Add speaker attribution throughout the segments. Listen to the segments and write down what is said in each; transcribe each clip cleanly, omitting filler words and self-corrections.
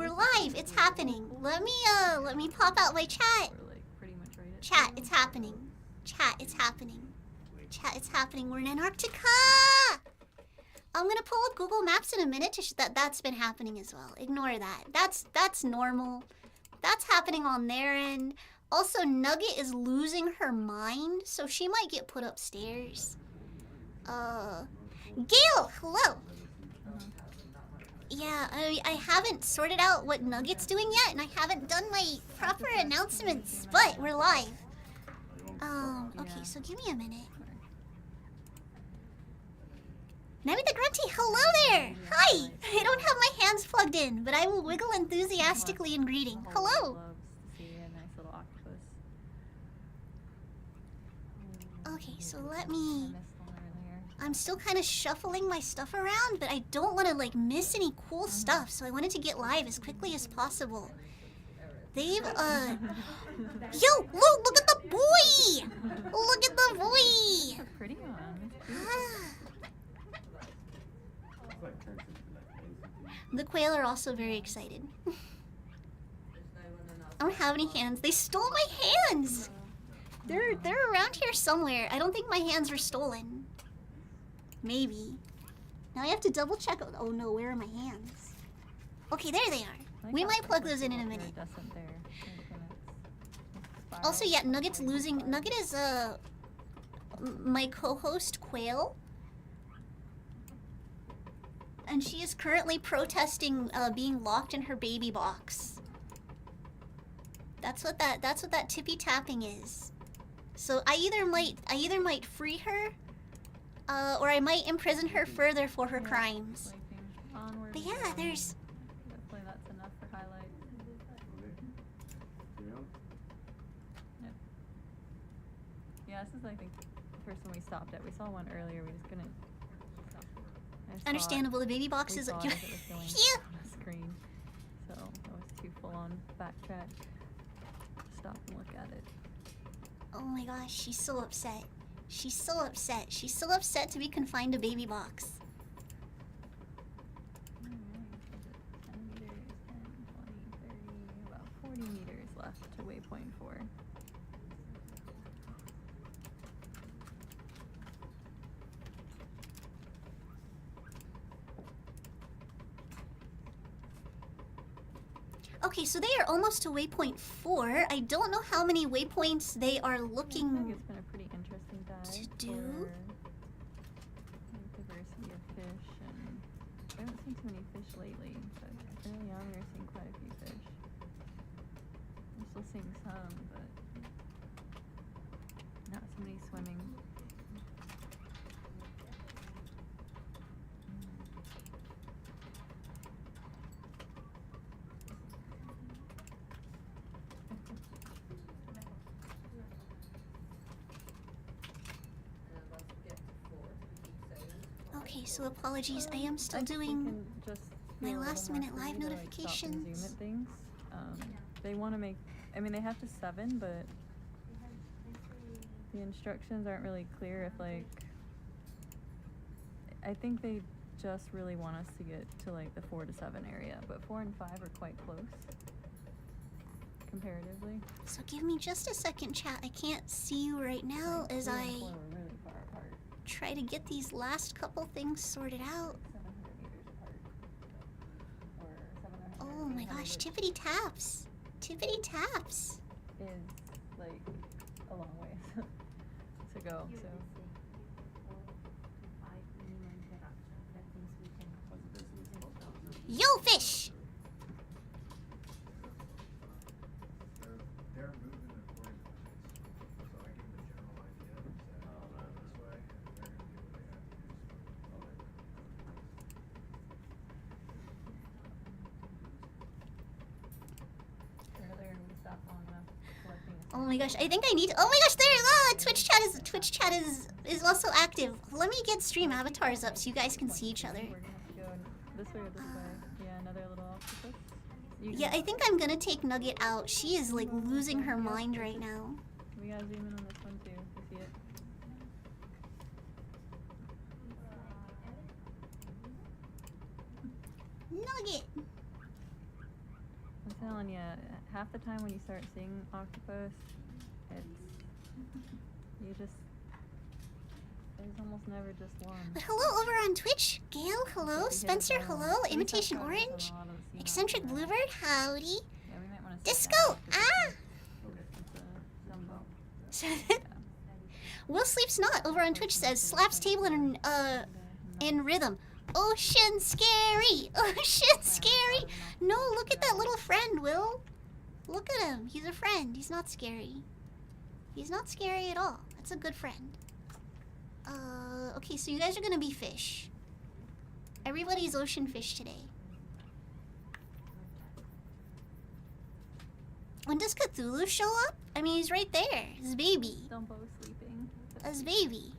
Speaker 1: We're live. It's happening. Let me pop out my chat. Chat, it's happening. Chat, it's happening. Chat, it's happening. We're in Antarctica. I'm gonna pull up Google Maps in a minute to that's been happening as well. Ignore that. That's normal. That's happening on their end. Also, Nugget is losing her mind, so she might get put upstairs. Gail, hello. Yeah, I haven't sorted out what Nugget's doing yet, and I haven't done my proper announcements, but we're live. Okay, so give me a minute. Nemi the Grunty, hello there! Hi! I don't have my hands plugged in, but I will wiggle enthusiastically in greeting. Hello! Okay, so let me... I'm still kind of shuffling my stuff around, but I don't want to, like, miss any cool stuff, so I wanted to get live as quickly as possible. They've, Yo! Look at the boy! Look at the boy!
Speaker 2: That's a pretty one.
Speaker 1: The quail are also very excited. I don't have any hands. They stole my hands! They're around here somewhere. I don't think my hands were stolen. Maybe. Now I have to double check. Oh no, where are my hands? Okay, there they are. We might plug those in a minute. Also, yeah, Nugget's losing. Nugget is my co-host Quail, and she is currently protesting being locked in her baby box. That's what that tippy tapping is. So I either might free her, or I might imprison her further for her crimes. But yeah, there's.
Speaker 2: Hopefully that's enough for highlight. Yep. Yeah, this is I think the first one we stopped at. We saw one earlier. We just couldn't.
Speaker 1: Understandable. The baby box is.
Speaker 2: Yeah. On the screen, so that was too full on backtrack. Stop and look at it.
Speaker 1: Oh my gosh, she's so upset. She's so upset. She's so upset to be confined to baby box.
Speaker 2: Alright, 10 meters, 10, 20, 30, about 40 meters left to waypoint 4.
Speaker 1: Okay, so they are almost to waypoint 4. I don't know how many waypoints they are looking.
Speaker 2: I think it's been a pretty interesting dive
Speaker 1: to do.
Speaker 2: For diversity of fish, and I haven't seen too many fish lately, but early on we were seeing quite a few fish. I'm still seeing some, but not so many swimming.
Speaker 1: Okay, so apologies. I am still doing my last minute live notifications.
Speaker 2: Like, stop and zoom at things. They want to make, I mean, they have to 7, but the instructions aren't really clear if, like, I think they just really want us to get to, like, the 4 to 7 area, but 4 and 5 are quite close, comparatively.
Speaker 1: So give me just a second, chat. I can't see you right now as I try to get these last couple things sorted out.
Speaker 2: 700 meters apart. Or 700.
Speaker 1: Oh my gosh, tippity taps. Tippity taps.
Speaker 2: Is like a long way to go. So
Speaker 1: Yo, fish! Oh my gosh, I think I need to, oh my gosh, there, Twitch chat is also active. Let me get stream avatars up so you guys can see each other.
Speaker 2: we're gonna have to go this way or this way. Yeah, another little octopus.
Speaker 1: Yeah, I think I'm gonna take Nugget out. She is like losing her mind right now.
Speaker 2: We gotta zoom in on this one too. You see it?
Speaker 1: Nugget!
Speaker 2: telling you, half the time when you start seeing octopus, there's almost never just one.
Speaker 1: But hello over on Twitch. Gail, hello. Spencer, hello. Imitation Orange. Eccentric Bluebird, howdy.
Speaker 2: Yeah, we might want to
Speaker 1: Disco, ah!
Speaker 2: It's a jumbo.
Speaker 1: Will Sleeps Not over on Twitch says slaps table in rhythm. Ocean scary! Ocean scary! No, look at that little friend, Will. Look at him. He's a friend. He's not scary. He's not scary at all. That's a good friend. Okay, so you guys are gonna be fish. Everybody's ocean fish today. When does Cthulhu show up? I mean, he's right there. His baby.
Speaker 2: Dumbo sleeping.
Speaker 1: His baby.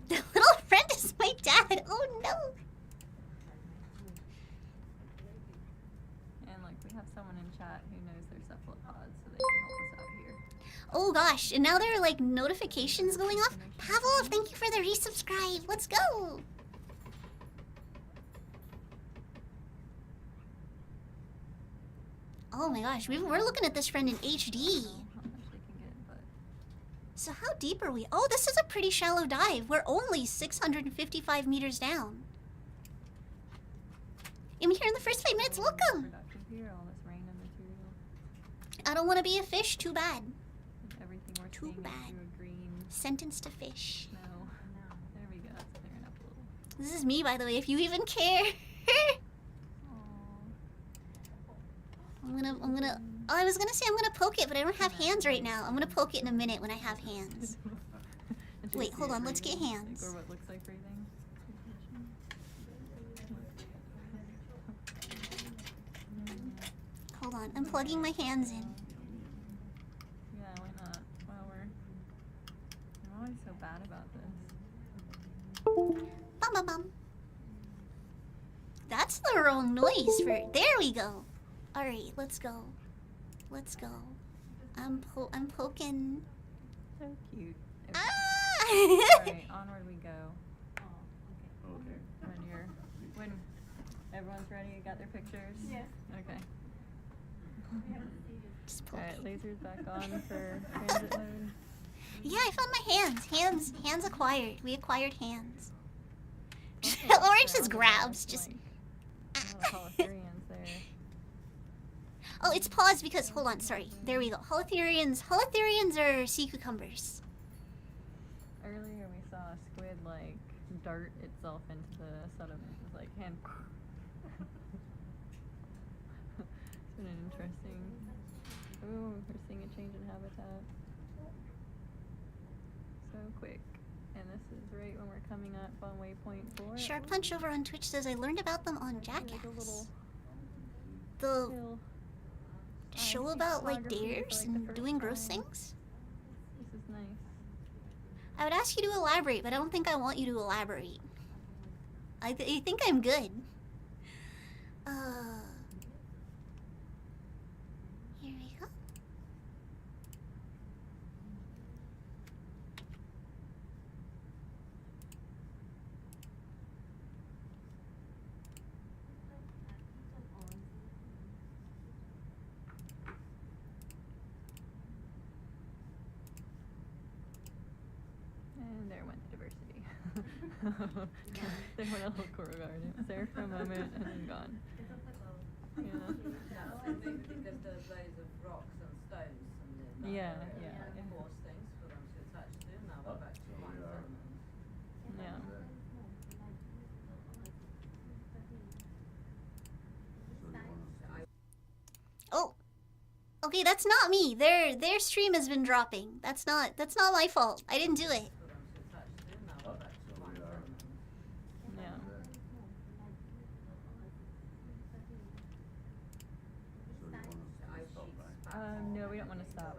Speaker 1: The little friend is my dad. Oh no.
Speaker 2: And like we have someone in chat who knows their cephalopods, so they can help us out here.
Speaker 1: Oh gosh, and now there are like notifications going off. Pavlov, thank you for the resubscribe. Let's go. Oh my gosh, we're looking at this friend in HD. So how deep are we? Oh, this is a pretty shallow dive. We're only 655 meters down. I'm here in the first 5 minutes. Welcome. I don't want to be a fish. Too bad. Too bad. Sentence to fish.
Speaker 2: No. There we go. That's clearing up a little.
Speaker 1: This is me, by the way, if you even care. I was gonna say I'm gonna poke it, but I don't have hands right now. I'm gonna poke it in a minute when I have hands. Wait, hold on, let's get hands.
Speaker 2: Or what looks like breathing.
Speaker 1: Hold on, I'm plugging my hands in.
Speaker 2: Yeah, why not? Wow, I'm always so bad about this.
Speaker 1: Bum bum bum. That's the wrong noise for it. There we go. Alright, let's go. Let's go. I'm poking.
Speaker 2: So cute. Okay.
Speaker 1: Ah!
Speaker 2: Alright, onward we go. Okay. When everyone's ready, you got their pictures?
Speaker 3: Yeah.
Speaker 2: Okay.
Speaker 1: Just poke
Speaker 2: Alright,
Speaker 1: it.
Speaker 2: lasers back on for transit mode.
Speaker 1: Yeah, I found my hands. Hands acquired. We acquired hands. Orange just grabs. Just.
Speaker 2: There.
Speaker 1: Oh, it's paused because hold on. Sorry. There we go. Holothurians are sea cucumbers.
Speaker 2: Earlier we saw a squid like dart itself into the sediment. It was like hand. It's been an interesting. Ooh, we're seeing a change in habitat. So quick. And this is right when we're coming up on waypoint 4.
Speaker 1: Shark Punch over on Twitch says I learned about them on Jackass. The show about like dares and doing gross things.
Speaker 2: This is nice.
Speaker 1: I would ask you to elaborate, but I don't think I want you to elaborate. I think I'm good. Here we go.
Speaker 2: And there went the diversity. There went a little coral garden. It was there for a moment and then gone. Yeah.
Speaker 3: I think because there's loads of rocks and stones and
Speaker 2: Yeah.
Speaker 3: force things for them to attach to. Now we're back to one sediment.
Speaker 2: Yeah.
Speaker 1: Oh, okay, that's not me. Their stream has been dropping. That's not my fault. I didn't do it.
Speaker 3: For them to attach to. Now we're back to one sediment.
Speaker 2: Yeah. No, we don't want to stop.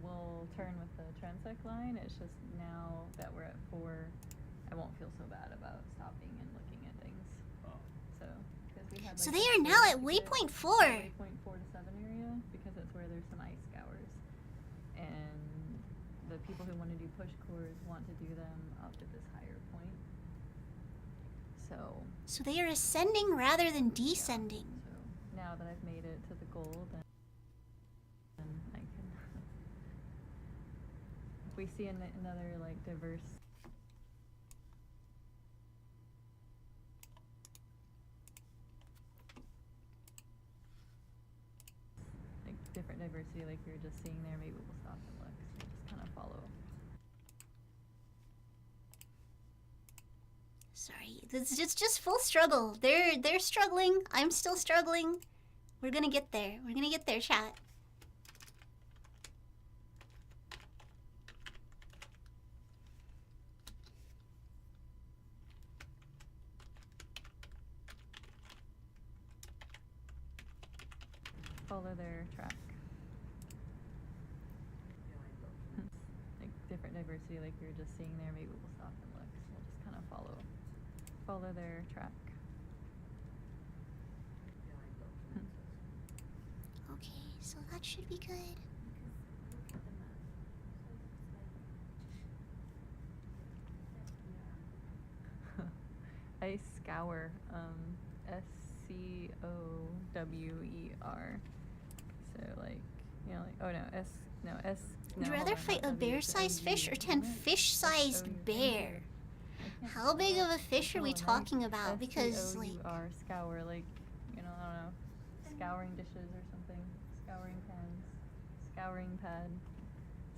Speaker 2: We'll turn with the transect line. It's just now that we're at 4, I won't feel so bad about stopping and looking at things. So, because we had.
Speaker 1: So they are now at waypoint 4.
Speaker 2: Waypoint 4 to 7 area because that's where there's some ice scours, and the people who want to do push cores want to do them up at this higher point.
Speaker 1: So they are ascending rather than descending.
Speaker 2: So now that I've made it to the goal, then I can. If we see another like diverse. Like different diversity, like we were just seeing there, maybe we'll stop and look. So just kind of follow.
Speaker 1: Sorry, it's just full struggle. They're struggling. I'm still struggling. We're gonna get there. We're gonna get there, chat.
Speaker 2: Follow their track. Like different diversity, like we were just seeing there, maybe we'll stop and look. So we'll just kind of follow their track.
Speaker 1: Okay, so that should be good.
Speaker 2: I scour, S-C-O-W-E-R. So like, you know, like, oh no, S.
Speaker 1: Would you rather fight a bear-sized fish or 10 fish-sized bear? How big of a fish are we talking about? Because like,
Speaker 2: S-C-O-U-R, scour, like, you know, I don't know, scouring dishes or something, scouring pans, scouring pad.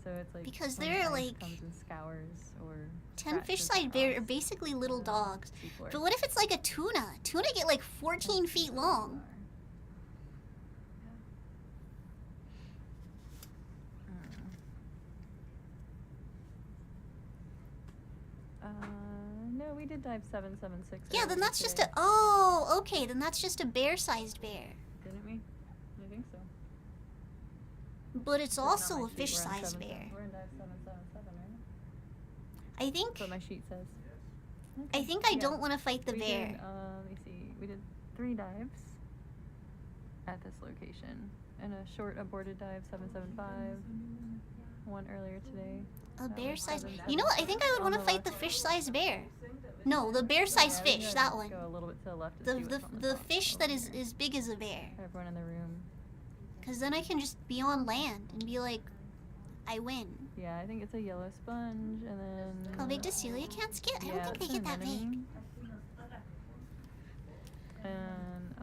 Speaker 2: So it's like
Speaker 1: because
Speaker 2: when
Speaker 1: they're
Speaker 2: ice
Speaker 1: like
Speaker 2: comes and scours or
Speaker 1: 10 fish-sized bear are basically little dogs. But what if it's like a tuna? Tuna get like 14 feet long.
Speaker 2: No, we did dive 776.
Speaker 1: Yeah, then
Speaker 2: earlier
Speaker 1: that's just
Speaker 2: today.
Speaker 1: a... Oh, okay, then that's just a bear-sized bear.
Speaker 2: Didn't we? I think so.
Speaker 1: But it's
Speaker 2: But not
Speaker 1: also
Speaker 2: my
Speaker 1: a
Speaker 2: sheet.
Speaker 1: fish-sized bear.
Speaker 2: We're in dive 777, right?
Speaker 1: I think...
Speaker 2: That's what my sheet says.
Speaker 1: I think I
Speaker 2: Yeah.
Speaker 1: don't want to fight the
Speaker 2: We
Speaker 1: bear.
Speaker 2: Did, let me see. We did 3 dives at this location. And a short aborted dive, 775. One earlier today.
Speaker 1: A bear-sized...
Speaker 2: 777.
Speaker 1: You know what? I think I would want to fight the fish-sized bear. No, the bear-sized
Speaker 2: Yeah, we
Speaker 1: fish,
Speaker 2: can
Speaker 1: that one.
Speaker 2: Go a little bit to the left.
Speaker 1: The
Speaker 2: And see what's on
Speaker 1: the
Speaker 2: top.
Speaker 1: fish that is big as a bear.
Speaker 2: Everyone in the room.
Speaker 1: Because then I can just be on land and be like, I win.
Speaker 2: Yeah, I think it's a yellow sponge, and then.
Speaker 1: How big does Celia cats get? I don't think they
Speaker 2: it's
Speaker 1: get
Speaker 2: an
Speaker 1: that big.
Speaker 2: anemone. And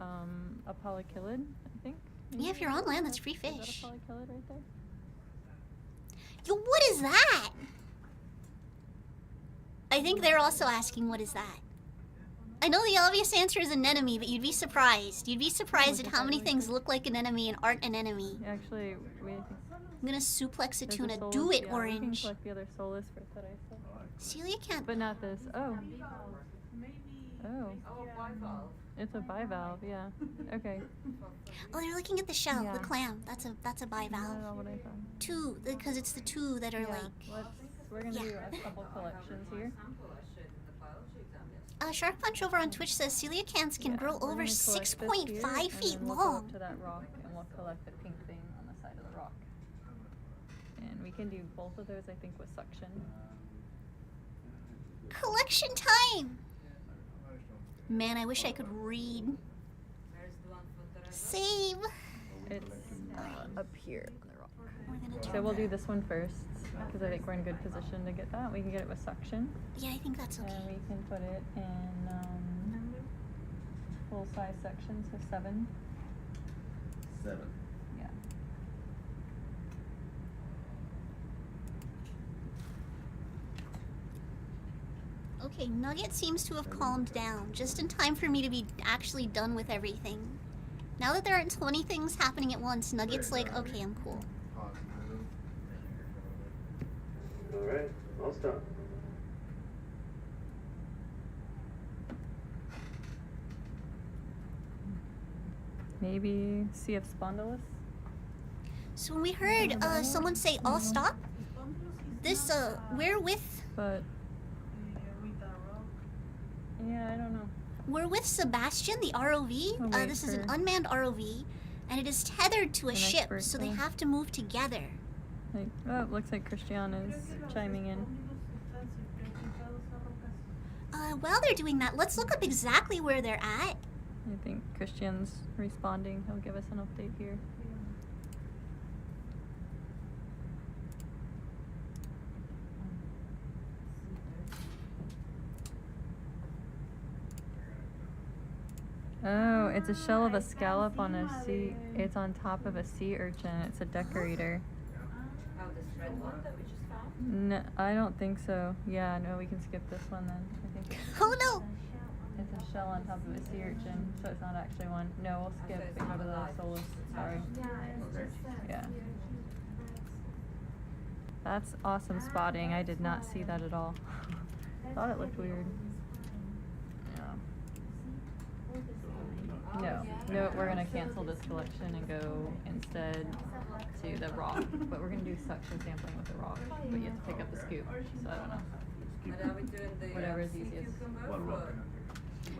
Speaker 2: a polychilid, I think.
Speaker 1: Yeah, if you're on land, that's free
Speaker 2: Is that
Speaker 1: fish.
Speaker 2: a polychilid right there?
Speaker 1: Yo, what is that? I think they're also asking, what is that? I know the obvious answer is an enemy, but you'd be surprised. You'd be surprised at how many things look like an enemy and aren't an enemy.
Speaker 2: Actually,
Speaker 1: I'm gonna suplex a
Speaker 2: there's
Speaker 1: tuna.
Speaker 2: soulless-
Speaker 1: Do it,
Speaker 2: yeah, We
Speaker 1: Orange.
Speaker 2: can collect the other soulless fruit that I saw.
Speaker 1: Celia can't.
Speaker 2: But not this. Oh. Oh.
Speaker 3: Oh, bivalve.
Speaker 2: It's a bivalve, yeah. Okay.
Speaker 1: Oh, they're looking at the shell,
Speaker 2: Yeah.
Speaker 1: the clam. That's a
Speaker 2: Not
Speaker 1: bivalve.
Speaker 2: at all what I thought.
Speaker 1: Two, because it's the two that are
Speaker 2: Yeah,
Speaker 1: like.
Speaker 2: we're gonna do
Speaker 1: Yeah.
Speaker 2: a couple collections here.
Speaker 3: Sample I showed in the biology exam yesterday.
Speaker 1: Shark Punch over on Twitch says coelacanths can
Speaker 2: Yeah,
Speaker 1: grow
Speaker 2: we're
Speaker 1: over
Speaker 2: gonna collect this
Speaker 1: 6.5
Speaker 2: here, and
Speaker 1: feet
Speaker 2: then we'll go
Speaker 1: long.
Speaker 2: up to that rock and we'll collect the pink thing on the side of the rock. And we can do both of those, I think, with suction.
Speaker 1: Collection time! Man, I wish I could read.
Speaker 3: Where's the one for the
Speaker 1: Save!
Speaker 2: It's up here on the rock.
Speaker 1: We're gonna
Speaker 2: So
Speaker 1: turn
Speaker 2: we'll
Speaker 1: that.
Speaker 2: do this one first, because I think we're in good position to get that. We can get it with suction.
Speaker 1: Yeah, I think that's
Speaker 2: And
Speaker 1: okay.
Speaker 2: we can put it in full-size sections, so 7.
Speaker 4: 7.
Speaker 2: Yeah.
Speaker 1: Okay, Nugget seems to have calmed down, just in time for me to be actually done with everything. Now that there aren't 20 things happening at once, Nugget's like, okay, I'm cool.
Speaker 5: Alright, I'll stop.
Speaker 2: Maybe CF spondylus?
Speaker 1: So when we heard someone say, I'll stop, this, we're with
Speaker 2: But yeah, I don't know.
Speaker 1: We're with Sebastian, the ROV.
Speaker 2: Oh, wait
Speaker 1: This is an
Speaker 2: for-
Speaker 1: unmanned ROV, and it is tethered to a
Speaker 2: An
Speaker 1: ship,
Speaker 2: expert
Speaker 1: so they
Speaker 2: thing.
Speaker 1: have to move together.
Speaker 2: Like, oh, it looks like Christiana's chiming in.
Speaker 1: While they're doing that, let's look up exactly where they're at.
Speaker 2: I think Christian's responding. He'll give us an update here. Oh, it's a shell of a scallop on a sea. It's on top of a sea urchin. It's a decorator.
Speaker 3: Oh, this red one that we just found?
Speaker 2: No, I don't think so. Yeah, no, we can skip this one then. I think
Speaker 1: Oh no!
Speaker 2: it's a shell on top of a sea urchin, so it's not actually one. No, we'll skip and go to the solus. Sorry. Yeah. That's awesome spotting. I did not see that at all. Thought it looked weird. No, we're gonna cancel this collection and go instead to the rock. But we're gonna do suction sampling with the rock. But you have to pick up the scoop, so I don't know.
Speaker 3: And are we doing the
Speaker 2: Whatever's
Speaker 3: sea
Speaker 2: easiest.
Speaker 3: cucumber
Speaker 4: What rock?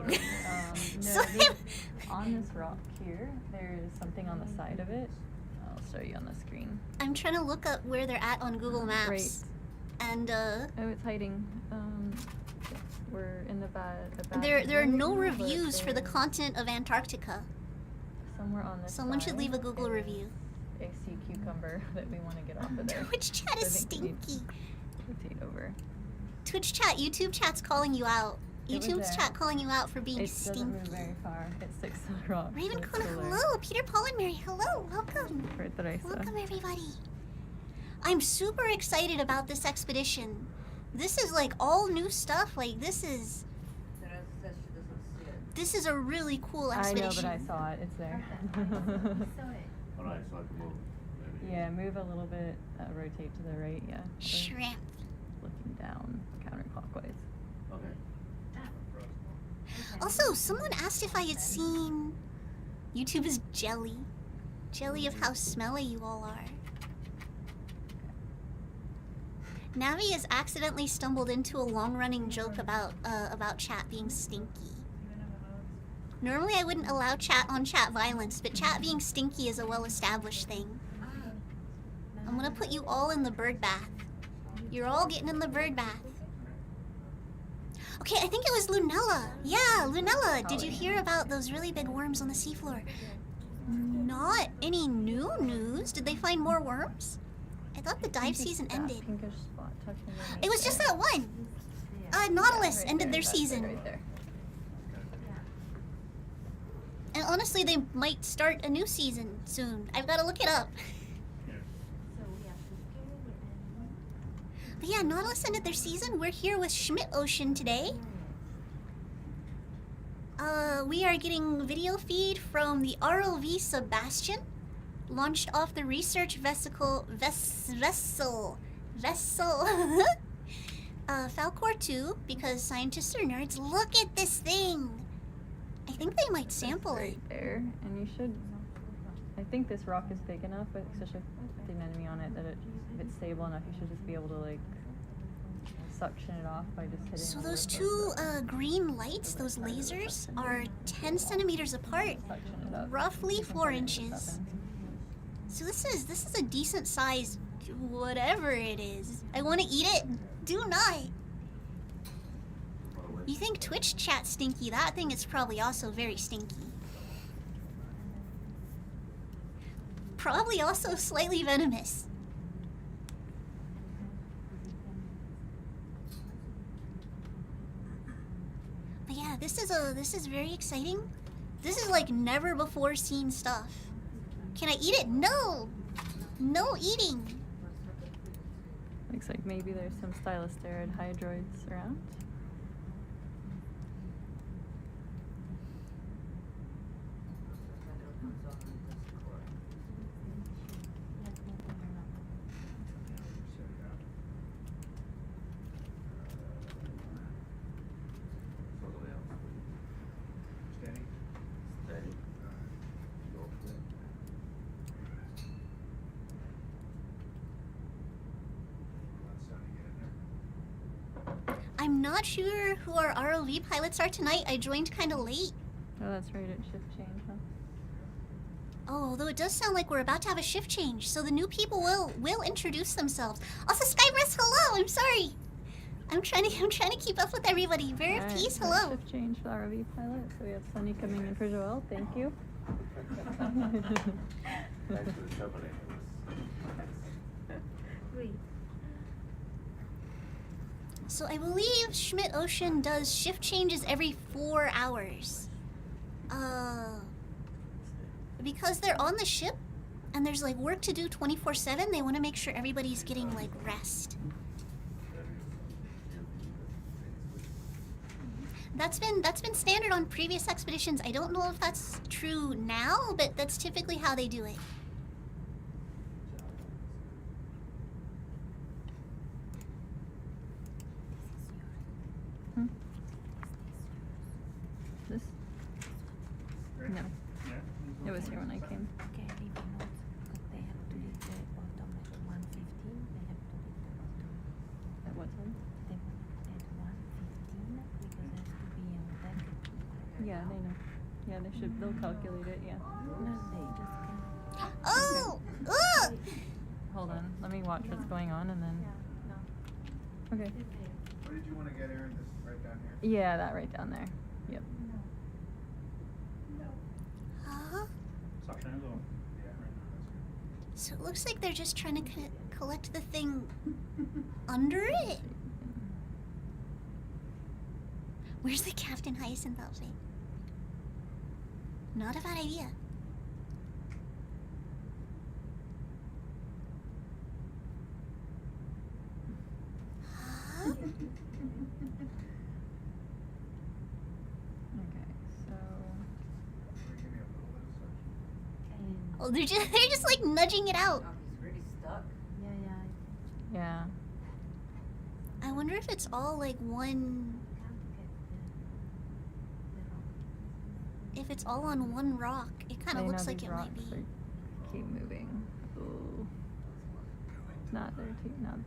Speaker 2: No,
Speaker 1: So
Speaker 2: on this rock here, there's something on the side of it. I'll show you on the screen.
Speaker 1: I'm trying to look up where they're at on Google Maps.
Speaker 2: Right.
Speaker 1: And
Speaker 2: Oh, it's hiding. We're in the bad.
Speaker 1: there are no
Speaker 2: but
Speaker 1: reviews for the
Speaker 2: there's
Speaker 1: continent of Antarctica.
Speaker 2: Somewhere on this
Speaker 1: Someone should
Speaker 2: side
Speaker 1: leave a Google
Speaker 2: is
Speaker 1: review.
Speaker 2: A sea cucumber that we want to get off of there.
Speaker 1: Twitch chat
Speaker 2: So I
Speaker 1: is
Speaker 2: think we need
Speaker 1: stinky.
Speaker 2: to rotate over.
Speaker 1: Twitch chat, YouTube chat's calling you out.
Speaker 2: It was
Speaker 1: YouTube's
Speaker 2: there.
Speaker 1: chat calling you out for being
Speaker 2: It doesn't move
Speaker 1: stinky.
Speaker 2: very far. It sticks to the rock.
Speaker 1: Raven
Speaker 2: so it's
Speaker 1: Connor,
Speaker 2: cooler.
Speaker 1: hello. Peter Paul and Mary, hello. Welcome.
Speaker 2: Right that I saw.
Speaker 1: Welcome, everybody. I'm super excited about this expedition. This is like all new stuff. Like this is
Speaker 3: Teresa says she doesn't see it.
Speaker 1: this is a really cool
Speaker 2: I
Speaker 1: expedition.
Speaker 2: know, but I saw it. It's there.
Speaker 4: Alright, so I can move. Maybe.
Speaker 2: Yeah, move a little bit. Rotate to the right. Yeah. So
Speaker 1: Shrimp.
Speaker 2: looking down counterclockwise.
Speaker 4: Okay.
Speaker 1: Also, someone asked if I had seen YouTube is jelly. Jelly of how smelly you all are. Navi has accidentally stumbled into a long-running joke about chat being stinky. Normally I wouldn't allow chat on chat violence, but chat being stinky is a well-established thing. I'm gonna put you all in the bird bath. You're all getting in the bird bath. Okay, I think it was Lunella. Yeah, Lunella, did you hear about those really big worms on the seafloor? Not any new news. Did they find more worms? I thought the dive season ended.
Speaker 2: Pinkish spot tucked underneath
Speaker 1: It was just
Speaker 2: there.
Speaker 1: that one. Nautilus
Speaker 2: Right
Speaker 1: ended
Speaker 2: there,
Speaker 1: their
Speaker 2: that's it
Speaker 1: season.
Speaker 2: Right there.
Speaker 1: And honestly, they might start a new season soon. I've got to look it up. But yeah, Nautilus ended their season. We're here with Schmidt Ocean today. We are getting video feed from the ROV Sebastian, launched off the research vessel Falcor 2, because scientists are nerds. Look at this thing. I think they might sample it.
Speaker 2: Right there, and you should. I think this rock is big enough, but especially with the anemone on it, that if it's stable enough, you should just be able to like suction it off by just hitting.
Speaker 1: So
Speaker 2: the
Speaker 1: those
Speaker 2: lip
Speaker 1: two
Speaker 2: of the-
Speaker 1: green lights, those lasers, are 10 centimeters apart,
Speaker 2: suction it up.
Speaker 1: roughly
Speaker 2: You can
Speaker 1: 4
Speaker 2: put it in the
Speaker 1: inches.
Speaker 2: oven.
Speaker 1: So this is a decent size, whatever it is. I want to eat it. Do not. You think Twitch chat stinky? That thing is probably also very stinky. Probably also slightly venomous. But yeah, this is very exciting. This is like never before seen stuff. Can I eat it? No! No eating!
Speaker 2: Looks like maybe there's some stylosterid hydroids around.
Speaker 4: Steady. Go for it.
Speaker 1: I'm not sure who our ROV pilots are tonight. I joined kind of late.
Speaker 2: Oh, that's right. It shift change, huh?
Speaker 1: Oh, although it does sound like we're about to have a shift change, so the new people will introduce themselves. Also, Skybreast, hello! I'm sorry. I'm trying to keep up with everybody. Vera,
Speaker 2: Alright,
Speaker 1: peace,
Speaker 2: so
Speaker 1: hello.
Speaker 2: Shift change for our RV pilot. So we have Sunny coming in for Joelle. Thank you.
Speaker 4: Thanks for the company.
Speaker 1: So I believe Schmidt Ocean does shift changes every 4 hours. Because they're on the ship and there's like work to do 24/7, they want to make sure everybody's getting like rest. That's been standard on previous expeditions. I don't know if that's true now, but that's typically how they do it.
Speaker 2: Hmm? This? No. It was here when I came.
Speaker 6: Okay, leave the notes, but they have to leave the bottom at 1:15. They have to leave the bottom.
Speaker 2: At what time?
Speaker 6: They want at 1:15 because it has to be on deck.
Speaker 2: Yeah, they know. Yeah, they'll calculate it, yeah.
Speaker 6: No, they just can.
Speaker 1: Oh! Ugh!
Speaker 2: Hold on, let me watch what's going on and then. Okay.
Speaker 7: What did you want to get, Aaron? This right down here?
Speaker 2: Yeah, that right down there. Yep.
Speaker 1: Huh?
Speaker 7: Suction is on. Yeah, right now. That's
Speaker 1: So it looks like they're just trying to collect the thing under it. Where's the Captain Hyacinth outfit? Not a bad idea. Huh?
Speaker 2: Okay, so.
Speaker 7: Give me a little bit of suction.
Speaker 6: And
Speaker 1: Oh, they're just like nudging it out.
Speaker 3: Oh, he's really stuck.
Speaker 6: yeah,
Speaker 2: Yeah.
Speaker 1: I wonder if it's all like one.
Speaker 6: can't get the rock.
Speaker 1: If it's all on one rock, it kind
Speaker 2: I
Speaker 1: of
Speaker 2: know
Speaker 1: looks like
Speaker 2: these
Speaker 1: it might be.
Speaker 2: rocks keep moving. Ooh. Not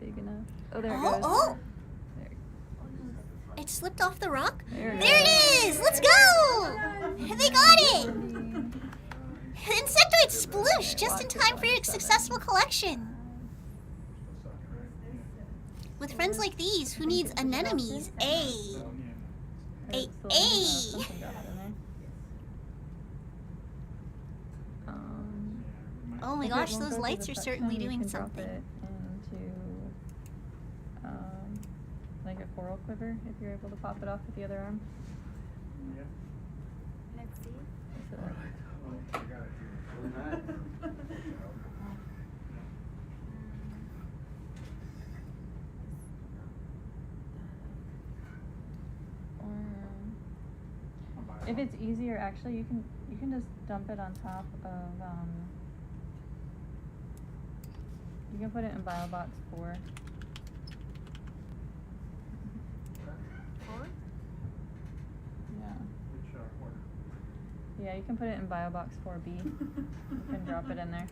Speaker 2: big enough. Oh, there it
Speaker 1: Oh,
Speaker 2: goes.
Speaker 1: oh!
Speaker 2: There.
Speaker 1: It slipped off the rock.
Speaker 2: There it
Speaker 1: There it is! Let's go! They got it! Insectoid sploosh just in time for your successful collection.
Speaker 7: Still sucking, right?
Speaker 1: With friends like these, who needs anemones? Ay.
Speaker 2: I
Speaker 1: Hey,
Speaker 2: still
Speaker 1: hey.
Speaker 2: something got in there.
Speaker 1: Oh my
Speaker 2: if it
Speaker 1: gosh,
Speaker 2: won't
Speaker 1: those
Speaker 2: go to
Speaker 1: lights
Speaker 2: the
Speaker 1: are
Speaker 2: suction,
Speaker 1: certainly
Speaker 2: you
Speaker 1: doing
Speaker 2: can drop
Speaker 1: something.
Speaker 2: it into like a coral quiver if you're able to pop it off with the other arm.
Speaker 7: Yeah.
Speaker 6: Let's see.
Speaker 2: So,
Speaker 7: Oh, you got it here.
Speaker 2: or if it's easier, actually, you can just dump it on top of you can put it in BioBox 4. Yeah.
Speaker 7: Which order?
Speaker 2: Yeah, you can put it in BioBox 4B. You can drop it in there.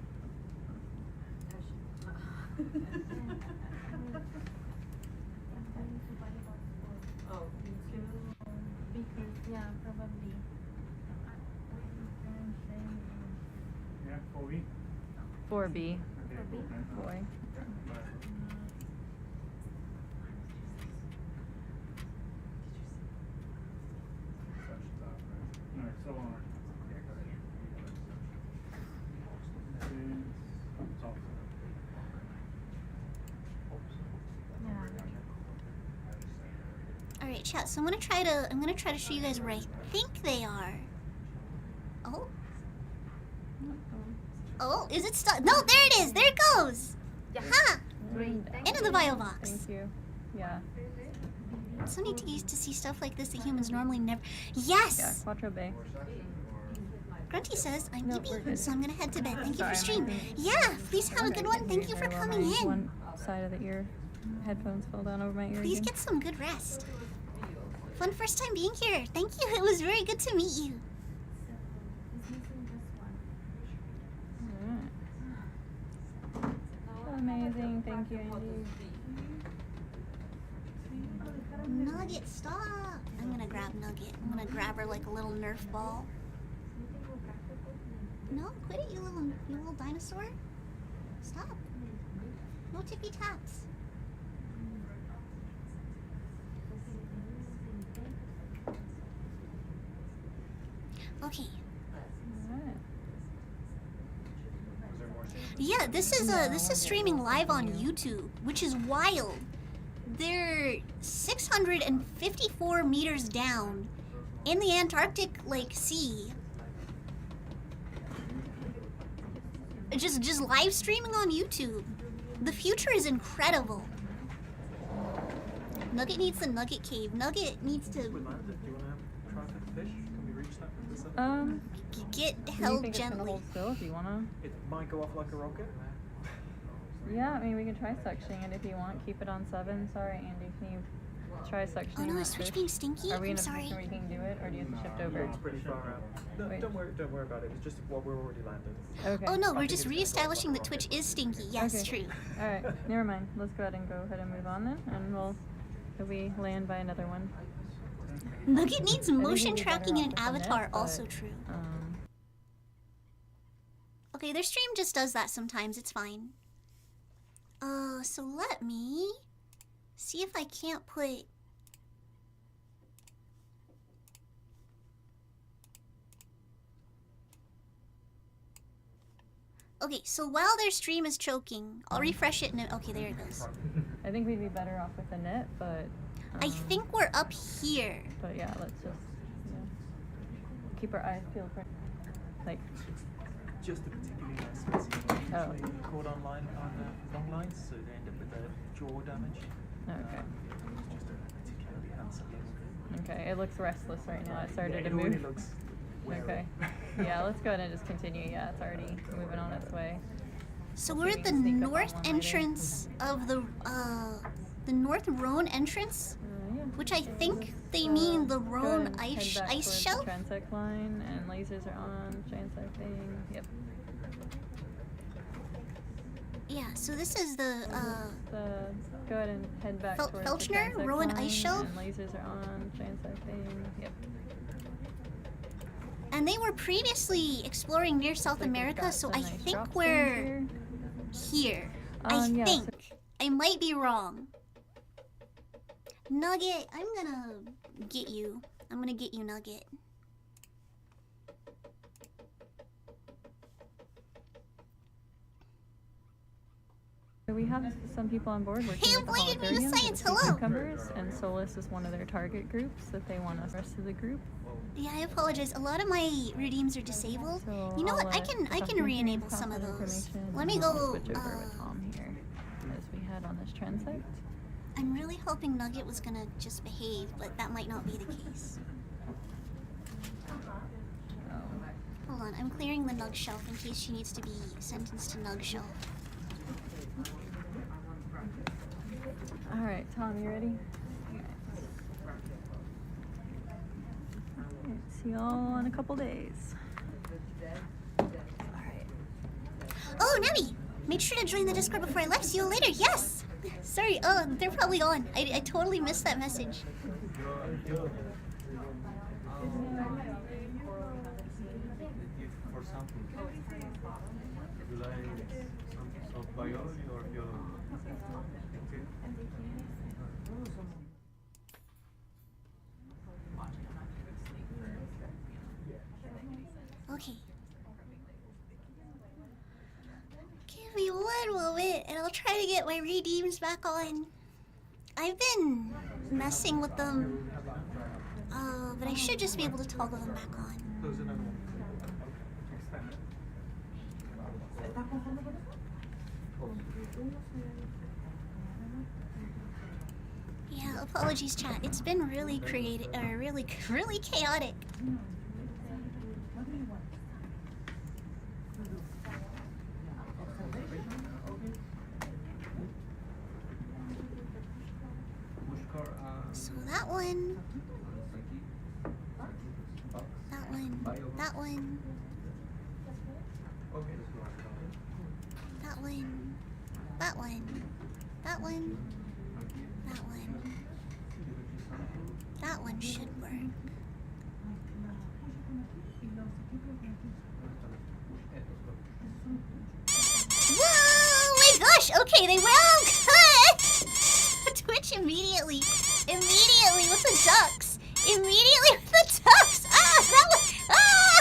Speaker 3: Oh,
Speaker 6: Because, yeah, probably.
Speaker 7: Yeah, 4B.
Speaker 2: 4B.
Speaker 7: Okay, cool.
Speaker 2: Boy.
Speaker 7: Okay, bye. Touch the top, right? Alright, so on. Yeah, go ahead. It's all set.
Speaker 1: All right, chat. So I'm gonna try to show you guys where I think they are. Oh. Oh, is it stuck? No, there it is. There it goes. Ha!
Speaker 6: Great,
Speaker 1: Into the bio box.
Speaker 2: Thank you. Yeah.
Speaker 1: It's so neat to see stuff like this that humans normally never.
Speaker 2: Yeah,
Speaker 1: Yes.
Speaker 2: Quattro Bay.
Speaker 7: More section or?
Speaker 1: Grunty says I'm
Speaker 2: No, we're
Speaker 1: EB,
Speaker 2: good.
Speaker 1: so I'm gonna head to bed. Thank you for
Speaker 2: Sorry,
Speaker 1: stream. Yeah, please have a good one. Thank you for
Speaker 2: Very well,
Speaker 1: coming
Speaker 2: my
Speaker 1: in.
Speaker 2: One side of the ear headphones fell down over my ear.
Speaker 1: Please
Speaker 2: again.
Speaker 1: get some good rest. Fun first time being here. Thank you. It was very good to meet you.
Speaker 6: It's missing just one.
Speaker 2: Alright. Amazing. Thank you, Andy.
Speaker 1: Nugget, stop. I'm gonna grab Nugget. I'm gonna grab her like a little Nerf ball. No, quit it, you little dinosaur. Stop. No tippy taps. Okay.
Speaker 2: Alright.
Speaker 1: Yeah, this is streaming live on YouTube, which is wild. They're 654 meters down in the Antarctic like sea. Just live streaming on YouTube. The future is incredible. Nugget needs the Nugget Cave. Nugget needs to
Speaker 8: We landed. Do you want to try for the fish? Can we reach that with this?
Speaker 1: get
Speaker 2: Do you
Speaker 1: held
Speaker 2: think it's gonna
Speaker 1: gently.
Speaker 2: hold still if you wanna?
Speaker 8: It might go off like a rocket.
Speaker 2: Yeah, I mean we can try suctioning it if you want. Keep it on 7. Sorry, Andy. Can you try suctioning
Speaker 1: Oh no,
Speaker 2: that
Speaker 1: is Switch
Speaker 2: fish?
Speaker 1: being stinky?
Speaker 2: Are we in
Speaker 1: I'm
Speaker 2: a
Speaker 1: sorry.
Speaker 2: position where you can do it, or do you have to shift over?
Speaker 8: It's pretty far out. No,
Speaker 2: Wait.
Speaker 8: don't worry about it. It's just what we're already landed.
Speaker 2: Okay.
Speaker 1: Oh no,
Speaker 8: I
Speaker 1: we're
Speaker 8: think
Speaker 1: just
Speaker 8: it's gonna go
Speaker 1: re-establishing
Speaker 8: like
Speaker 1: that
Speaker 8: a
Speaker 1: Twitch
Speaker 8: rocket.
Speaker 1: is stinky. Yes,
Speaker 2: Okay.
Speaker 1: true.
Speaker 2: Alright, never mind. Let's go ahead and move on then, and if we land by another one.
Speaker 1: Nugget needs
Speaker 2: think
Speaker 1: motion
Speaker 2: it'd be better
Speaker 1: tracking in an
Speaker 2: off with the
Speaker 1: avatar.
Speaker 2: net,
Speaker 1: Also
Speaker 2: but,
Speaker 1: true.
Speaker 2: Um,
Speaker 1: Okay, their stream just does that sometimes. It's fine. So let me see if I can't put. Okay, so while their stream is choking, I'll refresh it and okay, there it goes.
Speaker 2: I think we'd be better off with the net, but.
Speaker 1: I think we're up here.
Speaker 2: But yeah, let's just keep our eyes peeled for like.
Speaker 8: Just a particularly nice species usually caught online on long lines, so they end up with a jaw damage.
Speaker 2: Okay.
Speaker 8: It's just a particularly handsome little.
Speaker 2: Okay, it looks restless right now. It started
Speaker 8: Yeah,
Speaker 2: to
Speaker 8: it already
Speaker 2: move.
Speaker 8: looks wary.
Speaker 2: Okay. Yeah, let's go ahead and just continue. Yeah, it's already moving on its way.
Speaker 1: So
Speaker 2: We'll
Speaker 1: we're
Speaker 2: see
Speaker 1: at
Speaker 2: if
Speaker 1: the
Speaker 2: we can sneak up on
Speaker 1: north
Speaker 2: one later.
Speaker 1: entrance of the North Ronne Entrance,
Speaker 2: Yeah.
Speaker 1: which I think they mean the
Speaker 2: Go ahead
Speaker 1: Rhone
Speaker 2: and head
Speaker 1: ice
Speaker 2: back towards
Speaker 1: shelf.
Speaker 2: The transect line and lasers are on. Transect thing. Yep.
Speaker 1: Yeah, so this is the
Speaker 2: Go ahead and head back
Speaker 1: Fel-
Speaker 2: towards
Speaker 1: Felchner,
Speaker 2: the transect
Speaker 1: Rowan
Speaker 2: line
Speaker 1: ice shelf?
Speaker 2: and lasers are on. Transect thing. Yep.
Speaker 1: and they were previously exploring near South
Speaker 2: Looks like we've
Speaker 1: America,
Speaker 2: got
Speaker 1: so
Speaker 2: a
Speaker 1: I
Speaker 2: nice
Speaker 1: think
Speaker 2: drop zone
Speaker 1: we're
Speaker 2: here.
Speaker 1: here. I
Speaker 2: Yeah, so-
Speaker 1: think. I might be wrong. Nugget, I'm gonna get you. I'm gonna get you, Nugget.
Speaker 2: So we have some people on board working
Speaker 1: Hey,
Speaker 2: with the
Speaker 1: avoided me with
Speaker 2: Holothurians,
Speaker 1: science,
Speaker 2: the
Speaker 1: hello!
Speaker 2: cucumbers, and Solus is one of their target groups that they want us the rest of the group.
Speaker 1: Yeah, I apologize. A lot of my redeems are disabled.
Speaker 2: So
Speaker 1: You know
Speaker 2: I'll
Speaker 1: what? I can
Speaker 2: Humphrey
Speaker 1: re-enable
Speaker 2: pass
Speaker 1: some of
Speaker 2: that
Speaker 1: those.
Speaker 2: information,
Speaker 1: Let me
Speaker 2: and we'll
Speaker 1: go.
Speaker 2: switch over with Tom here as we head on this transect.
Speaker 1: I'm really hoping Nugget was gonna just behave, but that might not be the case. Hold on, I'm clearing the Nug shelf in case she needs to be sentenced to Nug shelf.
Speaker 2: All right, Tom, you ready? Alright, see y'all in a couple days. Alright.
Speaker 1: Oh, Nemi! Made sure to join the Discord before I left. See you later. Yes! Sorry, they're probably on. I totally missed that message.
Speaker 4: For something. You like some biology or biology?
Speaker 1: Okay. Give me one moment and I'll try to get my redeems back on. I've been messing with them, but I should just be able to toggle them back on.
Speaker 8: Close another one.
Speaker 1: Yeah, apologies, chat. It's been really creative, or really chaotic. So that one, that one, that one, that one, that one, that one, that one. That one should work. Whoa! My gosh! Okay, they will cut. Twitch immediately with the ducks. Immediately with the ducks. Ah, that one. Ah!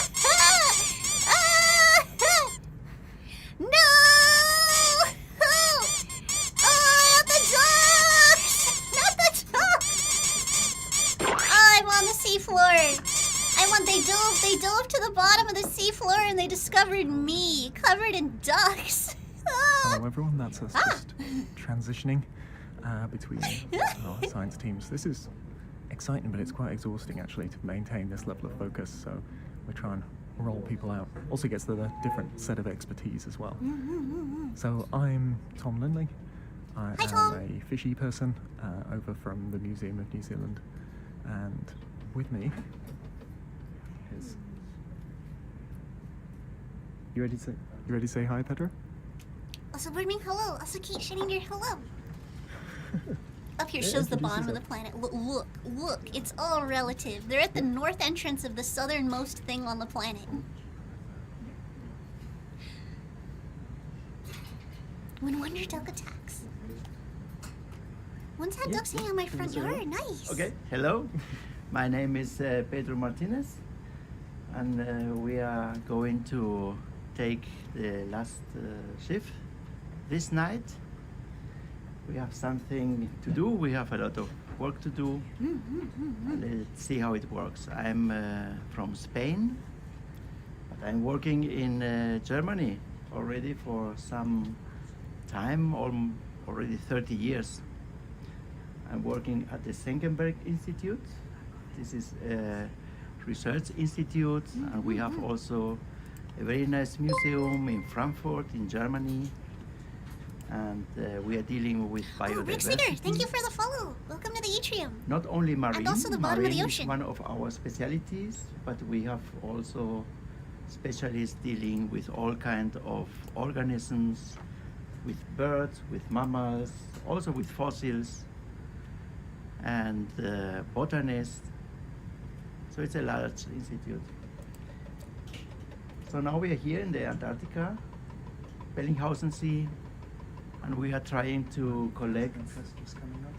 Speaker 1: everyone, they dove to the bottom of the seafloor and they discovered me, covered in ducks.
Speaker 8: Hello everyone, that's us just transitioning between our science teams. This is exciting, but it's quite exhausting actually to maintain this level of focus, so we try and roll people out. Also gets a different set of expertise as well. So I'm Tom Lindley. I am
Speaker 1: Tom.
Speaker 8: a fishy person over from the Museum of New Zealand, and with me is... You ready to say hi, Pedro?
Speaker 1: Also, what do you mean hello? Also, keep shitting your hello. Up here
Speaker 8: Yeah,
Speaker 1: shows the
Speaker 8: introduce
Speaker 1: bottom of the
Speaker 8: yourself.
Speaker 1: planet. Look, it's all relative. They're at the north entrance of the southernmost thing on the planet. When wonder duck attacks. Once had ducks hanging on my front yard. Nice.
Speaker 9: Okay, hello. My name is Pedro Martinez, and we are going to take the last shift this night. We have something to do. We have a lot of work to do. Let's see how it works. I'm from Spain, but I'm working in Germany already for some time, already 30 years. I'm working at the Senckenberg Institute. This is a research institute, and we have also a very nice museum in Frankfurt, in Germany. And we are dealing with biodiversity.
Speaker 1: Oh, Rick Snicker, thank you for the follow. Welcome to the atrium.
Speaker 9: Not only marine,
Speaker 1: And also the bottom of the
Speaker 9: marine
Speaker 1: ocean.
Speaker 9: is one of our specialities, but we have also specialists dealing with all kinds of organisms, with birds, with mammals, also with fossils, and botanists. So it's a large institute. So now we are here in the Antarctica, Bellinghausen Sea, and we are trying to collect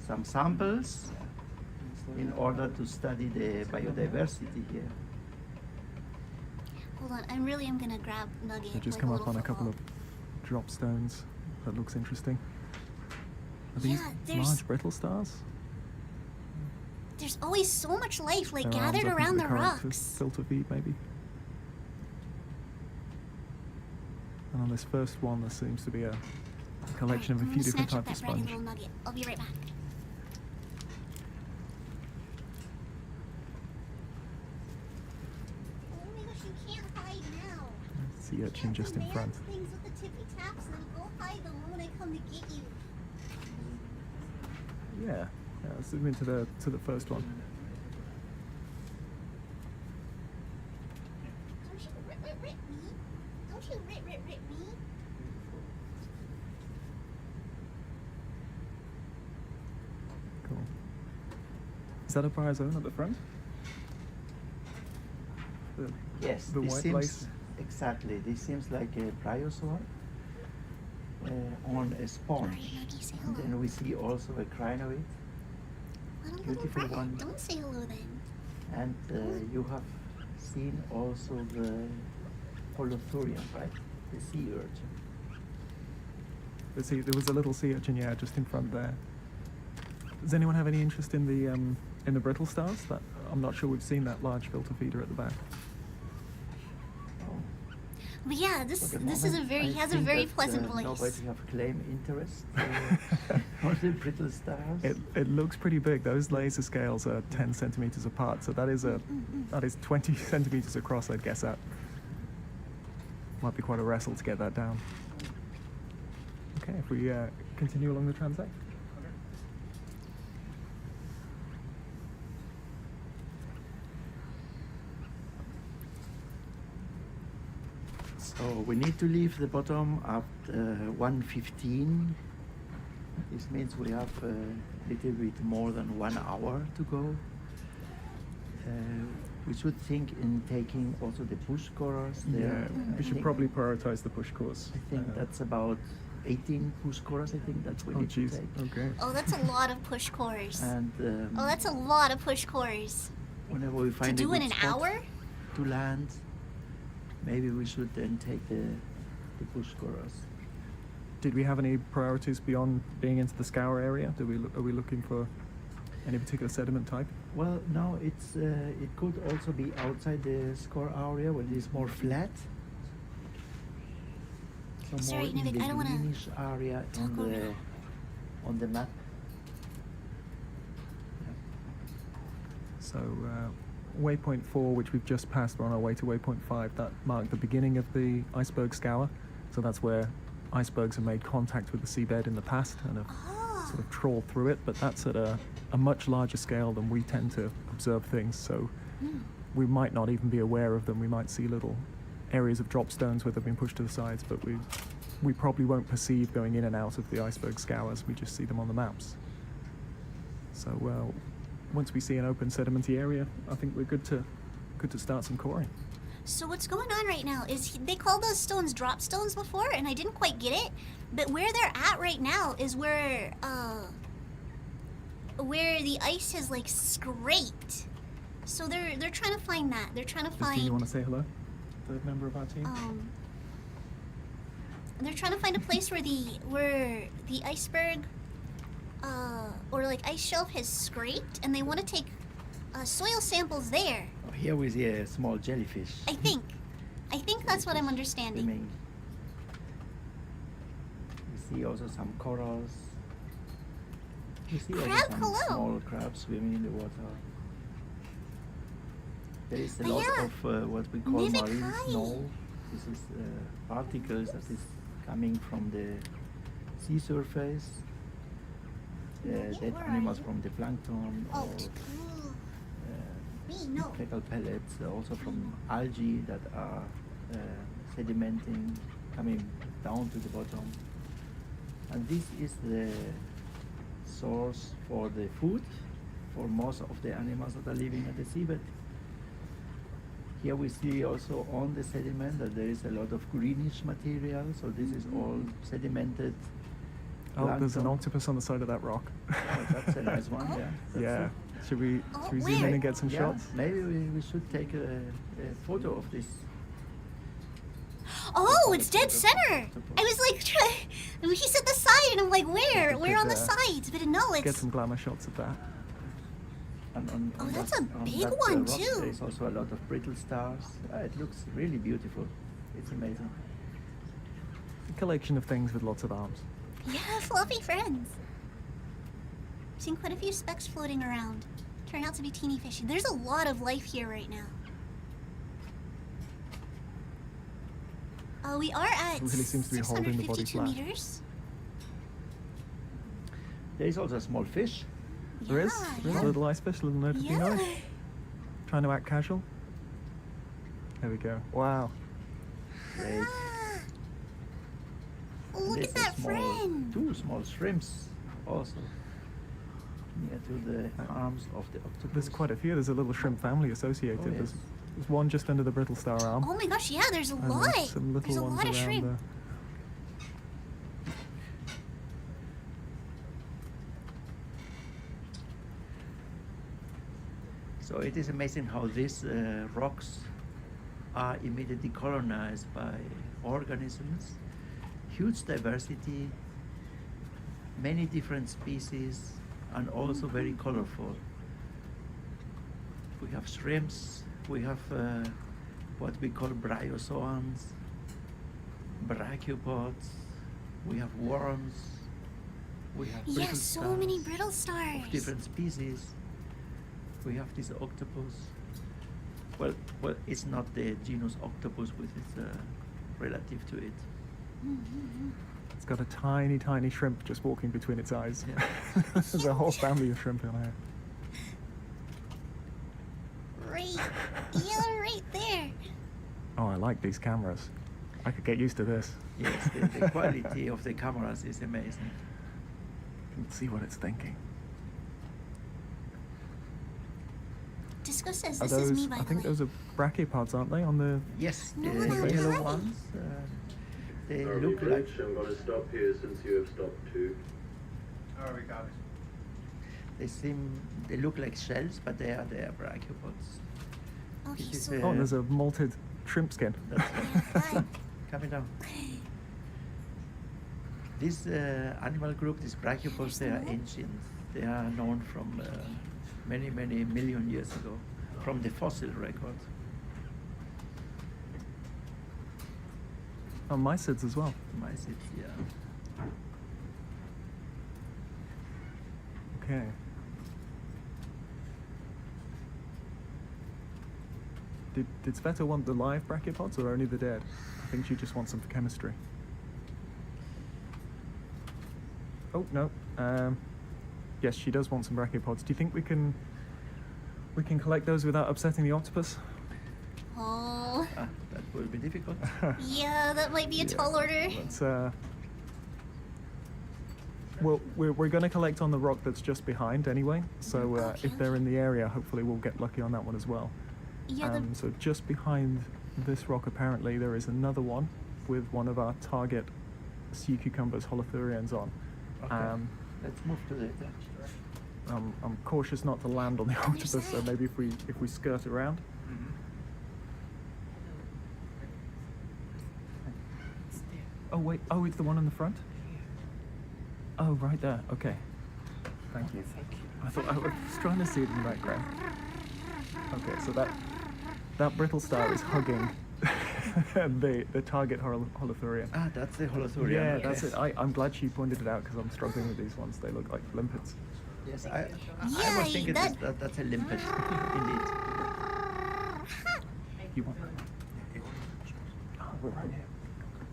Speaker 9: some samples in order to study the biodiversity here.
Speaker 1: Hold on, I really am gonna grab Nugget.
Speaker 8: They just
Speaker 1: like
Speaker 8: come
Speaker 1: little
Speaker 8: up on a couple
Speaker 1: football.
Speaker 8: of drop stones. That looks interesting. Are these
Speaker 1: Yeah, there's-
Speaker 8: large brittle stars?
Speaker 1: There's always so much life, like
Speaker 8: Their arms
Speaker 1: gathered
Speaker 8: up into
Speaker 1: around the
Speaker 8: current to
Speaker 1: rocks.
Speaker 8: filter feed, maybe. And on this first one, there seems to be a collection of a
Speaker 1: I'm
Speaker 8: few
Speaker 1: gonna
Speaker 8: different
Speaker 1: snatch up
Speaker 8: types of
Speaker 1: that bratty
Speaker 8: sponge.
Speaker 1: little nugget. I'll be right back. Oh my gosh, you can't hide now.
Speaker 8: Sea urchin just in front.
Speaker 1: Things with the tippy taps, and then go hide the moment I come to get you.
Speaker 8: Yeah. Let's zoom into the first one.
Speaker 1: Don't you rip me? Don't you rip me?
Speaker 8: Cool. Is that a bryozoan at the front? The,
Speaker 9: Yes,
Speaker 8: the
Speaker 9: this
Speaker 8: white
Speaker 9: seems
Speaker 8: lace?
Speaker 9: exactly. This seems like a bryozoa on a sponge.
Speaker 1: Alright, Nuggie, say
Speaker 9: And
Speaker 1: hello.
Speaker 9: then we see also a crinoid,
Speaker 1: What a little
Speaker 9: beautiful
Speaker 1: rat.
Speaker 9: one.
Speaker 1: Don't say hello then.
Speaker 9: and you have seen also the holothurian, right? The sea urchin.
Speaker 8: There was a little sea urchin, yeah, just in front there. Does anyone have any interest in the brittle stars? That I'm not sure we've seen that large filter feeder at the back.
Speaker 9: Oh,
Speaker 1: But yeah, this
Speaker 9: for the
Speaker 1: is a
Speaker 9: moment,
Speaker 1: very
Speaker 9: I
Speaker 1: he has a
Speaker 9: think
Speaker 1: very
Speaker 9: that,
Speaker 1: pleasant voice.
Speaker 9: Nobody have claimed interest on the brittle stars.
Speaker 8: It looks pretty big. Those laser scales are 10 centimeters apart, so that is 20 centimeters across, I'd guess at. Might be quite a wrestle to get that down. Okay, if we continue along the transect.
Speaker 9: So we need to leave the bottom at 1:15. This means we have a little bit more than 1 hour to go. We should think in taking also the push course there.
Speaker 8: Yeah,
Speaker 9: I
Speaker 8: we should
Speaker 9: think-
Speaker 8: probably prioritize the push course.
Speaker 9: I think that's about 18 push cores. I think that's what
Speaker 8: Oh,
Speaker 9: we need to
Speaker 8: jeez.
Speaker 9: take.
Speaker 8: Okay.
Speaker 1: Oh, that's a lot of push cores.
Speaker 9: And
Speaker 1: Oh, that's a lot of push cores.
Speaker 9: whenever we
Speaker 1: To
Speaker 9: find a
Speaker 1: do in
Speaker 9: good
Speaker 1: an
Speaker 9: spot
Speaker 1: hour?
Speaker 9: to land, maybe we should then take the push course.
Speaker 8: Did we have any priorities beyond being into the scour area? Are we looking for Any particular sediment type?
Speaker 9: Well, no, it's it could also be outside the score area where it is more flat. So
Speaker 1: Sorry,
Speaker 9: more in
Speaker 1: Nivik,
Speaker 9: the
Speaker 1: I don't wanna
Speaker 9: greenish area
Speaker 1: talk over you.
Speaker 9: on the map.
Speaker 8: So waypoint 4, which we've just passed, we're on our way to waypoint 5, that marked the beginning of the iceberg scour. So that's where icebergs have made contact with the seabed in the past and have sort of trawled through it, but that's at a much larger scale than we tend to observe things. So we might not even be aware of them. We might see little areas of drop stones where they've been pushed to the sides, but we probably won't perceive going in and out of the iceberg scours. We just see them on the maps. So once we see an open sedimenty area, I think we're good to start some coring.
Speaker 1: So what's going on right now is they called those stones drop stones before, and I didn't quite get it. But where they're at right now is where the ice has like scraped. So they're trying to find that. They're trying to
Speaker 8: Christine, you
Speaker 1: find.
Speaker 8: want to say hello? Third member of our team.
Speaker 1: They're trying to find a place where the iceberg or like ice shelf has scraped, and they want to take soil samples there.
Speaker 9: Oh, here we see a small jellyfish.
Speaker 1: I think that's what I'm understanding.
Speaker 9: Swimming. We see also some corals. We see also
Speaker 1: Crab,
Speaker 9: some
Speaker 1: hello.
Speaker 9: small crabs swimming in the water. There is a
Speaker 1: Oh,
Speaker 9: lot
Speaker 1: yeah.
Speaker 9: of what we call
Speaker 1: Nivik,
Speaker 9: marine
Speaker 1: hi.
Speaker 9: snow. This is particles that is coming from the sea surface.
Speaker 1: Nivik,
Speaker 9: Dead
Speaker 1: where are
Speaker 9: animals
Speaker 1: you?
Speaker 9: from the plankton
Speaker 1: Oh,
Speaker 9: or
Speaker 1: me no.
Speaker 9: fecal pellets, also from algae that are sedimenting, coming down to the bottom. And this is the source for the food for most of the animals that are living at the seabed. Here we see also on the sediment that there is a lot of greenish material, so this is all sedimented.
Speaker 8: Oh, there's an
Speaker 9: plankton.
Speaker 8: octopus on the side of that rock.
Speaker 9: Oh, that's a nice one, yeah. That's
Speaker 8: Yeah.
Speaker 9: it.
Speaker 8: Should we zoom
Speaker 1: where?
Speaker 8: in and get some
Speaker 9: Yeah,
Speaker 8: shots?
Speaker 9: maybe we should take a photo of this.
Speaker 1: Oh, it's dead center. I was like, he said the side, and I'm like, where?
Speaker 8: We
Speaker 1: Where on the
Speaker 8: could,
Speaker 1: sides? But no,
Speaker 8: Get
Speaker 1: it's.
Speaker 8: some glamour shots of that.
Speaker 9: And
Speaker 1: Oh, that's
Speaker 9: that-
Speaker 1: a
Speaker 9: on
Speaker 1: big
Speaker 9: that,
Speaker 1: one,
Speaker 9: rock,
Speaker 1: too.
Speaker 9: There is also a lot of brittle stars. It looks really beautiful. It's amazing.
Speaker 8: A collection of things with lots of arms.
Speaker 1: Yeah, fluffy friends. Seen quite a few specks floating around. Turn out to be teeny fishy. There's a lot of life here right now. We are at
Speaker 8: It really seems to be holding the body
Speaker 1: 652
Speaker 8: flat.
Speaker 1: meters.
Speaker 9: There is also a small fish.
Speaker 8: There is?
Speaker 1: Yeah,
Speaker 8: There's
Speaker 1: yeah.
Speaker 8: a little ice fish, a little nerd
Speaker 1: Yeah.
Speaker 8: Trying to act casual. There we go. Wow.
Speaker 9: Great.
Speaker 1: Ah. Look
Speaker 9: There's
Speaker 1: at that
Speaker 9: a small,
Speaker 1: friend.
Speaker 9: 2 small shrimps also near to the arms of the octopus.
Speaker 8: There's quite a few. There's a little shrimp family associated.
Speaker 9: Oh, yes.
Speaker 8: There's one just under the brittle star arm.
Speaker 1: Oh my gosh, yeah, there's a
Speaker 8: and
Speaker 1: lot.
Speaker 8: there's some little
Speaker 1: There's a
Speaker 8: ones
Speaker 1: lot of
Speaker 8: around
Speaker 1: shrimp.
Speaker 8: there.
Speaker 9: So it is amazing how these rocks are immediately colonized by organisms. Huge diversity, many different species, and also very colorful. We have shrimps, we have what we call bryozoans, brachiopods, we have worms, we have brittle
Speaker 1: Yes, so many
Speaker 9: stars
Speaker 1: brittle stars.
Speaker 9: of different species. We have this octopus. Well, it's not the genus Octopus, which is relative to it.
Speaker 8: It's got a tiny, tiny shrimp just walking between its eyes.
Speaker 9: Yeah.
Speaker 8: There's a whole family of shrimp in there.
Speaker 1: Right, yeah, right there.
Speaker 8: Oh, I like these cameras. I could get used to this.
Speaker 9: Yes, the quality of the cameras is amazing.
Speaker 8: Let's see what it's thinking.
Speaker 1: Disco says
Speaker 8: Are
Speaker 1: this is
Speaker 8: those?
Speaker 1: me, by
Speaker 8: I
Speaker 1: the
Speaker 8: think
Speaker 1: way.
Speaker 8: those are brachiopods, aren't they? On the
Speaker 9: Yes,
Speaker 1: No,
Speaker 9: the
Speaker 1: no,
Speaker 9: yellow
Speaker 1: hi.
Speaker 9: ones, they
Speaker 5: RV
Speaker 9: look like
Speaker 5: Bridge, I'm going to stop here since you have stopped too.
Speaker 7: Oh, we got it.
Speaker 9: they look like shells, but they are brachiopods.
Speaker 1: Oh,
Speaker 9: This
Speaker 1: he's
Speaker 9: is
Speaker 1: so.
Speaker 9: a-
Speaker 8: oh, and there's a malted shrimp skin.
Speaker 9: That's
Speaker 1: Hi.
Speaker 9: coming down. This animal group, these brachiopods, they are ancient. They are known from many, many million years ago, from the fossil record.
Speaker 8: Oh, mysids as well.
Speaker 9: Mysids, yeah.
Speaker 8: Okay. Did Sveta want the live brachiopods or only the dead? I think she just wants them for chemistry. Oh, no. Yes, she does want some brachiopods. Do you think we can collect those without upsetting the octopus?
Speaker 1: Oh,
Speaker 9: That will be difficult.
Speaker 1: yeah, that might be a tall order.
Speaker 8: Let's, well, we're going to collect on the rock that's just behind anyway. So
Speaker 1: Okay,
Speaker 8: if they're in the area, hopefully we'll get lucky on that one as well.
Speaker 1: Yeah,
Speaker 8: So just behind this rock, apparently, there is another one with one of our target sea cucumbers, holothurians, on.
Speaker 9: Okay. Let's move to the
Speaker 8: I'm cautious not to land on the octopus, so maybe if we skirt around. Oh wait, oh, it's the one in the front? Oh, right there, okay. Thank you. I thought I was trying to see it in the background. Okay, so that brittle star is hugging the target holothurian.
Speaker 9: Ah, that's the holothurian.
Speaker 8: Yeah,
Speaker 9: okay.
Speaker 8: that's it. I'm glad she pointed it out because I'm struggling with these ones. They look like limpets.
Speaker 9: Yes, I
Speaker 1: Yeah,
Speaker 9: was thinking
Speaker 1: that-
Speaker 9: that's a limpet, indeed.
Speaker 8: You want that? Oh, we're right here.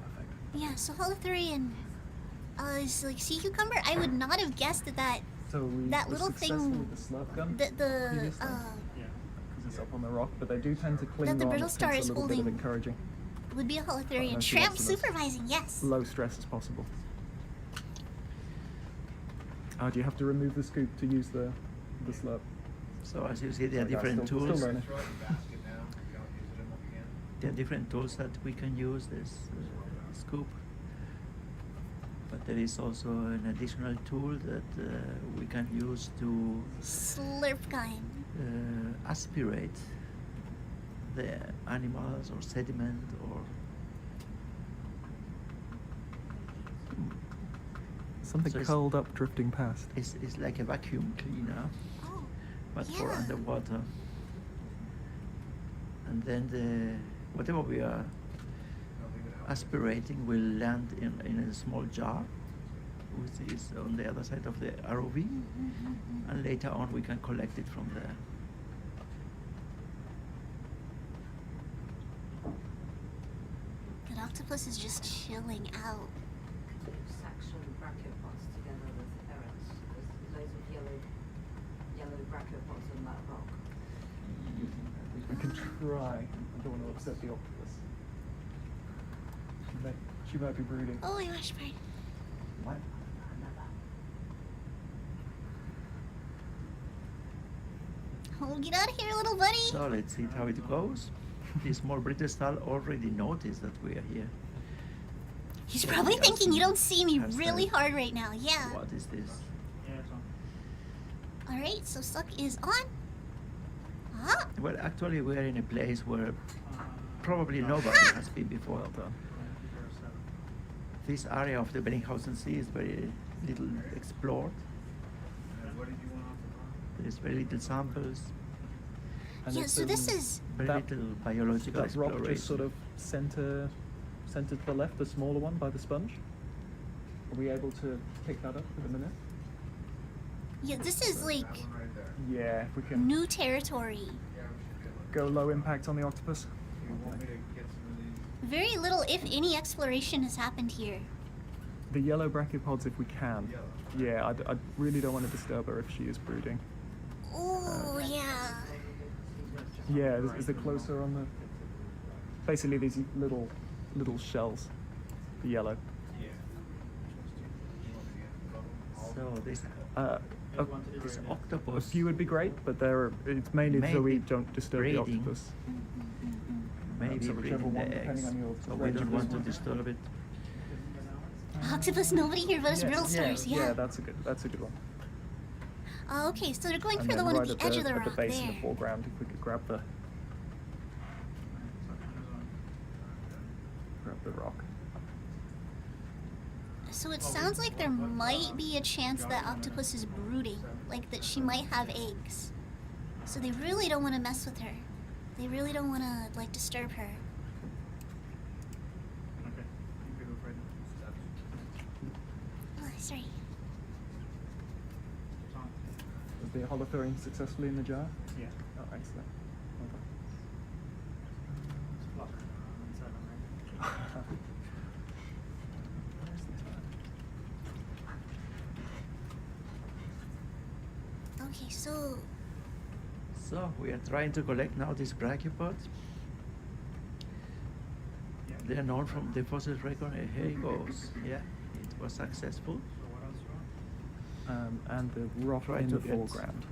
Speaker 8: Perfect.
Speaker 1: yeah. So holothurian is like sea cucumber. I would not have guessed that
Speaker 8: So we
Speaker 1: That
Speaker 8: were
Speaker 1: little
Speaker 8: successful
Speaker 1: thing-
Speaker 8: with the slurp gun
Speaker 1: the
Speaker 8: previously,
Speaker 7: Yeah.
Speaker 8: because it's up on the rock, but they do tend to cling
Speaker 1: That the
Speaker 8: on.
Speaker 1: brittle
Speaker 8: It takes
Speaker 1: star
Speaker 8: a
Speaker 1: is
Speaker 8: little bit of
Speaker 1: holding-
Speaker 8: encouraging.
Speaker 1: would be a holothurian.
Speaker 8: no, she
Speaker 1: Tramp
Speaker 8: wants the most
Speaker 1: supervising. Yes.
Speaker 8: Low stress as possible. Do you have to remove the scoop to use the slurp?
Speaker 9: So as you see, there are
Speaker 8: Sorry, guys,
Speaker 9: different
Speaker 8: still
Speaker 9: tools.
Speaker 8: learning.
Speaker 9: There are different tools that we can use this scoop. But there is also an additional tool that we can use to
Speaker 1: Slurp gun.
Speaker 9: aspirate the animals or sediment or
Speaker 8: Something
Speaker 9: So it's-
Speaker 8: curled up drifting past.
Speaker 9: it's like a vacuum cleaner,
Speaker 1: Oh.
Speaker 9: but for
Speaker 1: Yeah.
Speaker 9: underwater. And then whatever we are aspirating will land in a small jar, which is on the other side of the ROV, and later on we can collect it from there.
Speaker 1: That octopus is just chilling out.
Speaker 3: Section brachiopods together with ferrets. There's loads of yellow brachiopods on that rock.
Speaker 8: We can try. I don't want to upset the octopus. She might be brooding.
Speaker 1: Oh my gosh, Brian.
Speaker 8: What?
Speaker 1: Oh, get out of here, little buddy.
Speaker 9: So let's see how it goes. This small British star already noticed that we are here.
Speaker 1: He's
Speaker 9: Yeah,
Speaker 1: probably
Speaker 9: yes,
Speaker 1: thinking you don't see me
Speaker 9: has
Speaker 1: really
Speaker 9: that.
Speaker 1: hard right now. Yeah.
Speaker 9: What is this?
Speaker 7: Yeah, it's on.
Speaker 1: All right, so suck is on. Ah,
Speaker 9: Well, actually, we are in a place where probably
Speaker 7: no.
Speaker 9: nobody has been before.
Speaker 8: Well done.
Speaker 9: This area of the Bellinghausen Sea is very little explored.
Speaker 7: What did you want off the top?
Speaker 9: There is very little samples,
Speaker 8: And
Speaker 1: yeah.
Speaker 8: it's,
Speaker 1: So this
Speaker 8: um,
Speaker 1: is
Speaker 9: very
Speaker 8: That-
Speaker 9: little biological
Speaker 8: that rock
Speaker 9: exploration.
Speaker 8: just sort of center to the left, the smaller one by the sponge. Are we able to pick that up with a minute?
Speaker 1: yeah. This is like
Speaker 4: That one right there.
Speaker 8: Yeah, if we can
Speaker 1: new territory.
Speaker 4: Yeah, we should be able to.
Speaker 8: go low impact on the octopus.
Speaker 4: You want me to get some of these?
Speaker 1: Very little, if any, exploration has happened here.
Speaker 8: The yellow brachiopods if we can.
Speaker 4: Yellow.
Speaker 8: Yeah, I really don't want to disturb her if she is brooding.
Speaker 1: Oh yeah.
Speaker 8: Yeah, is it closer on the... Basically these little shells. The yellow.
Speaker 4: Yeah. You want me to get both?
Speaker 9: So this
Speaker 8: A,
Speaker 9: this
Speaker 8: a
Speaker 9: octopus
Speaker 8: few would be great, but it's mainly so we
Speaker 9: Maybe
Speaker 8: don't disturb
Speaker 9: breeding.
Speaker 8: the octopus.
Speaker 9: maybe
Speaker 8: So whichever
Speaker 9: breeding
Speaker 8: one,
Speaker 9: the
Speaker 8: depending
Speaker 9: eggs.
Speaker 8: on your
Speaker 9: So we
Speaker 8: range
Speaker 9: don't
Speaker 8: of
Speaker 9: want to
Speaker 8: this one.
Speaker 9: disturb it.
Speaker 1: Octopus, nobody here but us brittle stars.
Speaker 8: yeah,
Speaker 1: Yeah.
Speaker 8: that's a good one.
Speaker 1: Okay, so they're going
Speaker 8: And
Speaker 1: for the
Speaker 8: then
Speaker 1: one
Speaker 8: right
Speaker 1: at the edge of the
Speaker 8: at
Speaker 1: rock
Speaker 8: the base in the
Speaker 1: there.
Speaker 8: foreground, if we could grab the rock.
Speaker 1: So it sounds like there might be a chance that octopus is brooding, like that she might have eggs. So they really don't want to mess with her. They really don't want to, like, disturb her.
Speaker 7: Okay. You can go for it.
Speaker 1: Oh, sorry.
Speaker 7: It's on.
Speaker 8: Was the holothurian successfully in the jar?
Speaker 7: Yeah.
Speaker 8: Oh, excellent. Well done.
Speaker 7: It's block on 7, right?
Speaker 8: Where's the time?
Speaker 1: Okay, so
Speaker 9: So we are trying to collect now these brachiopods.
Speaker 7: Yeah.
Speaker 9: They are known from the fossil record. Here it goes. Yeah, it was successful.
Speaker 7: So what else you want?
Speaker 8: And the rock
Speaker 9: Try
Speaker 8: in
Speaker 9: to
Speaker 8: the
Speaker 9: get-
Speaker 8: foreground.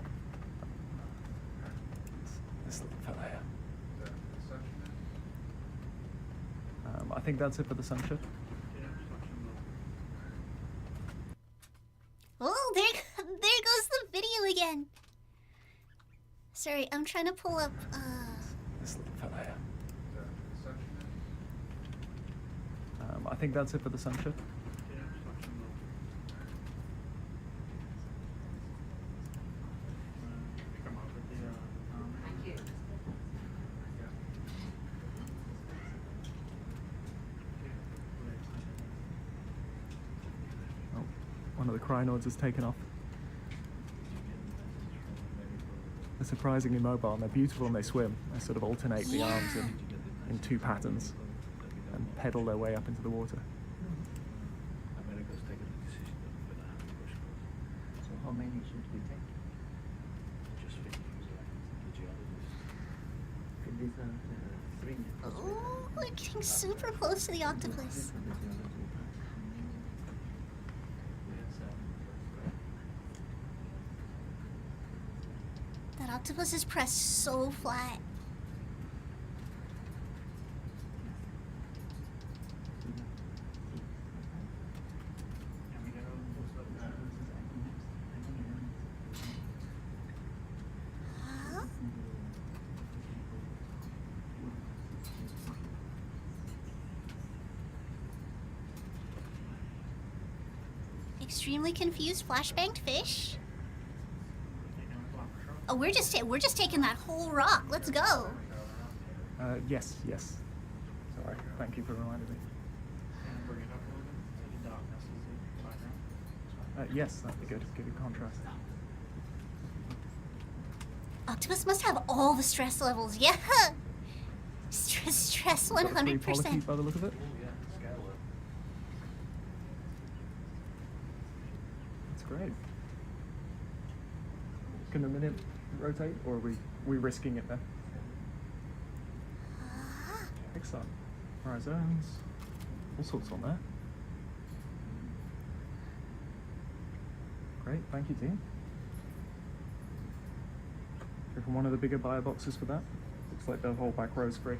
Speaker 8: This little fella here. I think that's it for the suction.
Speaker 7: Yeah, suction block.
Speaker 1: oh, there goes the video again. Sorry, I'm trying to pull up.
Speaker 8: This little fella here. I think that's it for the suction.
Speaker 7: Yeah, suction block. Come up with the
Speaker 3: Thank you.
Speaker 8: Oh, one of the crinoids has taken off. They're surprisingly mobile and they're beautiful and they swim. They sort of alternate the arms in two patterns and pedal their way up into the water.
Speaker 9: So how many should we take? These are 3.
Speaker 1: Oh, we're getting super close to the octopus. That octopus is pressed so flat. Huh? Extremely confused flashbanged fish. Oh, we're just taking that whole rock. Let's go.
Speaker 8: Yes. Sorry, thank you for reminding me.
Speaker 7: And bring it up a little bit so the darkness is the background.
Speaker 8: Yes, that'd be good. Give it contrast.
Speaker 1: Octopus must have all the stress levels. Yeah. Stress
Speaker 8: Got a free
Speaker 1: 100%.
Speaker 8: polychaete by the look of it. That's great. Can the minute rotate, or are we risking it then? Excellent. Horizons. All sorts on there. Great, thank you, team. Go from one of the bigger buyer boxes for that. Looks like the whole back row's free.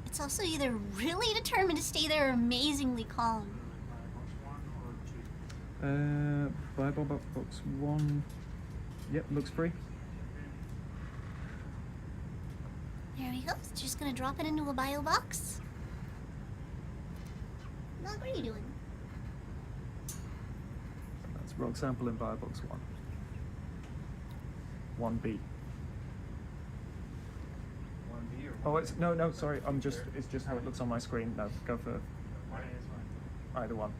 Speaker 1: It's also either really determined to stay there or amazingly calm.
Speaker 8: Buy box 1. Yep, looks free.
Speaker 1: There we go. Just gonna drop it into a bio box. Look, what are you doing?
Speaker 8: That's rock sample in buy box 1. 1B.
Speaker 7: 1B or
Speaker 8: Oh, it's no, sorry. It's just how it looks on my screen. No, go for either one.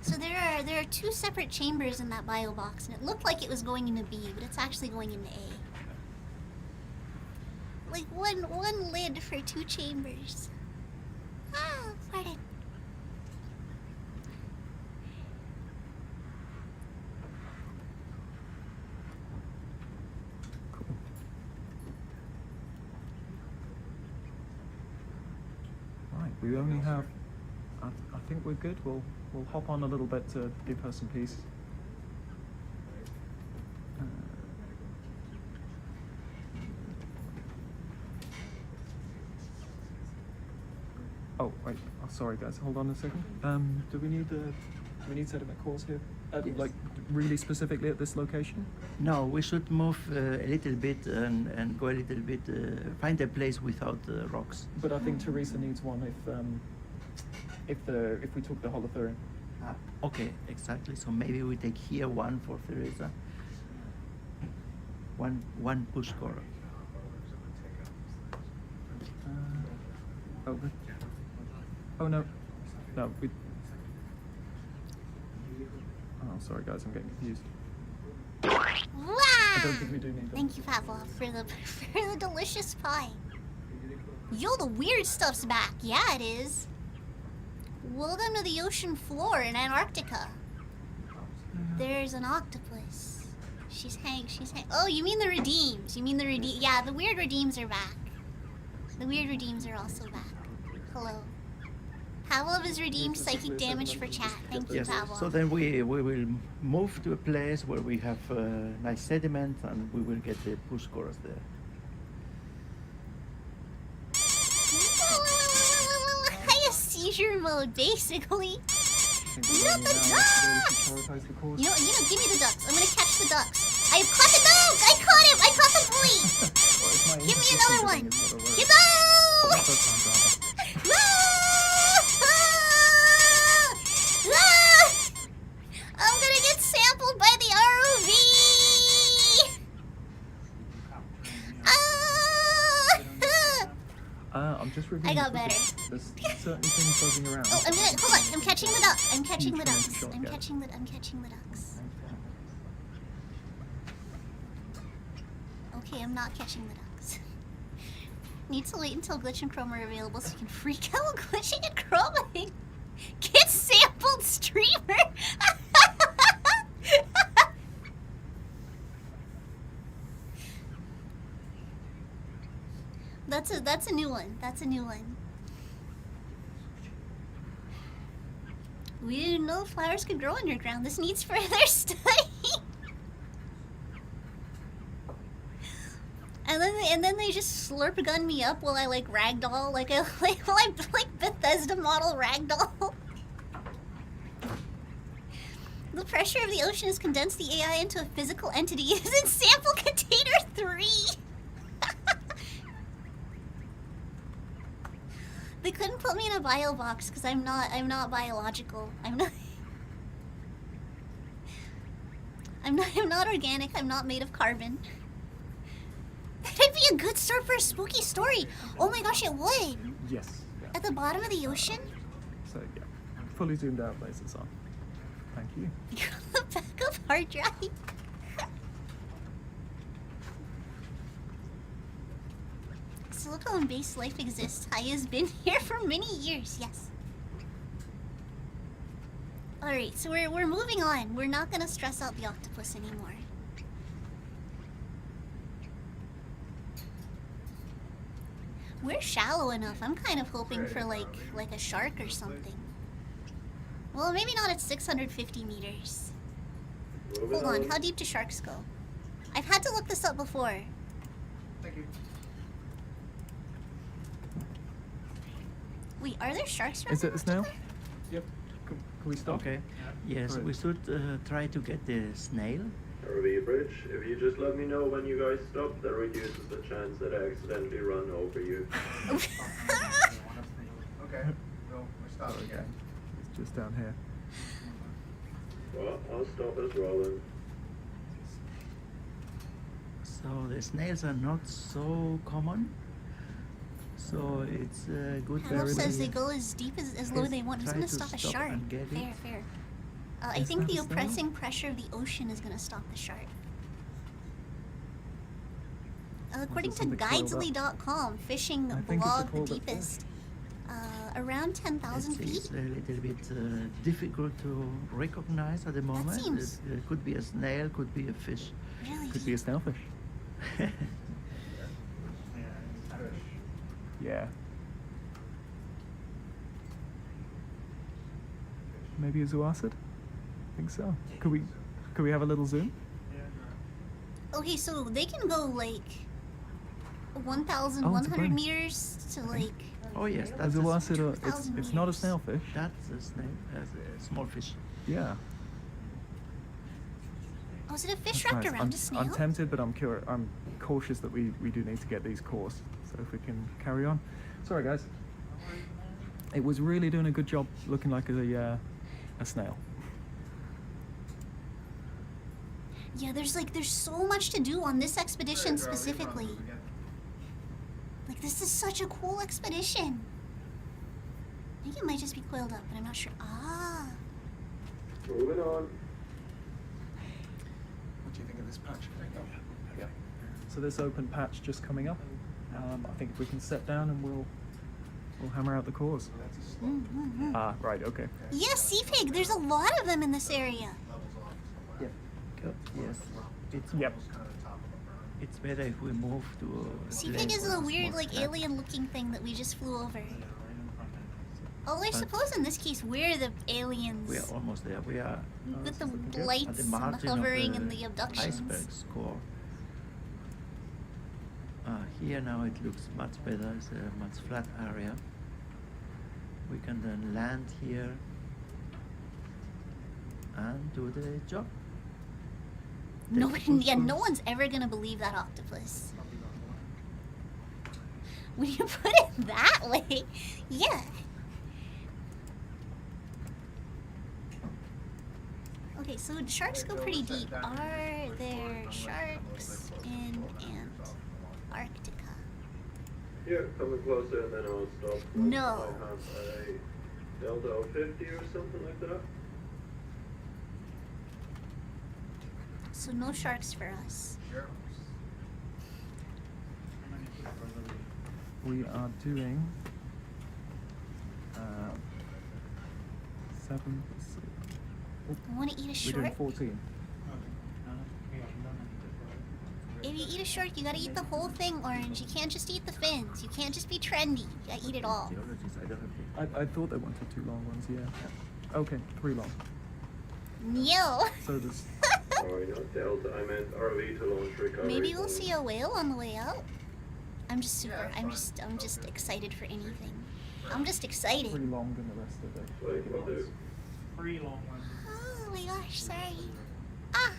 Speaker 1: So there are two separate chambers in that bio box, and it looked like it was going into B, but it's actually going into A. Like one lid for two chambers. Ah, pardon.
Speaker 8: Right, we only have. I think we're good. We'll hop on a little bit to give her some peace. Oh wait, oh, sorry guys, hold on a second. Do we need sediment cores here?
Speaker 9: Yes.
Speaker 8: Like really specifically at this location?
Speaker 9: No, we should move a little bit and go a little bit, find a place without rocks.
Speaker 8: But I think Teresa needs one if we took the holothurian.
Speaker 9: Okay, exactly. So maybe we take here one for Teresa. One push core.
Speaker 8: Oh no, we. Oh, sorry guys, I'm getting confused.
Speaker 1: Wow!
Speaker 8: I don't think we do need them.
Speaker 1: Thank you, Pavlov, for the delicious pie. Yo, the weird stuff's back. Yeah, it is. Welcome to the ocean floor in Antarctica. There's an octopus. She's hang. Oh, you mean the redeems? Yeah, the weird redeems are back. The weird redeems are also back. Hello. Pavlov is redeemed psychic damage for chat. Thank you,
Speaker 9: Yes.
Speaker 1: Pavlov.
Speaker 9: So then we will move to a place where we have nice sediment and we will get the push cores there.
Speaker 1: I seizure mode, basically. Not the ducks! You know, give me the ducks. I'm gonna catch the ducks. I caught the dog! I caught him! I caught the bully! Give me another one! Give I'm gonna get sampled by the ROV!
Speaker 8: I'm just reviewing.
Speaker 1: I got
Speaker 8: the footage.
Speaker 1: better.
Speaker 8: There's certain things buzzing around.
Speaker 1: Oh, hold on. I'm catching the duck. I'm catching the
Speaker 8: Huge
Speaker 1: ducks.
Speaker 8: shot,
Speaker 1: I'm
Speaker 8: guys.
Speaker 1: catching the ducks. Okay, I'm not catching the ducks. Need to wait until Glitch and Chrome are available so you can freak out glitching and chroming. Get sampled, streamer. That's a new one. That's a new one. We didn't know flowers could grow underground. This needs further study. And then they just slurp gun me up while I like ragdoll, like Bethesda model ragdoll. The pressure of the ocean has condensed the AI into a physical entity. It is in sample container 3. They couldn't put me in a bio box because I'm not biological. I'm not organic. I'm not made of carbon. That'd be a good start for a spooky story. Oh my gosh, it would.
Speaker 8: Yes. Yeah.
Speaker 1: At the bottom of the ocean?
Speaker 8: So yeah, fully zoomed out lasers on. Thank you.
Speaker 1: You're on the backup hard drive. Silicon-based life exists. Hai has been here for many years. Yes. All right, so we're moving on. We're not gonna stress out the octopus anymore. We're shallow enough. I'm kind of hoping for like a shark or something. Well, maybe not at 650 meters. Hold on, how deep do sharks go? I've had to look this up before.
Speaker 7: Thank you.
Speaker 1: Wait, are there sharks around?
Speaker 8: Is it a snail? Yep. Can we stop?
Speaker 9: Okay. Yes,
Speaker 8: Right.
Speaker 9: we should try to get the snail.
Speaker 5: RV Bridge, if you just let me know when you guys stop, that reduces the chance that I accidentally run over you.
Speaker 7: Okay. Well, we're stopping again.
Speaker 8: It's just down here.
Speaker 5: Well, I'll stop as well then.
Speaker 9: So the snails are not so common. So it's good.
Speaker 1: Pavlov says they go as deep as low as they want. Who's
Speaker 9: Try
Speaker 1: gonna
Speaker 9: to
Speaker 1: stop a
Speaker 9: stop
Speaker 1: shark?
Speaker 9: and get
Speaker 1: Fair,
Speaker 9: it.
Speaker 1: fair. I
Speaker 8: Is
Speaker 1: think
Speaker 8: that
Speaker 1: the
Speaker 8: a snail?
Speaker 1: oppressing pressure of the ocean is gonna stop the shark. According to
Speaker 8: something coiled up?
Speaker 1: guidesly.com, fishing
Speaker 8: I think it's a
Speaker 1: blog, the
Speaker 8: coiled up
Speaker 1: deepest, around 10,000 feet.
Speaker 9: It's a little bit difficult to recognize at the moment.
Speaker 1: seems-
Speaker 9: It could be a snail, could be a fish.
Speaker 1: Really?
Speaker 8: Could be a snailfish. Yeah. Maybe a zooacid? I think so. Could we have a little zoom?
Speaker 1: Okay, so they can go like. 1,100
Speaker 8: bunny.
Speaker 1: meters to like.
Speaker 9: Oh yes,
Speaker 8: Is
Speaker 9: that's
Speaker 8: it
Speaker 9: a,
Speaker 8: was it a, it's
Speaker 1: 1,000
Speaker 8: not a
Speaker 1: meters.
Speaker 8: snailfish.
Speaker 9: that's a snake, a small fish.
Speaker 8: Yeah.
Speaker 1: Oh, is it a fish
Speaker 8: That's
Speaker 1: wrapped
Speaker 8: nice.
Speaker 1: around a snail?
Speaker 8: I'm tempted, but I'm cautious that we do need to get these course. So if we can carry on. Sorry, guys. It was really doing a good job looking like a snail.
Speaker 1: Yeah, there's so much to do on this expedition specifically. Like, this is such a cool expedition. I think it might just be coiled up, but I'm not sure. Ah.
Speaker 5: Moving on.
Speaker 8: What do you think of this patch? Yeah. So this open patch just coming up. I think if we can set down and we'll hammer out the cores. Ah, right, okay.
Speaker 1: Yeah, sea pig. There's a lot of them in this area.
Speaker 9: Yeah. Yes.
Speaker 8: Yep.
Speaker 9: It's better if we move to.
Speaker 1: Sea pig is a weird, like, alien-looking thing that we just flew over. Oh, I suppose in this case we're the aliens.
Speaker 9: We are almost there. We are
Speaker 1: With the
Speaker 9: at
Speaker 1: lights
Speaker 9: the
Speaker 1: and
Speaker 9: margin
Speaker 1: the hovering
Speaker 9: of
Speaker 1: and the abductions.
Speaker 9: iceberg's core. Here now it looks much better. It's a much flat area. We can then land here and do the job.
Speaker 1: No,
Speaker 9: Take full
Speaker 1: yeah, no
Speaker 9: course.
Speaker 1: one's ever gonna believe that octopus. When you put it that way, yeah. Okay, so sharks go pretty deep. Are there sharks in Antarctica?
Speaker 5: Yeah, coming closer and then I'll stop.
Speaker 1: No.
Speaker 5: I have a delta of 50 or something like that.
Speaker 1: So no sharks for us.
Speaker 8: We are doing 7.
Speaker 1: I want to eat a
Speaker 8: We're doing
Speaker 1: short.
Speaker 8: 14.
Speaker 1: If you eat a shark, you gotta eat the whole thing, Orange. You can't just eat the fins. You can't just be trendy. You gotta eat it all.
Speaker 9: Geologists, I don't have to.
Speaker 8: I thought they wanted 2 long ones, yeah. Okay, 3 long.
Speaker 1: No.
Speaker 8: So does.
Speaker 5: Sorry, not delta. I meant RV to launch recovery.
Speaker 1: Maybe we'll see a whale on the way out. I'm just excited for anything. I'm just excited.
Speaker 8: 3 long than the rest of it.
Speaker 5: Like, what the-
Speaker 7: 3 long ones.
Speaker 1: Oh my gosh, sorry. Ah.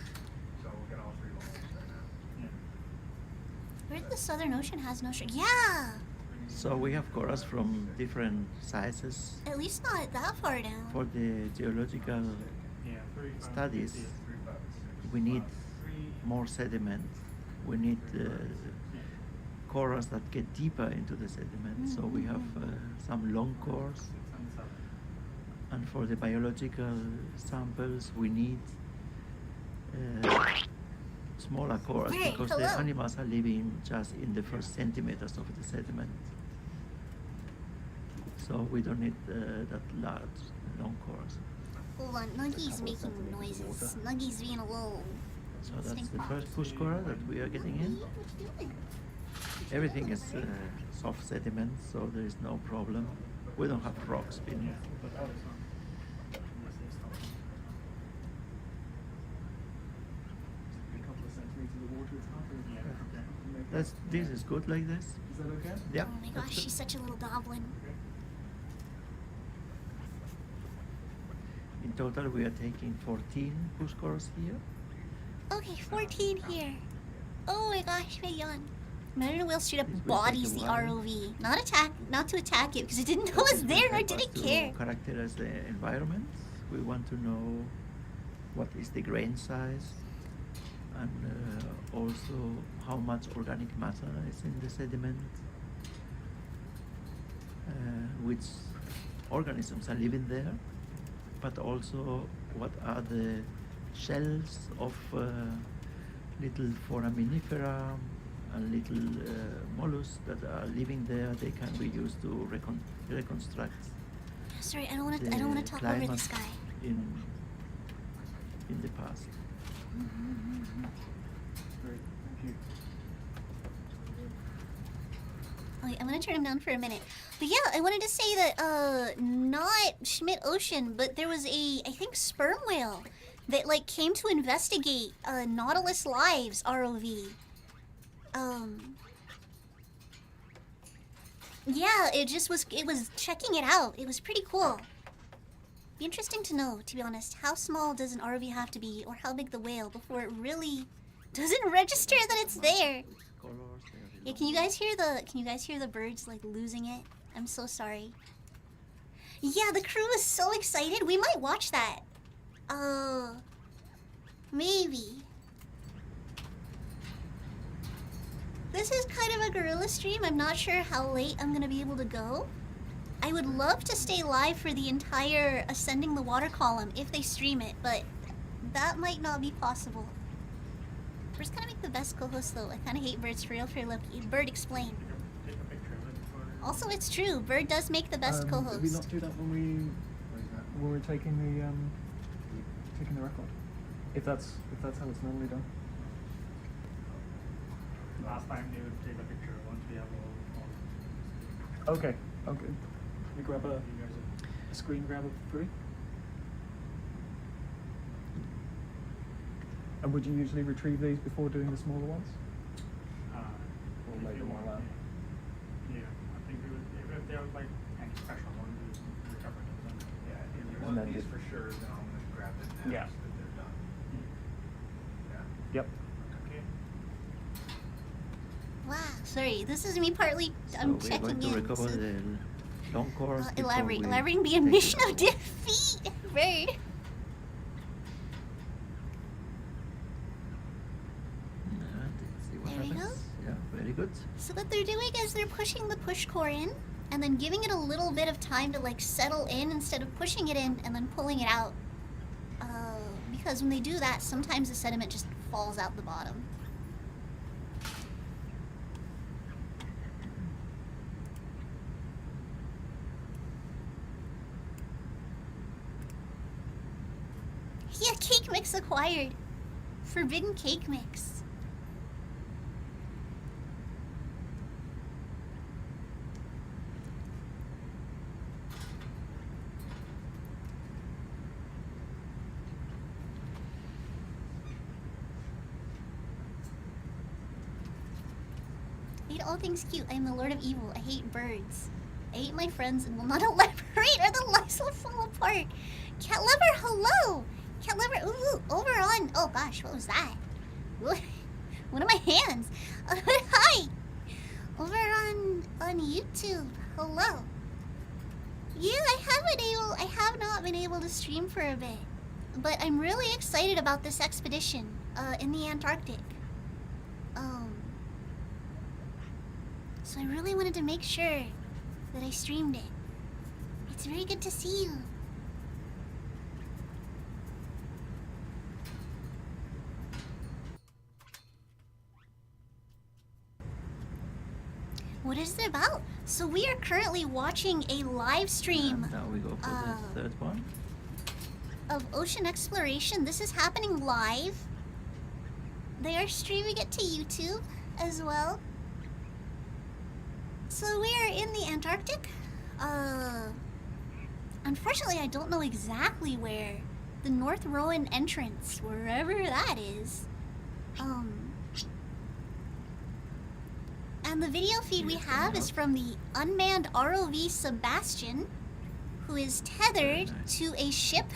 Speaker 1: Where's the Southern Ocean has no shark? Yeah.
Speaker 9: So we have corals from different sizes
Speaker 1: At least not that far down.
Speaker 9: for the geological
Speaker 7: Yeah, 3
Speaker 9: studies. We need more sediment. We need corals that get deeper into the sediment. So we have some long cores. And for the biological samples, we need smaller corals
Speaker 1: Hey,
Speaker 9: because
Speaker 1: hello.
Speaker 9: the animals are living just in the first centimeters of the sediment. So we don't need that large, long corals.
Speaker 1: Hold on, Nuggy's making noises. Nuggy's being a little.
Speaker 9: So that's the first push coral that we are getting in.
Speaker 1: What you doing?
Speaker 9: Everything is soft sediment, so there is no problem. We don't have rocks beneath. This is good like this.
Speaker 8: Is that okay?
Speaker 9: Yeah.
Speaker 1: Oh my
Speaker 9: that's
Speaker 1: gosh,
Speaker 9: good.
Speaker 1: she's such a little goblin.
Speaker 9: In total, we are taking 14 push corals here.
Speaker 1: Okay, 14 here. Oh my gosh, my yawn. Imagine a whale straight up
Speaker 9: This will take
Speaker 1: bodies
Speaker 9: a
Speaker 1: the
Speaker 9: while.
Speaker 1: ROV. Not to attack it, because it didn't know it was there nor
Speaker 9: Help
Speaker 1: did
Speaker 9: us
Speaker 1: it
Speaker 9: to
Speaker 1: care.
Speaker 9: characterize the environment. We want to know what is the grain size and also how much organic matter is in the sediment, which organisms are living there, but also what are the shells of little foraminifera and little mollusks that are living there. They can be used to reconstruct
Speaker 1: Sorry, I don't want to talk over this guy.
Speaker 9: in the past.
Speaker 8: Great, thank you.
Speaker 1: Okay, I'm gonna turn him down for a minute. But yeah, I wanted to say that not Schmidt Ocean, but there was I think sperm whale that like came to investigate Nautilus Live's ROV. Yeah, it was checking it out. It was pretty cool. Be interesting to know, to be honest, how small does an ROV have to be, or how big the whale, before it really doesn't register that it's there. Yeah, can you guys hear the birds like losing it? I'm so sorry. Yeah, the crew is so excited. We might watch that. Maybe. This is kind of a guerrilla stream. I'm not sure how late I'm gonna be able to go. I would love to stay live for the entire Ascending the Water column if they stream it, but that might not be possible. Birds kind of make the best co-host though. I kind of hate birds for real, Loki. Bird, explain.
Speaker 7: Take a picture of it before.
Speaker 1: Also, it's true. Bird does make the best co-host.
Speaker 8: Did we not do that when we were taking the record? If that's how it's normally done.
Speaker 7: Last time they would take a picture once we have all.
Speaker 8: Okay. Can we grab a screen grab of 3? And would you usually retrieve these before doing the smaller ones? Or
Speaker 7: If
Speaker 8: make
Speaker 7: you
Speaker 8: them all
Speaker 7: want,
Speaker 8: out?
Speaker 7: yeah, I think we would, if there was like any special one, we would recover those.
Speaker 4: Yeah, if you
Speaker 8: And
Speaker 4: want
Speaker 8: then
Speaker 4: these
Speaker 8: just-
Speaker 4: for sure, then I'm gonna grab it now
Speaker 8: Yeah.
Speaker 4: so that they're done. Yeah.
Speaker 8: Yep.
Speaker 7: Okay.
Speaker 1: Wow, sorry. This is me partly. I'm
Speaker 9: so we're
Speaker 1: checking
Speaker 9: going to
Speaker 1: in.
Speaker 9: recover
Speaker 1: so-
Speaker 9: the long course. before
Speaker 1: elaborate.
Speaker 9: we
Speaker 1: Elaborating be a
Speaker 9: take it
Speaker 1: mission
Speaker 9: out.
Speaker 1: of defeat. Bird.
Speaker 9: Let's see what
Speaker 1: There we go.
Speaker 9: happens. Yeah, very good.
Speaker 1: So what they're doing is they're pushing the push core in, and then giving it a little bit of time to like settle in instead of pushing it in and then pulling it out. Because when they do that, sometimes the sediment just falls out the bottom. Yeah, cake mix acquired. Forbidden cake mix. I hate all things cute. I am the Lord of Evil. I hate birds. I hate my friends and will not elaborate or the lives will fall apart. Cat lover, hello! Cat lover, ooh, over on. Oh gosh, what was that? One of my hands. Hi! Over on YouTube. Hello. Yeah, I have not been able to stream for a bit. But I'm really excited about this expedition in the Antarctic. So I really wanted to make sure that I streamed it. It's very good to see you. What is it about? So we are currently watching a live stream
Speaker 9: And now we go for the third one.
Speaker 1: of ocean exploration. This is happening live. They are streaming it to YouTube as well. So we are in the Antarctic. Unfortunately, I don't know exactly where. The North Ronne Entrance, wherever that is. And the video feed we have is from the unmanned ROV Sebastian, who is tethered to a ship.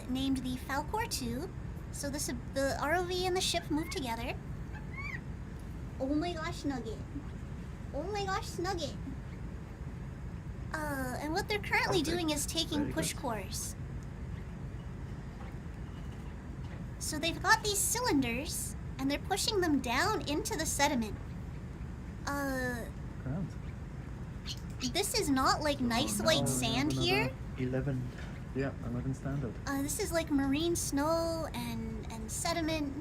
Speaker 1: Named the Falcor 2. So the ROV and the ship move together. Oh my gosh, Nugget. Oh my gosh, Nugget. And what they're currently doing is taking
Speaker 9: Very
Speaker 1: push
Speaker 9: good.
Speaker 1: cores. So they've got these cylinders, and they're pushing them down into the sediment.
Speaker 8: Grand.
Speaker 1: This is not like nice white sand here.
Speaker 9: 11.
Speaker 8: Yeah, 11 standard.
Speaker 1: This is like marine snow and sediment.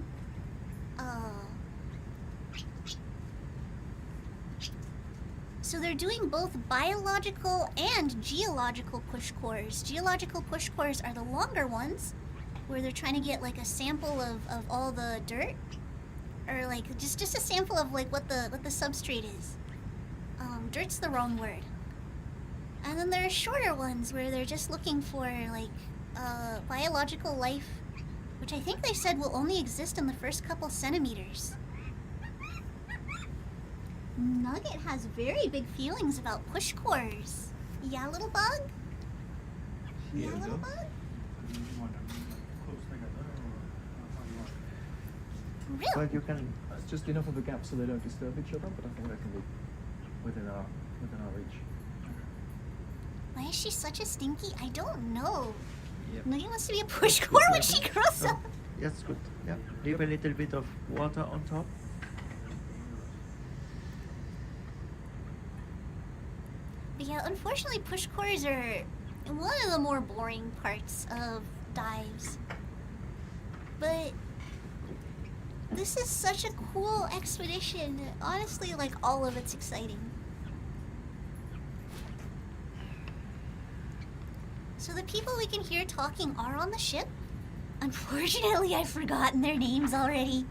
Speaker 1: So they're doing both biological and geological push cores. Geological push cores are the longer ones, where they're trying to get like a sample of all the dirt, or like just a sample of like what the substrate is. Dirt's the wrong word. And then there are shorter ones where they're just looking for like biological life, which I think they said will only exist in the first couple centimeters. Nugget has very big feelings about push cores. Yeah, little bug? Yeah, little bug?
Speaker 7: Do you want them like close together or how do you want it?
Speaker 1: Really?
Speaker 8: Well, you can. It's just enough of a gap so they don't disturb each other, but I think that can be within our reach.
Speaker 1: Why is she such a stinky? I don't know.
Speaker 9: Yep.
Speaker 1: Nugget wants to be a push core when she grows up.
Speaker 9: That's good. Yeah. Leave a little bit of water on top.
Speaker 1: But yeah, unfortunately, push cores are one of the more boring parts of dives. But this is such a cool expedition. Honestly, like, all of it's exciting. So the people we can hear talking are on the ship. Unfortunately, I've forgotten their names already.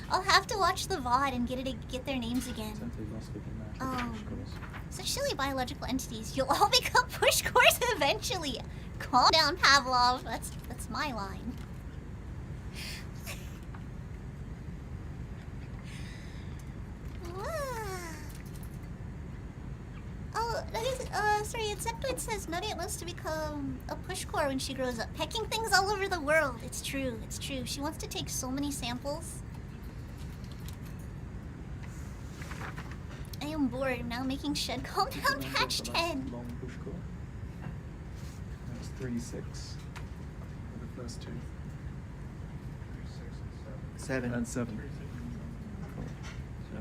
Speaker 1: I'll have to watch the VOD and get their names again.
Speaker 8: Essentially, lost within that. Push cores.
Speaker 1: Such silly biological entities. You'll all become push cores eventually. Calm down, Pavlov. That's my line. Oh, that is, sorry, Insectoid says Nugget wants to become a push core when she grows up. Pecking things all over the world. It's true, it's true. She wants to take so many samples. I am bored. I'm now making shed compound patch 10.
Speaker 8: Long push core. That's 3, 6. For the first two.
Speaker 9: 7.
Speaker 8: And 7.
Speaker 7: 3, 6, and
Speaker 8: Cool. So,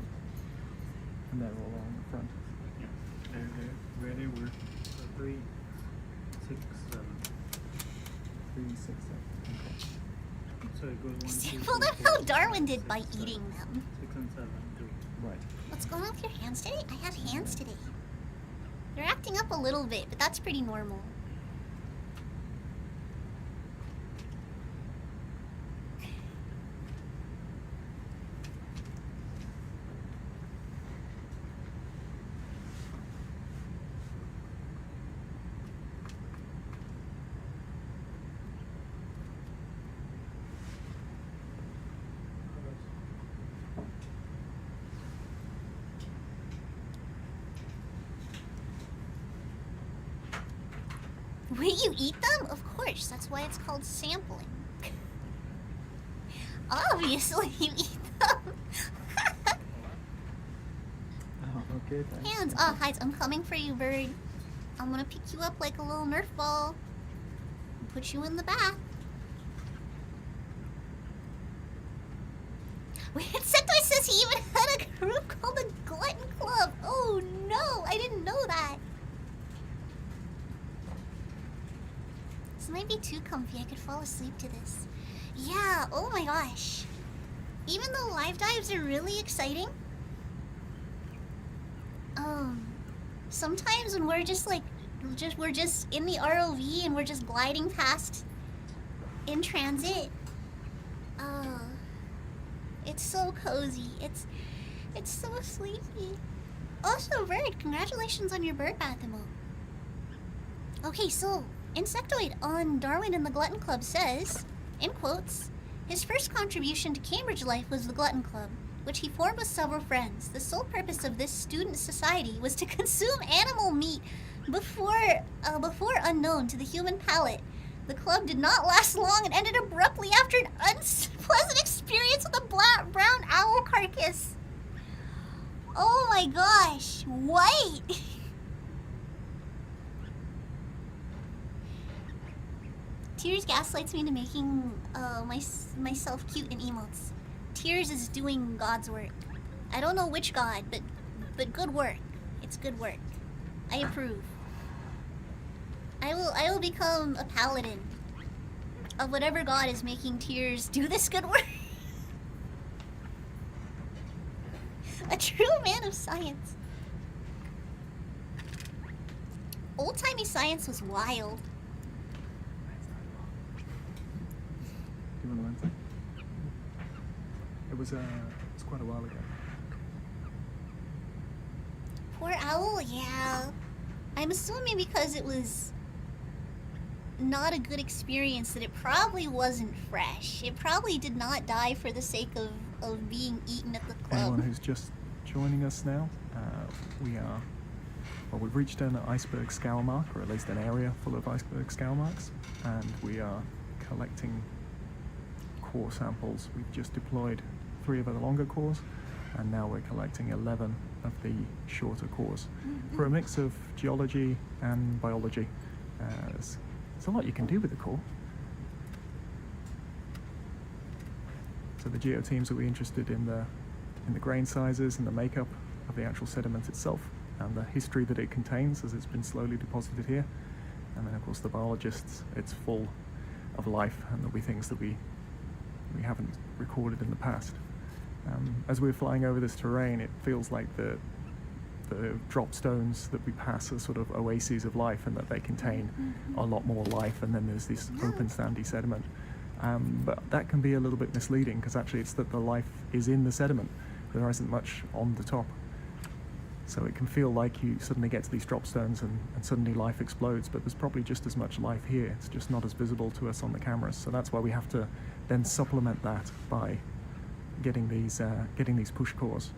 Speaker 8: and they're all along the front.
Speaker 7: yeah. They're where they were. So 3, 6, 7.
Speaker 8: 3, 6, 7. Okay.
Speaker 7: So it goes 1, 2, 3,
Speaker 1: Sample them
Speaker 7: 4,
Speaker 1: how Darwin
Speaker 7: 5,
Speaker 1: did by
Speaker 7: 6,
Speaker 1: eating
Speaker 7: 7.
Speaker 1: them.
Speaker 7: 6 and 7. 3.
Speaker 8: Right.
Speaker 1: What's going on with your hands today? I have hands today. They're acting up a little bit, but that's pretty normal. Will you eat them? Of course. That's why it's called sampling. Obviously, you eat them.
Speaker 8: Oh, okay, thanks.
Speaker 1: Hands. Oh, Hides, I'm coming for you, bird. I'm gonna pick you up like a little Nerf ball and put you in the bath. Wait, Insectoid says he even had a group called the Glutton Club. Oh no, I didn't know that. This might be too comfy. I could fall asleep to this. Yeah, oh my gosh. Even though live dives are really exciting, sometimes when we're just like, we're just in the ROV and we're just gliding past in transit, it's so cozy. It's so sleepy. Also, Bird, congratulations on your bird bath emote. Okay, so Insectoid on Darwin and the Glutton Club says, in quotes, his first contribution to Cambridge life was the Glutton Club, which he formed with several friends. The sole purpose of this student society was to consume animal meat before unknown to the human palate. The club did not last long and ended abruptly after an unpleasant experience with a brown owl carcass. Oh my gosh, what? Tears gaslights me into making myself cute in emotes. Tears is doing God's work. I don't know which God, but good work. It's good work. I approve. I will become a paladin of whatever God is making Tears do this good work. A true man of science. Old-timey science was wild.
Speaker 8: Do you want to answer? It's quite a while ago.
Speaker 1: Poor owl, yeah. I'm assuming because it was not a good experience that it probably wasn't fresh. It probably did not die for the sake of being eaten at the club.
Speaker 8: Anyone who's just joining us now. We've reached an iceberg scour mark, or at least an area full of iceberg scour marks, and we are collecting core samples. We've just deployed 3 of the longer cores, and now we're collecting 11 of the shorter cores for a mix of geology and biology. There's a lot you can do with the core. So the geo teams will be interested in the grain sizes and the makeup of the actual sediment itself and the history that it contains as it's been slowly deposited here. And then of course the biologists, it's full of life, and there'll be things that we haven't recorded in the past. As we're flying over this terrain, it feels like the drop stones that we pass are sort of oases of life, and that they contain a lot more life, and then there's this open sandy sediment. But that can be a little bit misleading, because actually it's that the life is in the sediment. There isn't much on the top. So it can feel like you suddenly get to these drop stones and suddenly life explodes, but there's probably just as much life here. It's just not as visible to us on the cameras. So that's why we have to then supplement that by getting these push cores.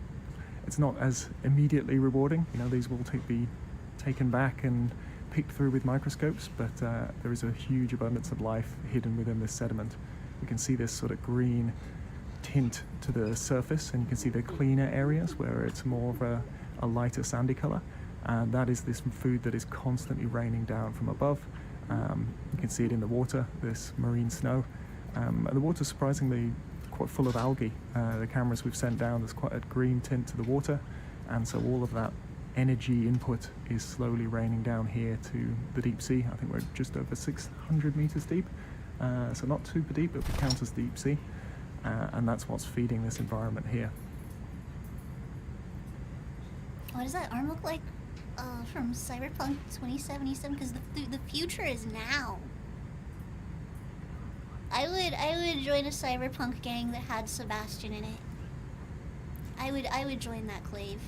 Speaker 8: It's not as immediately rewarding. You know, these will be taken back and picked through with microscopes, but there is a huge abundance of life hidden within this sediment. You can see this sort of green tint to the surface, and you can see the cleaner areas where it's more of a lighter sandy color, and that is this food that is constantly raining down from above. You can see it in the water, this marine snow, and the water's surprisingly quite full of algae. The cameras we've sent down, there's quite a green tint to the water, and so all of that energy input is slowly raining down here to the deep sea. I think we're just over 600 meters deep, so not super deep, but we count as deep sea, and that's what's feeding this environment here.
Speaker 1: What does that arm look like from Cyberpunk 2077? Because the future is now. I would join a cyberpunk gang that had Sebastian in it. I would join that clave.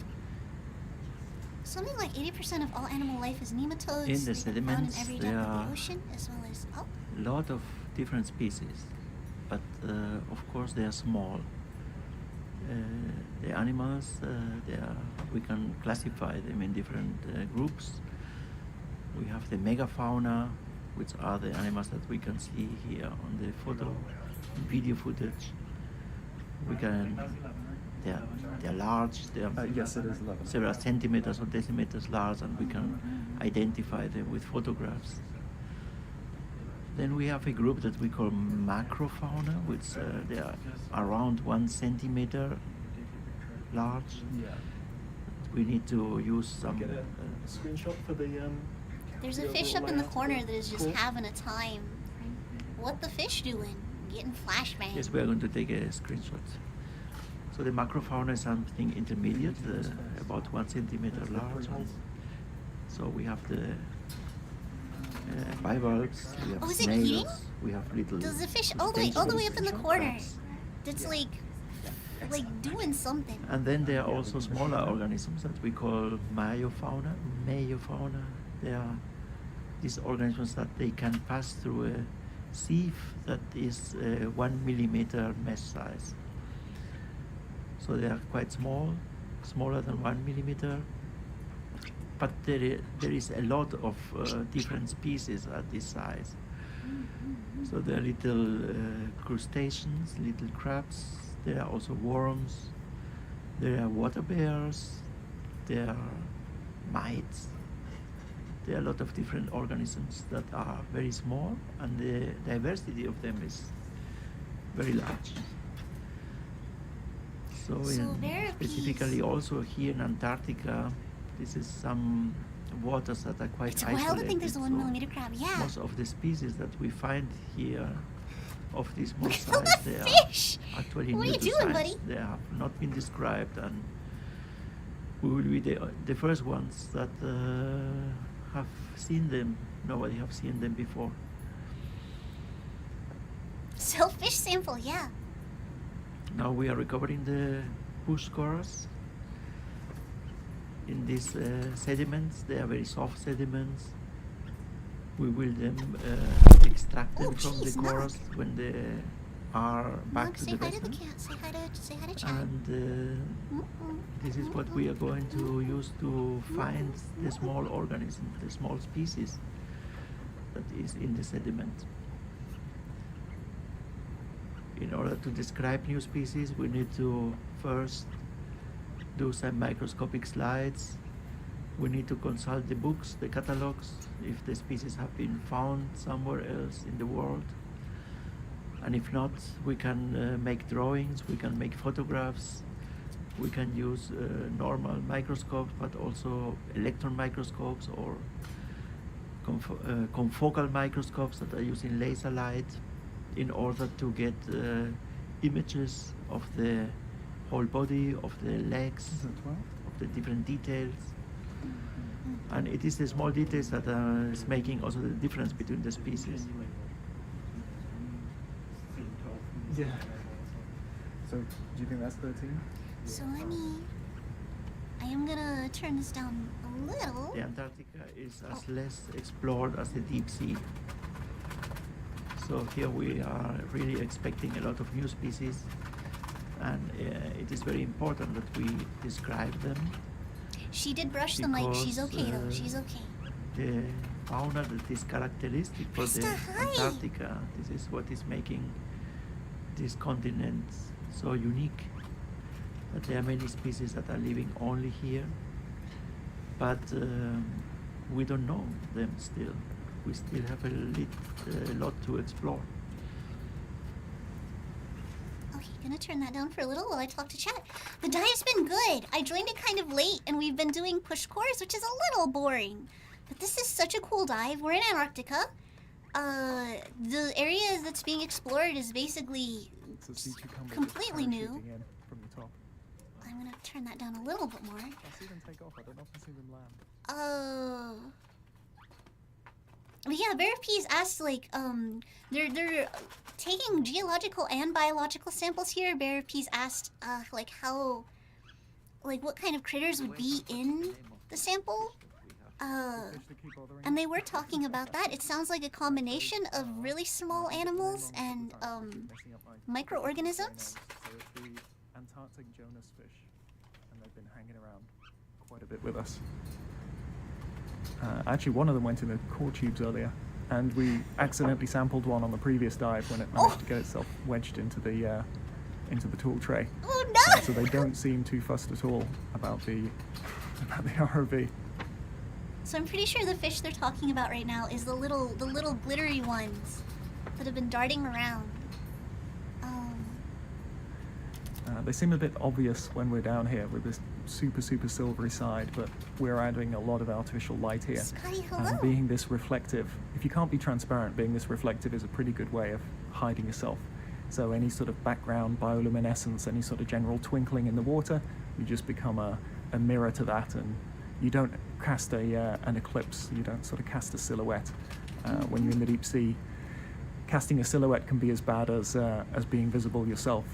Speaker 1: Something like 80% of all animal life is nematodes.
Speaker 9: In the
Speaker 1: They've been found in
Speaker 9: sediments,
Speaker 1: every
Speaker 9: there
Speaker 1: depth of
Speaker 9: are
Speaker 1: the ocean, as well as
Speaker 9: a lot of different species, but of course they are small. The animals, we can classify them in different groups. We have the megafauna, which are the animals that we can see here on the photo, video footage. We can, they're large,
Speaker 8: Yes, it is 11.
Speaker 9: several centimeters or decimeters large, and we can identify them with photographs. Then we have a group that we call macrofauna, which they are around 1 centimeter large.
Speaker 8: Yeah.
Speaker 9: We need to use some.
Speaker 8: Get a screenshot for the.
Speaker 1: there's a
Speaker 8: the
Speaker 1: fish
Speaker 8: little
Speaker 1: up in the
Speaker 8: layout
Speaker 1: corner
Speaker 8: of
Speaker 1: that is just
Speaker 8: core.
Speaker 1: having a time. What the fish doing? Getting flashbang.
Speaker 9: Yes, we are going to take a screenshot. So the macrofauna is something intermediate, about 1 centimeter large. So we have the bivalves, we have
Speaker 1: Oh, is it
Speaker 9: snails,
Speaker 1: eating?
Speaker 9: we have little.
Speaker 1: Does the fish all the way up in the corner? That's like doing something.
Speaker 9: And then there are also smaller organisms that we call meiofauna. Meiofauna. They are these organisms that they can pass through a sieve that is 1 millimeter mesh size. So they are quite small, smaller than 1 millimeter. But there is a lot of different species at this size. So there are little crustaceans, little crabs. There are also worms. There are water bears. There are mites. There are a lot of different organisms that are very small, and the diversity of them is very large. So specifically also here in Antarctica, this is some waters that are quite
Speaker 1: It's
Speaker 9: isolated.
Speaker 1: wild to think there's a 1
Speaker 9: so
Speaker 1: millimeter crab. Yeah.
Speaker 9: most of the species that we find here of this small
Speaker 1: Look at all
Speaker 9: size,
Speaker 1: the
Speaker 9: they
Speaker 1: fish!
Speaker 9: are actually
Speaker 1: What are
Speaker 9: new
Speaker 1: you
Speaker 9: to
Speaker 1: doing,
Speaker 9: science.
Speaker 1: buddy?
Speaker 9: They have not been described, and we will be the first ones that have seen them. Nobody have seen them before.
Speaker 1: Selfish sample, yeah.
Speaker 9: Now we are recovering the push cores in these sediments. They are very soft sediments. We will then extract them
Speaker 1: Oh,
Speaker 9: from the
Speaker 1: jeez,
Speaker 9: cores
Speaker 1: Nog.
Speaker 9: when they are back
Speaker 1: Nog,
Speaker 9: to
Speaker 1: say
Speaker 9: the
Speaker 1: hi to the
Speaker 9: basement.
Speaker 1: cat. Say hi to Say hi to Chad.
Speaker 9: And this is what we are going to use to find the small organism, the small species that is in the sediment. In order to describe new species, we need to first do some microscopic slides. We need to consult the books, the catalogs, if the species have been found somewhere else in the world. And if not, we can make drawings, we can make photographs, we can use normal microscopes, but also electron microscopes or confocal microscopes that are using laser light in order to get images of the whole body, of the legs, of the different details. And it is the small details that is making also the difference between the species.
Speaker 8: Yeah. So, do you think that's 13?
Speaker 1: So I am gonna turn this down a little.
Speaker 9: The Antarctica is as less explored as the deep sea. So here we are really expecting a lot of new species, and it is very important that we describe them.
Speaker 1: She did brush the mic. She's okay though. She's okay.
Speaker 9: The fauna that is characteristic for the Antarctica, this is what is making this continent so unique. That there are many species that are living only here, but we don't know them still. We still have a lot to explore.
Speaker 1: Okay, gonna turn that down for a little while I talk to chat. The dive's been good. I joined it kind of late, and we've been doing push course, which is a little boring. But this is such a cool dive. We're in Antarctica. The area that's being explored is basically completely new.
Speaker 8: From the top.
Speaker 1: I'm gonna turn that down a little bit more.
Speaker 8: I see them take off. I don't often see them land.
Speaker 1: But yeah, Veripees asked, like, they're taking geological and biological samples here. Veripees asked, like, how, like, what kind of critters would be in the sample. And they were talking about that. It sounds like a combination of really small animals and, microorganisms.
Speaker 8: So it's the Antarctic Jonas fish, and they've been hanging around quite a bit with us. Actually, one of them went in the core tubes earlier, and we accidentally sampled one on the previous dive when it managed to get itself wedged into the tool tray.
Speaker 1: Oh no!
Speaker 8: So they don't seem too fussed at all about the ROV.
Speaker 1: So I'm pretty sure the fish they're talking about right now is the little glittery ones that have been darting around.
Speaker 8: They seem a bit obvious when we're down here with this super silvery side, but we're adding a lot of artificial light here.
Speaker 1: Scotty, hello.
Speaker 8: And being this reflective, if you can't be transparent, being this reflective is a pretty good way of hiding yourself. So any sort of background bioluminescence, any sort of general twinkling in the water, you just become a mirror to that, and you don't cast an eclipse, you don't sort of cast a silhouette. When you're in the deep sea, casting a silhouette can be as bad as being visible yourself.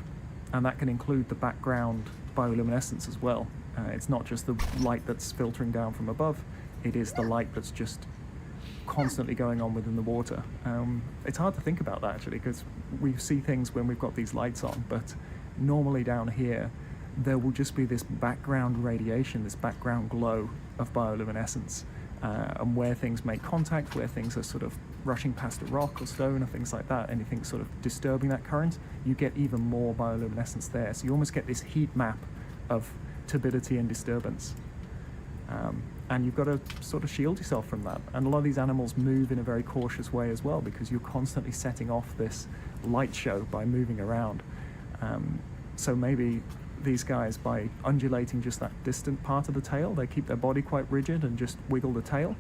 Speaker 8: And that can include the background bioluminescence as well. It's not just the light that's filtering down from above, it is the light that's just constantly going on within the water. It's hard to think about that actually, because we see things when we've got these lights on, but normally down here there will just be this background radiation, this background glow of bioluminescence. And where things make contact, where things are sort of rushing past a rock or stone or things like that, anything sort of disturbing that current, you get even more bioluminescence there. So you almost get this heat map of turbidity and disturbance. And you've got to sort of shield yourself from that. And a lot of these animals move in a very cautious way as well, because you're constantly setting off this light show by moving around. So maybe these guys, by undulating just that distant part of the tail, they keep their body quite rigid and just wiggle the tail.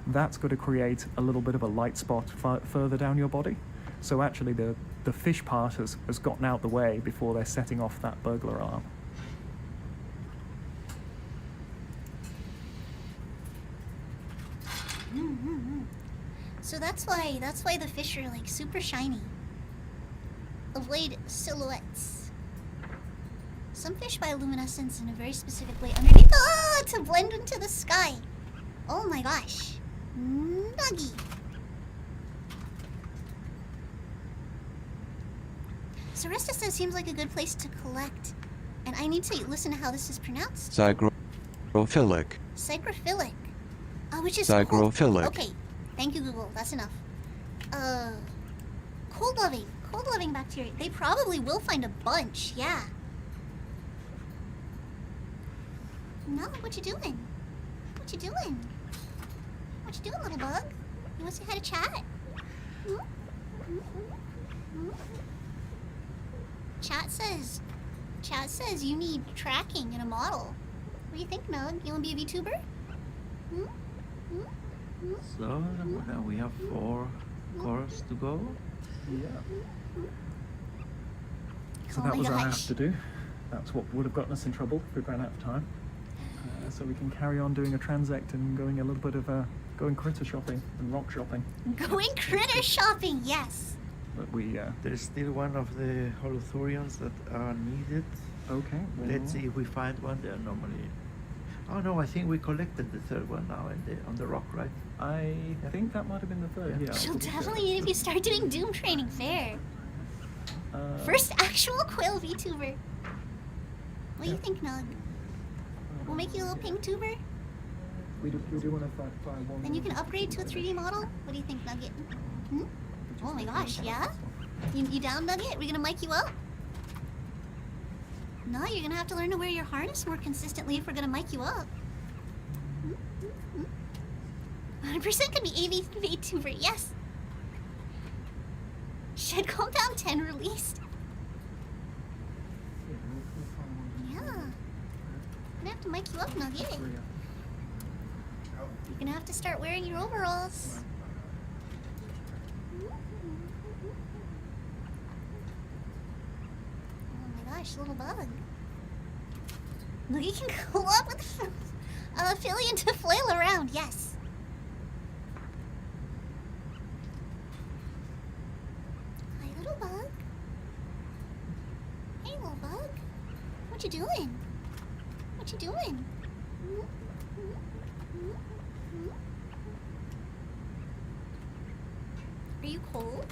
Speaker 8: That's got to create a little bit of a light spot further down your body. So actually the fish part has gotten out the way before they're setting off that burglar alarm.
Speaker 1: So that's why the fish are like super shiny. Avoid silhouettes. Some fish bioluminescence in a very specific way underneath to blend into the sky. Oh my gosh. Nuggy. Saresta says seems like a good place to collect And I need to listen to how this is pronounced.
Speaker 10: Zygrophilic.
Speaker 1: Psychrophilic. Which is
Speaker 10: Zygrophilic.
Speaker 1: cold. Okay, thank you, Google. That's enough. Cold-loving bacteria. They probably will find a bunch, yeah. No, what you doing? What you doing? What you doing, little bug? You want to say hi to chat? Hmm? Hmm? Hmm? Chat says you need tracking in a model. What do you think, Nug? You want to be a VTuber? Hmm? Hmm? Hmm?
Speaker 9: So now we have 4 cores to go.
Speaker 8: Yeah. So
Speaker 1: Oh
Speaker 8: that
Speaker 1: my
Speaker 8: was our have
Speaker 1: gosh.
Speaker 8: to do. That's what would have gotten us in trouble if we ran out of time. So we can carry on doing a transect and going a little bit of going critter shopping and rock shopping.
Speaker 1: Going critter shopping, yes.
Speaker 8: But we
Speaker 9: There's still one of the holothurians that are needed.
Speaker 8: okay. Well,
Speaker 9: Let's see if we find one. They're normally. Oh no, I think we collected the 3rd one now on the rock, right?
Speaker 8: I think that might have been the 3rd. Yeah. I'll
Speaker 1: She'll
Speaker 8: double check.
Speaker 1: definitely need if you start doing Doom training fair. First actual quail VTuber. What do you think, Nug? We'll make you a little pink tuber,
Speaker 8: We do want to fly one.
Speaker 1: then you can upgrade to a 3D model. What do you think, Nugget? Hmm? Oh my gosh, yeah? You down, Nugget? We're gonna mic you up? No, you're gonna have to learn to wear your harness more consistently if we're gonna mic you up. 100% could be AV VTuber, yes. Shed Compound 10 released. Yeah. I'm gonna have to mic you up, Nugget. You're gonna have to start wearing your overalls. Oh my gosh, little bug. Look, you can go up with Philly to flail around, yes. Hi, little bug. Hey, little bug. What you doing? What you doing? Hmm? Hmm? Hmm? Hmm? Are you cold?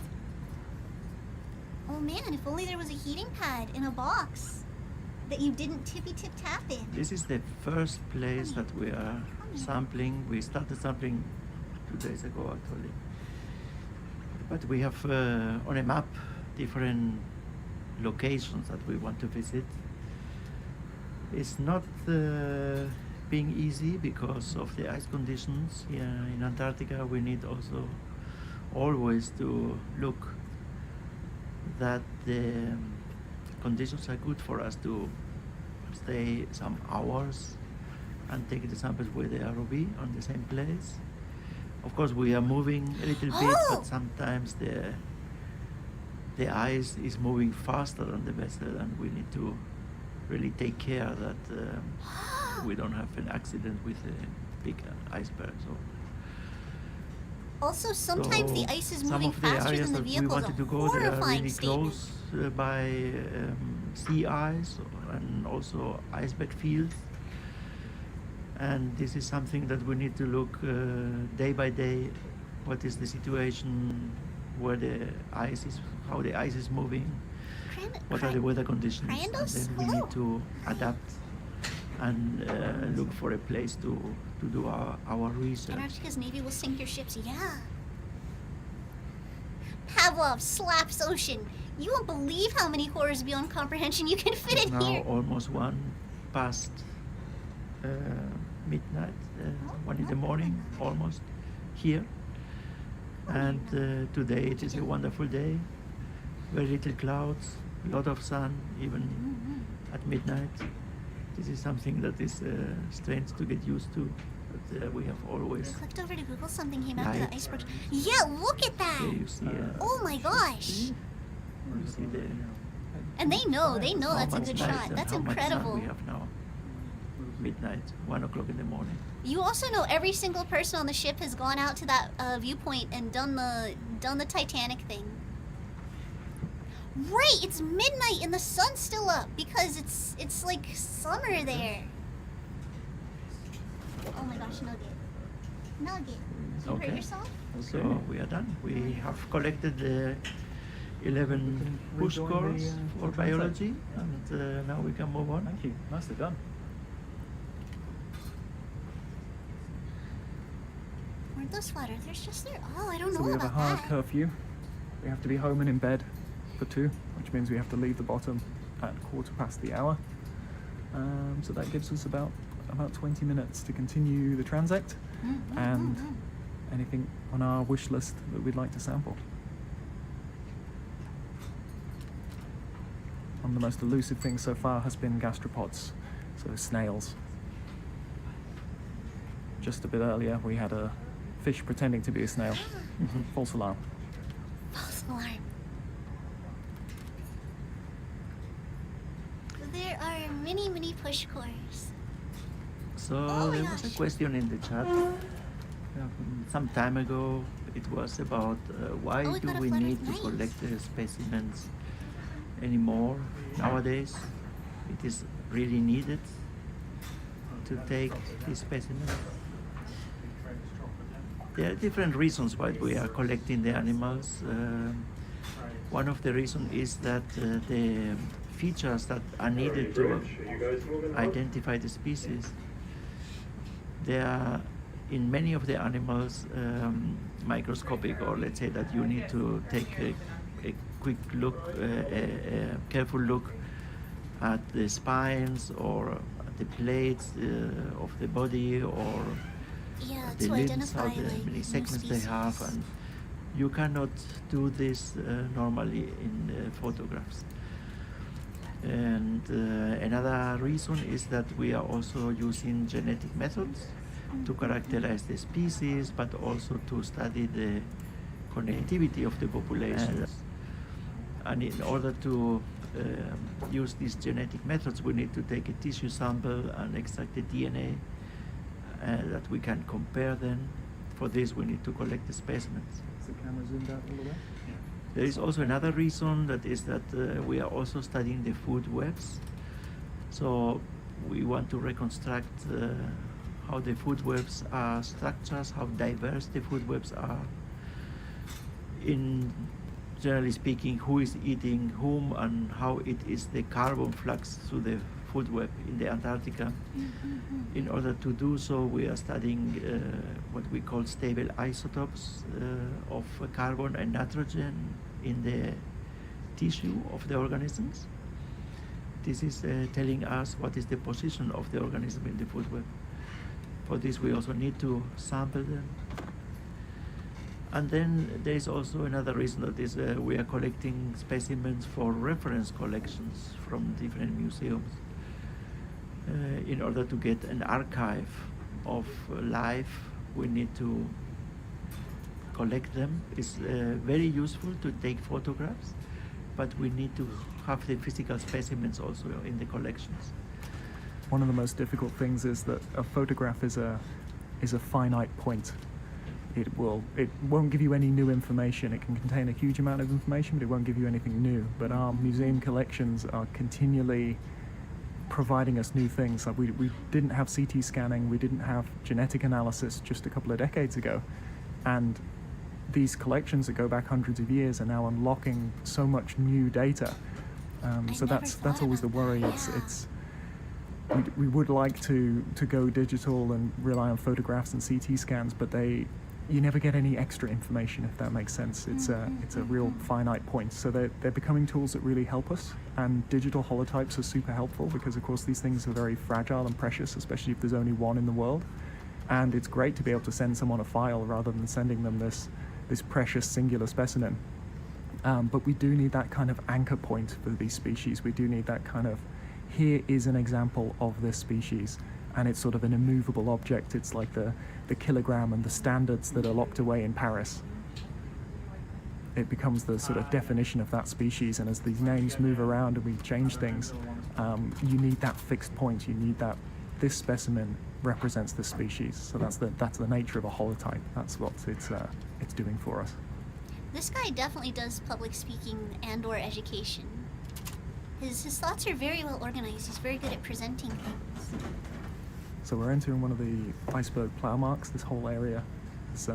Speaker 1: Oh man, if only there was a heating pad in a box that you didn't tippy-tip tap in.
Speaker 9: This is the first place that we are sampling. We started sampling 2 days ago, actually. But we have on a map different locations that we want to visit. It's not being easy because of the ice conditions here in Antarctica. We need also always to look that the conditions are good for us to stay some hours and take the samples with the ROV on the same place. Of course, we are moving a little bit, but sometimes the ice is moving faster than the vessel, and we need to really take care that we don't have an accident with a big iceberg. So
Speaker 1: Also, sometimes the ice is moving faster than the vehicles.
Speaker 9: Some of the areas that we wanted to go, they are
Speaker 1: Horrifying
Speaker 9: really
Speaker 1: statement.
Speaker 9: close by sea ice and also iceberg fields. And this is something that we need to look day by day. What is the situation? Where the ice is? How the ice is moving? What are the weather conditions? And
Speaker 1: Crandos?
Speaker 9: then we
Speaker 1: Hello.
Speaker 9: need to adapt and look for a place to do our research.
Speaker 1: Antarctica's Navy will sink your ships, yeah. Pavlov slaps ocean. You won't believe how many horrors beyond comprehension you can fit
Speaker 9: It's
Speaker 1: in
Speaker 9: now
Speaker 1: here.
Speaker 9: almost 1 past midnight, 1 in the morning, almost here. And today it is a wonderful day. Very little clouds, a lot of sun, even at midnight. This is something that is strange to get used to, but we have always.
Speaker 1: I clicked over to Google something came after
Speaker 9: Light.
Speaker 1: the iceberg. Yeah, look at that.
Speaker 9: Here you see,
Speaker 1: Oh my gosh.
Speaker 9: you see the
Speaker 1: And they know
Speaker 9: how
Speaker 1: that's a
Speaker 9: much
Speaker 1: good
Speaker 9: light
Speaker 1: shot.
Speaker 9: and
Speaker 1: That's
Speaker 9: how much sun
Speaker 1: incredible.
Speaker 9: we have now. Midnight, 1 o'clock in the morning.
Speaker 1: You also know every single person on the ship has gone out to that viewpoint and done the Titanic thing. Right, it's midnight and the sun's still up because it's like summer there. Oh my gosh, Nugget. You hurt yourself?
Speaker 9: So we are done. We have collected the 11 push
Speaker 8: rejoin
Speaker 9: course
Speaker 8: the
Speaker 9: for
Speaker 8: transect.
Speaker 9: biology, and now we can move on.
Speaker 8: Thank you. Nicely done.
Speaker 1: Weren't those flat earthers just there? Oh, I don't
Speaker 8: So
Speaker 1: know
Speaker 8: we have a
Speaker 1: about
Speaker 8: hard
Speaker 1: that.
Speaker 8: curfew. We have to be home and in bed for 2, which means we have to leave the bottom at 1/4 the hour. So that gives us about 20 minutes to continue the transect and anything on our wish list that we'd like to sample. One of the most elusive things so far has been gastropods, so snails. Just a bit earlier we had a fish pretending to be a snail. False alarm.
Speaker 1: False alarm. There are many push cores.
Speaker 9: So
Speaker 1: Oh my
Speaker 9: there was a
Speaker 1: gosh.
Speaker 9: question in the chat some time ago. It was about why
Speaker 1: Oh, we
Speaker 9: do
Speaker 1: got a
Speaker 9: we
Speaker 1: flood of
Speaker 9: need to
Speaker 1: mice.
Speaker 9: collect the specimens anymore nowadays? It is really needed to take these specimens. There are different reasons why we are collecting the animals. One of the reasons is that the features that are needed to
Speaker 5: Bridge, are you guys moving on?
Speaker 9: identify the species, they are in many of the animals microscopic, or let's say that you need to take a quick look, a careful look at the spines or the plates of the body, or
Speaker 1: Yeah,
Speaker 9: the
Speaker 1: to
Speaker 9: limbs,
Speaker 1: identify
Speaker 9: how
Speaker 1: like
Speaker 9: many
Speaker 1: new
Speaker 9: segments they have,
Speaker 1: species.
Speaker 9: and you cannot do this normally in photographs. And another reason is that we are also using genetic methods to characterize the species, but also to study the connectivity of the populations. And in order to use these genetic methods, we need to take a tissue sample and extract the DNA that we can compare them. For this, we need to collect the specimens.
Speaker 8: Is the camera zoomed out all the way?
Speaker 9: There is also another reason, that is that we are also studying the food webs. So we want to reconstruct how the food webs are structured, how diverse the food webs are. In generally speaking, who is eating whom, and how it is the carbon flux through the food web in the Antarctica. In order to do so, we are studying what we call stable isotopes of carbon and nitrogen in the tissue of the organisms. This is telling us what is the position of the organism in the food web. For this, we also need to sample them. And then there is also another reason, that is we are collecting specimens for reference collections from different museums in order to get an archive of life. We need to collect them. It's very useful to take photographs, but we need to have the physical specimens also in the collections.
Speaker 8: One of the most difficult things is that a photograph is a finite point. It won't give you any new information. It can contain a huge amount of information, but it won't give you anything new. But our museum collections are continually providing us new things. Like we didn't have CT scanning, we didn't have genetic analysis just a couple of decades ago, and these collections that go back hundreds of years are now unlocking so much new data. So that's always the worry. We would like to go digital and rely on photographs and CT scans, but you never get any extra information, if that makes sense. It's a real finite point. So they're becoming tools that really help us, and digital holotypes are super helpful because, of course, these things are very fragile and precious, especially if there's only one in the world. And it's great to be able to send someone a file rather than sending them this precious singular specimen. But we do need that kind of anchor point for these species. We do need that kind of, here is an example of this species, and it's sort of an immovable object. It's like the kilogram and the standards that are locked away in Paris. It becomes the sort of definition of that species, and as these names move around and we change things, you need that fixed point. You need that this specimen represents this species. So that's the nature of a holotype. That's what it's doing for us.
Speaker 1: This guy definitely does public speaking and/or education. His thoughts are very well organized. He's very good at presenting things.
Speaker 8: So we're entering one of the iceberg plow marks. This whole area is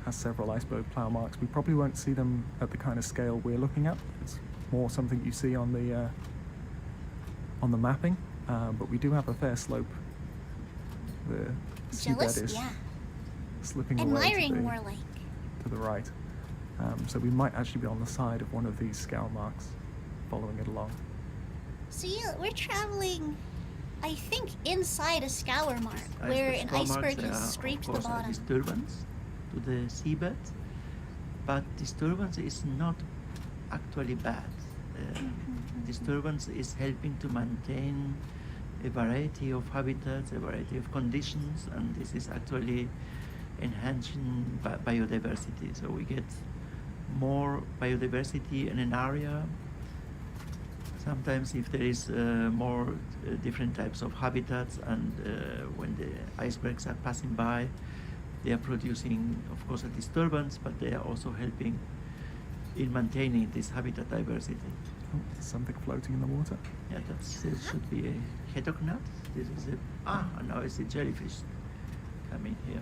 Speaker 8: has several iceberg plow marks. We probably won't see them at the kind of scale we're looking at. It's more something you see on the mapping, but we do have a fair slope. The
Speaker 1: Jealous?
Speaker 8: seabed is
Speaker 1: Yeah.
Speaker 8: slipping away
Speaker 1: Admiring, more like.
Speaker 8: to the right. So we might actually be on the side of one of these scour marks, following it along.
Speaker 1: So yeah, we're traveling, I think, inside a scour mark, where an
Speaker 9: Iceberg
Speaker 1: iceberg
Speaker 9: marks
Speaker 1: has
Speaker 9: are,
Speaker 1: scraped
Speaker 9: of
Speaker 1: the
Speaker 9: course, a
Speaker 1: bottom.
Speaker 9: disturbance to the seabed, but disturbance is not actually bad. Disturbance is helping to maintain a variety of habitats, a variety of conditions, and this is actually enhancing biodiversity. So we get more biodiversity in an area. Sometimes if there is more different types of habitats, and when the icebergs are passing by, they are producing, of course, a disturbance, but they are also helping in maintaining this habitat diversity.
Speaker 8: Oh, there's something floating in the water.
Speaker 9: Yeah, that should be a haddock nut. This is and now it's a jellyfish coming here.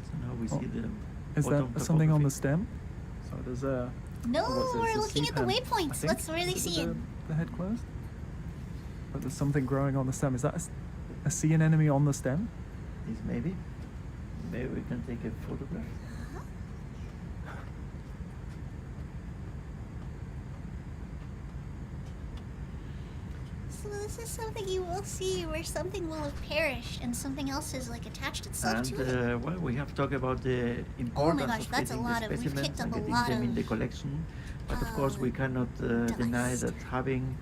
Speaker 9: So now we see the
Speaker 8: Is
Speaker 9: bottom
Speaker 8: that something on the
Speaker 9: topography.
Speaker 8: stem? So there's a...
Speaker 1: No,
Speaker 8: oh, what's it?
Speaker 1: we're
Speaker 8: It's a
Speaker 1: looking at the
Speaker 8: sea pen, I
Speaker 1: waypoints.
Speaker 8: think.
Speaker 1: Let's really
Speaker 8: Is it
Speaker 1: see it.
Speaker 8: the head closed? But there's something growing on the stem. Is that a sea anemone on the stem?
Speaker 9: This maybe. Maybe we can take a photograph.
Speaker 1: So this is something you will see where something will have perished and something else has like attached itself
Speaker 9: And
Speaker 1: to it.
Speaker 9: well, we have talked about the importance
Speaker 1: gosh,
Speaker 9: of
Speaker 1: that's a
Speaker 9: getting
Speaker 1: lot
Speaker 9: the
Speaker 1: of- we've
Speaker 9: specimens
Speaker 1: kicked up
Speaker 9: and
Speaker 1: a
Speaker 9: getting
Speaker 1: lot
Speaker 9: them in
Speaker 1: of,
Speaker 9: the collection. But of course, we cannot deny
Speaker 1: dust.
Speaker 9: that having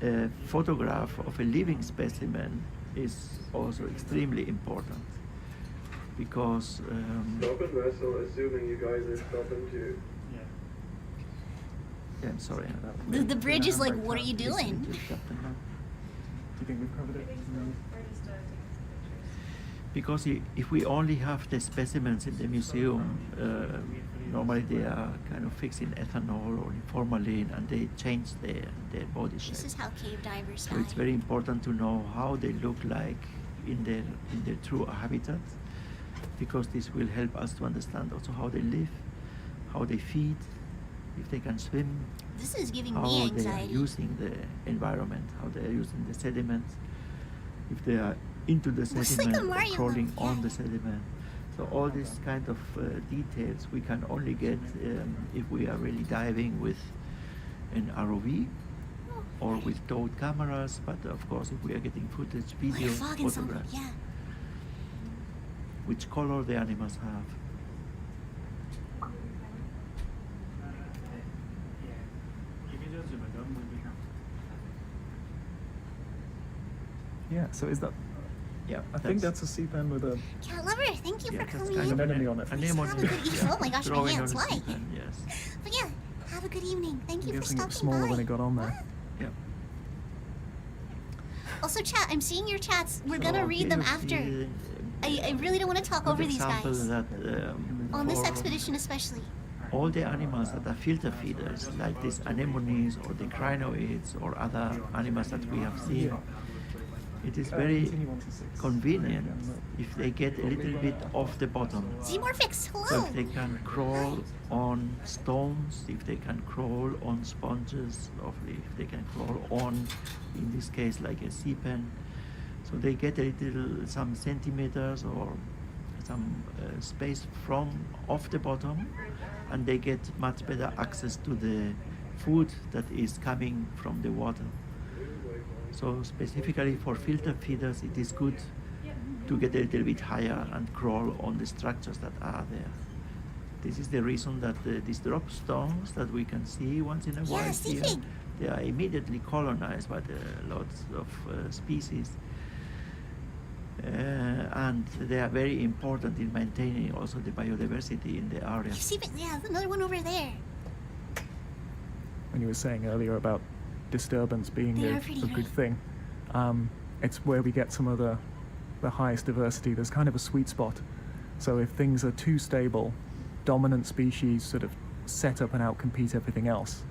Speaker 9: a photograph of a living specimen is also extremely important, because
Speaker 5: Stopping vessel, assuming you guys are stopping too.
Speaker 7: Yeah.
Speaker 9: yeah, I'm sorry.
Speaker 1: The bridge is like, what are you
Speaker 9: Listening
Speaker 1: doing?
Speaker 9: to the captain now.
Speaker 8: Do you think we've covered it?
Speaker 9: Because if we only have the specimens in the museum, normally they are kind of fixed in ethanol or in formalin, and they change their body shape.
Speaker 1: This is how cave divers
Speaker 9: So
Speaker 1: die.
Speaker 9: it's very important to know how they look like in their true habitat, because this will help us to understand also how they live, how they feed, if they can swim,
Speaker 1: This is giving
Speaker 9: how
Speaker 1: me
Speaker 9: they are
Speaker 1: anxiety.
Speaker 9: using the environment, how they are using the sediment, if they are into the
Speaker 1: Looks like a
Speaker 9: sediment or
Speaker 1: Mario
Speaker 9: crawling
Speaker 1: level,
Speaker 9: on
Speaker 1: yeah.
Speaker 9: the sediment. So all these kind of details we can only get if we are really diving with an ROV or with towed cameras, but of course if we are getting footage,
Speaker 1: Like
Speaker 9: video,
Speaker 1: a fog and something,
Speaker 9: photographs,
Speaker 1: yeah.
Speaker 9: which color the animals have.
Speaker 7: If you just zoom it down, we'll be here.
Speaker 8: Yeah, so is that...
Speaker 9: Yeah,
Speaker 8: I think that's a sea pen with a...
Speaker 1: Cat lover, thank you
Speaker 9: yeah,
Speaker 1: for
Speaker 9: that's
Speaker 1: coming
Speaker 9: kind
Speaker 1: in.
Speaker 9: of
Speaker 8: Anemone on it.
Speaker 1: Please
Speaker 9: anemone.
Speaker 1: have a good evening. Oh my gosh, my
Speaker 9: Drawing
Speaker 1: hands,
Speaker 9: on a
Speaker 1: why?
Speaker 9: sea pen, yes.
Speaker 1: But yeah, have a good evening. Thank
Speaker 8: I'm
Speaker 1: you for
Speaker 8: guessing
Speaker 1: stopping
Speaker 8: it was smaller
Speaker 1: by.
Speaker 8: when it got on there.
Speaker 1: What?
Speaker 9: Yeah.
Speaker 1: Also, chat, I'm seeing your chats. We're gonna
Speaker 9: So
Speaker 1: read
Speaker 9: here
Speaker 1: them
Speaker 9: you
Speaker 1: after.
Speaker 9: see,
Speaker 1: I really don't want to talk
Speaker 9: good
Speaker 1: over these
Speaker 9: example
Speaker 1: guys.
Speaker 9: that,
Speaker 1: On this
Speaker 9: for
Speaker 1: expedition especially.
Speaker 9: all the animals that are filter feeders, like these anemones or the crinoids or other animals that we have seen, it is very
Speaker 8: Continue on to 6.
Speaker 9: convenient if they get a little bit off the bottom.
Speaker 1: Xmorphix,
Speaker 9: So
Speaker 1: hello!
Speaker 9: if they can crawl on stones, if they can crawl on sponges, or if they can crawl on, in this case, like a sea pen, so they get a little, some centimeters or some space from off the bottom, and they get much better access to the food that is coming from the water. So specifically for filter feeders, it is good to get a little bit higher and crawl on the structures that are there. This is the reason that these drop stones that we can see once in a while here,
Speaker 1: seeping.
Speaker 9: they are immediately colonized by lots of species. And they are very important in maintaining also the biodiversity in the area.
Speaker 1: Yeah, another one over there.
Speaker 8: When you were saying earlier about disturbance being
Speaker 1: They
Speaker 8: a
Speaker 1: are pretty
Speaker 8: good
Speaker 1: great.
Speaker 8: thing, it's where we get some of the highest diversity. There's kind of a sweet spot. So if things are too stable, dominant species sort of set up and outcompete everything else.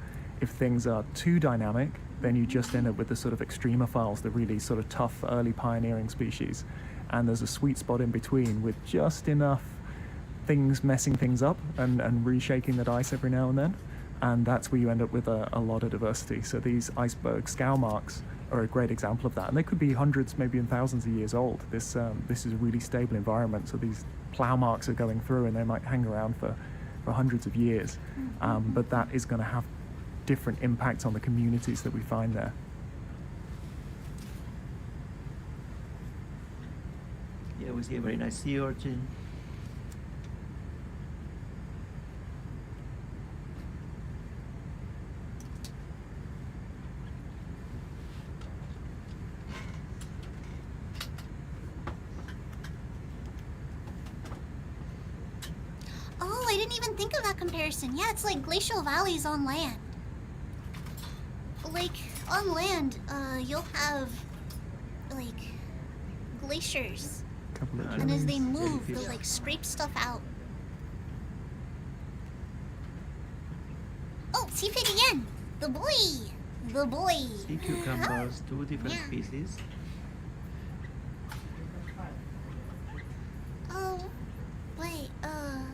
Speaker 8: If things are too dynamic, then you just end up with the sort of extremophiles, the really sort of tough early pioneering species. and there's a sweet spot in between with just enough things messing things up and reshaking the ice every now and then, and that's where you end up with a lot of diversity. So these iceberg scow marks are a great example of that, and they could be hundreds, maybe even thousands of years old. This is a really stable environment, so these plow marks are going through and they might hang around for hundreds of years, but that is going to have different impacts on the communities that we find there.
Speaker 9: Yeah, we see a very nice sea urchin.
Speaker 1: Oh, I didn't even think of that comparison. Yeah, it's like glacial valleys on land. Like, on land, you'll have, like, glaciers.
Speaker 8: Couple of
Speaker 1: And as they
Speaker 8: jellies.
Speaker 1: move, they'll, like, scrape stuff out. Oh, sea pig again! The boy! The boy!
Speaker 9: Sea cucumbers, two different
Speaker 1: Yeah.
Speaker 9: species.
Speaker 1: Oh, wait, oh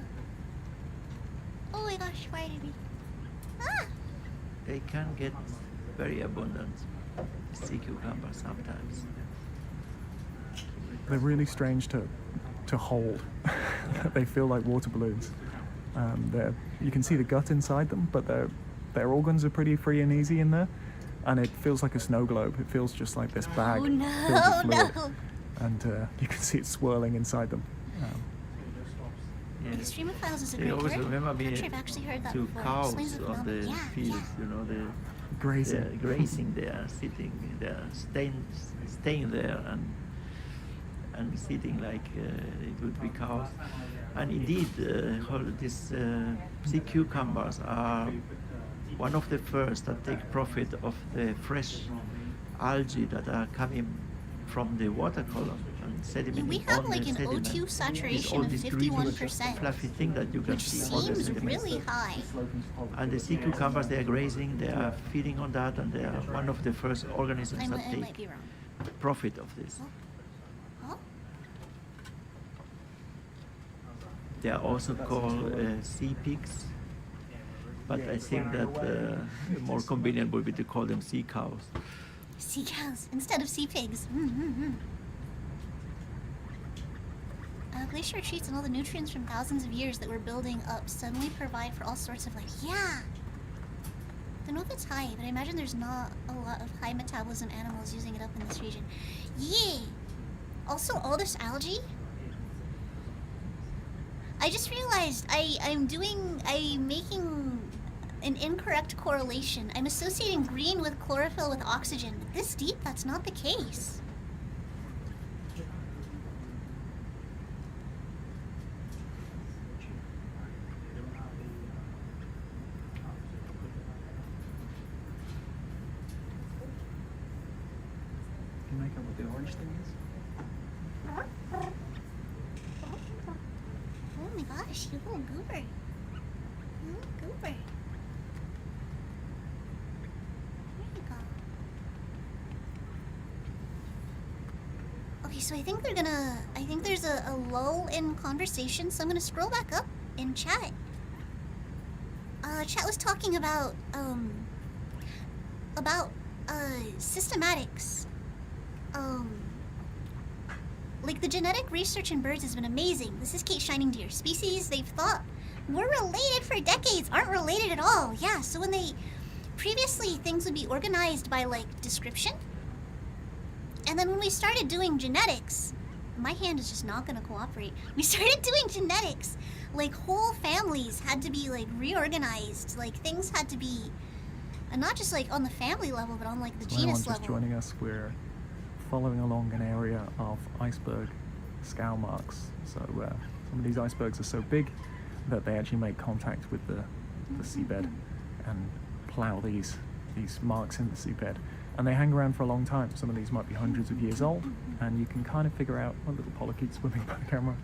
Speaker 1: my gosh, why did we... Ah!
Speaker 9: They can get very abundant sea cucumbers sometimes.
Speaker 8: They're really strange to hold. They feel like water balloons. You can see the gut inside them, but their organs are pretty free and easy in there, and it feels like a snow globe. It feels just like this bag
Speaker 1: Oh
Speaker 8: filled
Speaker 1: no,
Speaker 8: with fluid,
Speaker 1: no!
Speaker 8: and you can see it swirling inside them.
Speaker 9: Yeah.
Speaker 1: Extremophiles is a
Speaker 9: They
Speaker 1: great
Speaker 9: always
Speaker 1: word.
Speaker 9: remember
Speaker 1: I'm
Speaker 9: me
Speaker 1: not sure I've actually heard that
Speaker 9: to
Speaker 1: before.
Speaker 9: cows
Speaker 1: Explains the
Speaker 9: on the
Speaker 1: phenomenon.
Speaker 9: fields,
Speaker 1: Yeah.
Speaker 9: you know, they're
Speaker 8: Grazing.
Speaker 9: grazing there, sitting there, staying there and sitting like it would be cows. And indeed, these sea cucumbers are one of the first that take profit of the fresh algae that are coming from the water column and sediment.
Speaker 1: We have
Speaker 9: on
Speaker 1: like
Speaker 9: the
Speaker 1: an
Speaker 9: sediment.
Speaker 1: O2
Speaker 9: It's
Speaker 1: saturation
Speaker 9: all
Speaker 1: of
Speaker 9: this greasy
Speaker 1: 51%,
Speaker 9: fluffy thing that you can
Speaker 1: which
Speaker 9: see on the
Speaker 1: seems
Speaker 9: sediment.
Speaker 1: really high.
Speaker 9: And the sea cucumbers, they are grazing, they are feeding on that, and they are one of the first organisms
Speaker 1: I
Speaker 9: that
Speaker 1: might
Speaker 9: take
Speaker 1: be wrong.
Speaker 9: profit of this.
Speaker 1: Huh?
Speaker 9: They are also called sea pigs, but I think that more convenient would be to call them sea cows.
Speaker 1: Sea cows instead of sea pigs. Glacier retreats and all the nutrients from thousands of years that we're building up suddenly provide for all sorts of life. Yeah! Don't know if it's high, but I imagine there's not a lot of high metabolism animals using it up in this region. Yeah! Also, all this algae? I just realized I'm making an incorrect correlation. I'm associating green with chlorophyll with oxygen. But this deep, that's not the case.
Speaker 8: Can you make out what the orange thing is?
Speaker 1: Oh my gosh, you little goober. You little goober. There you go. Okay, so I think there's a lull in conversation, so I'm gonna scroll back up in chat. Chat was talking about systematics. Like the genetic research in birds has been amazing. This is Kate Shining Deer. Species they've thought were related for decades aren't related at all. Yeah, so when previously things would be organized by like description. And then when we started doing genetics, my hand is just not gonna cooperate. We started doing genetics, like whole families had to be like reorganized. Like things had to be, and not just like on the family level, but on like the
Speaker 8: So anyone
Speaker 1: genus
Speaker 8: just
Speaker 1: level.
Speaker 8: joining us, we're following along an area of iceberg scow marks. So some of these icebergs are so big that they actually make contact with the seabed and plow these marks in the seabed. And they hang around for a long time. Some of these might be hundreds of years old, and you can kind of figure out, a little polychaete swimming by the camera,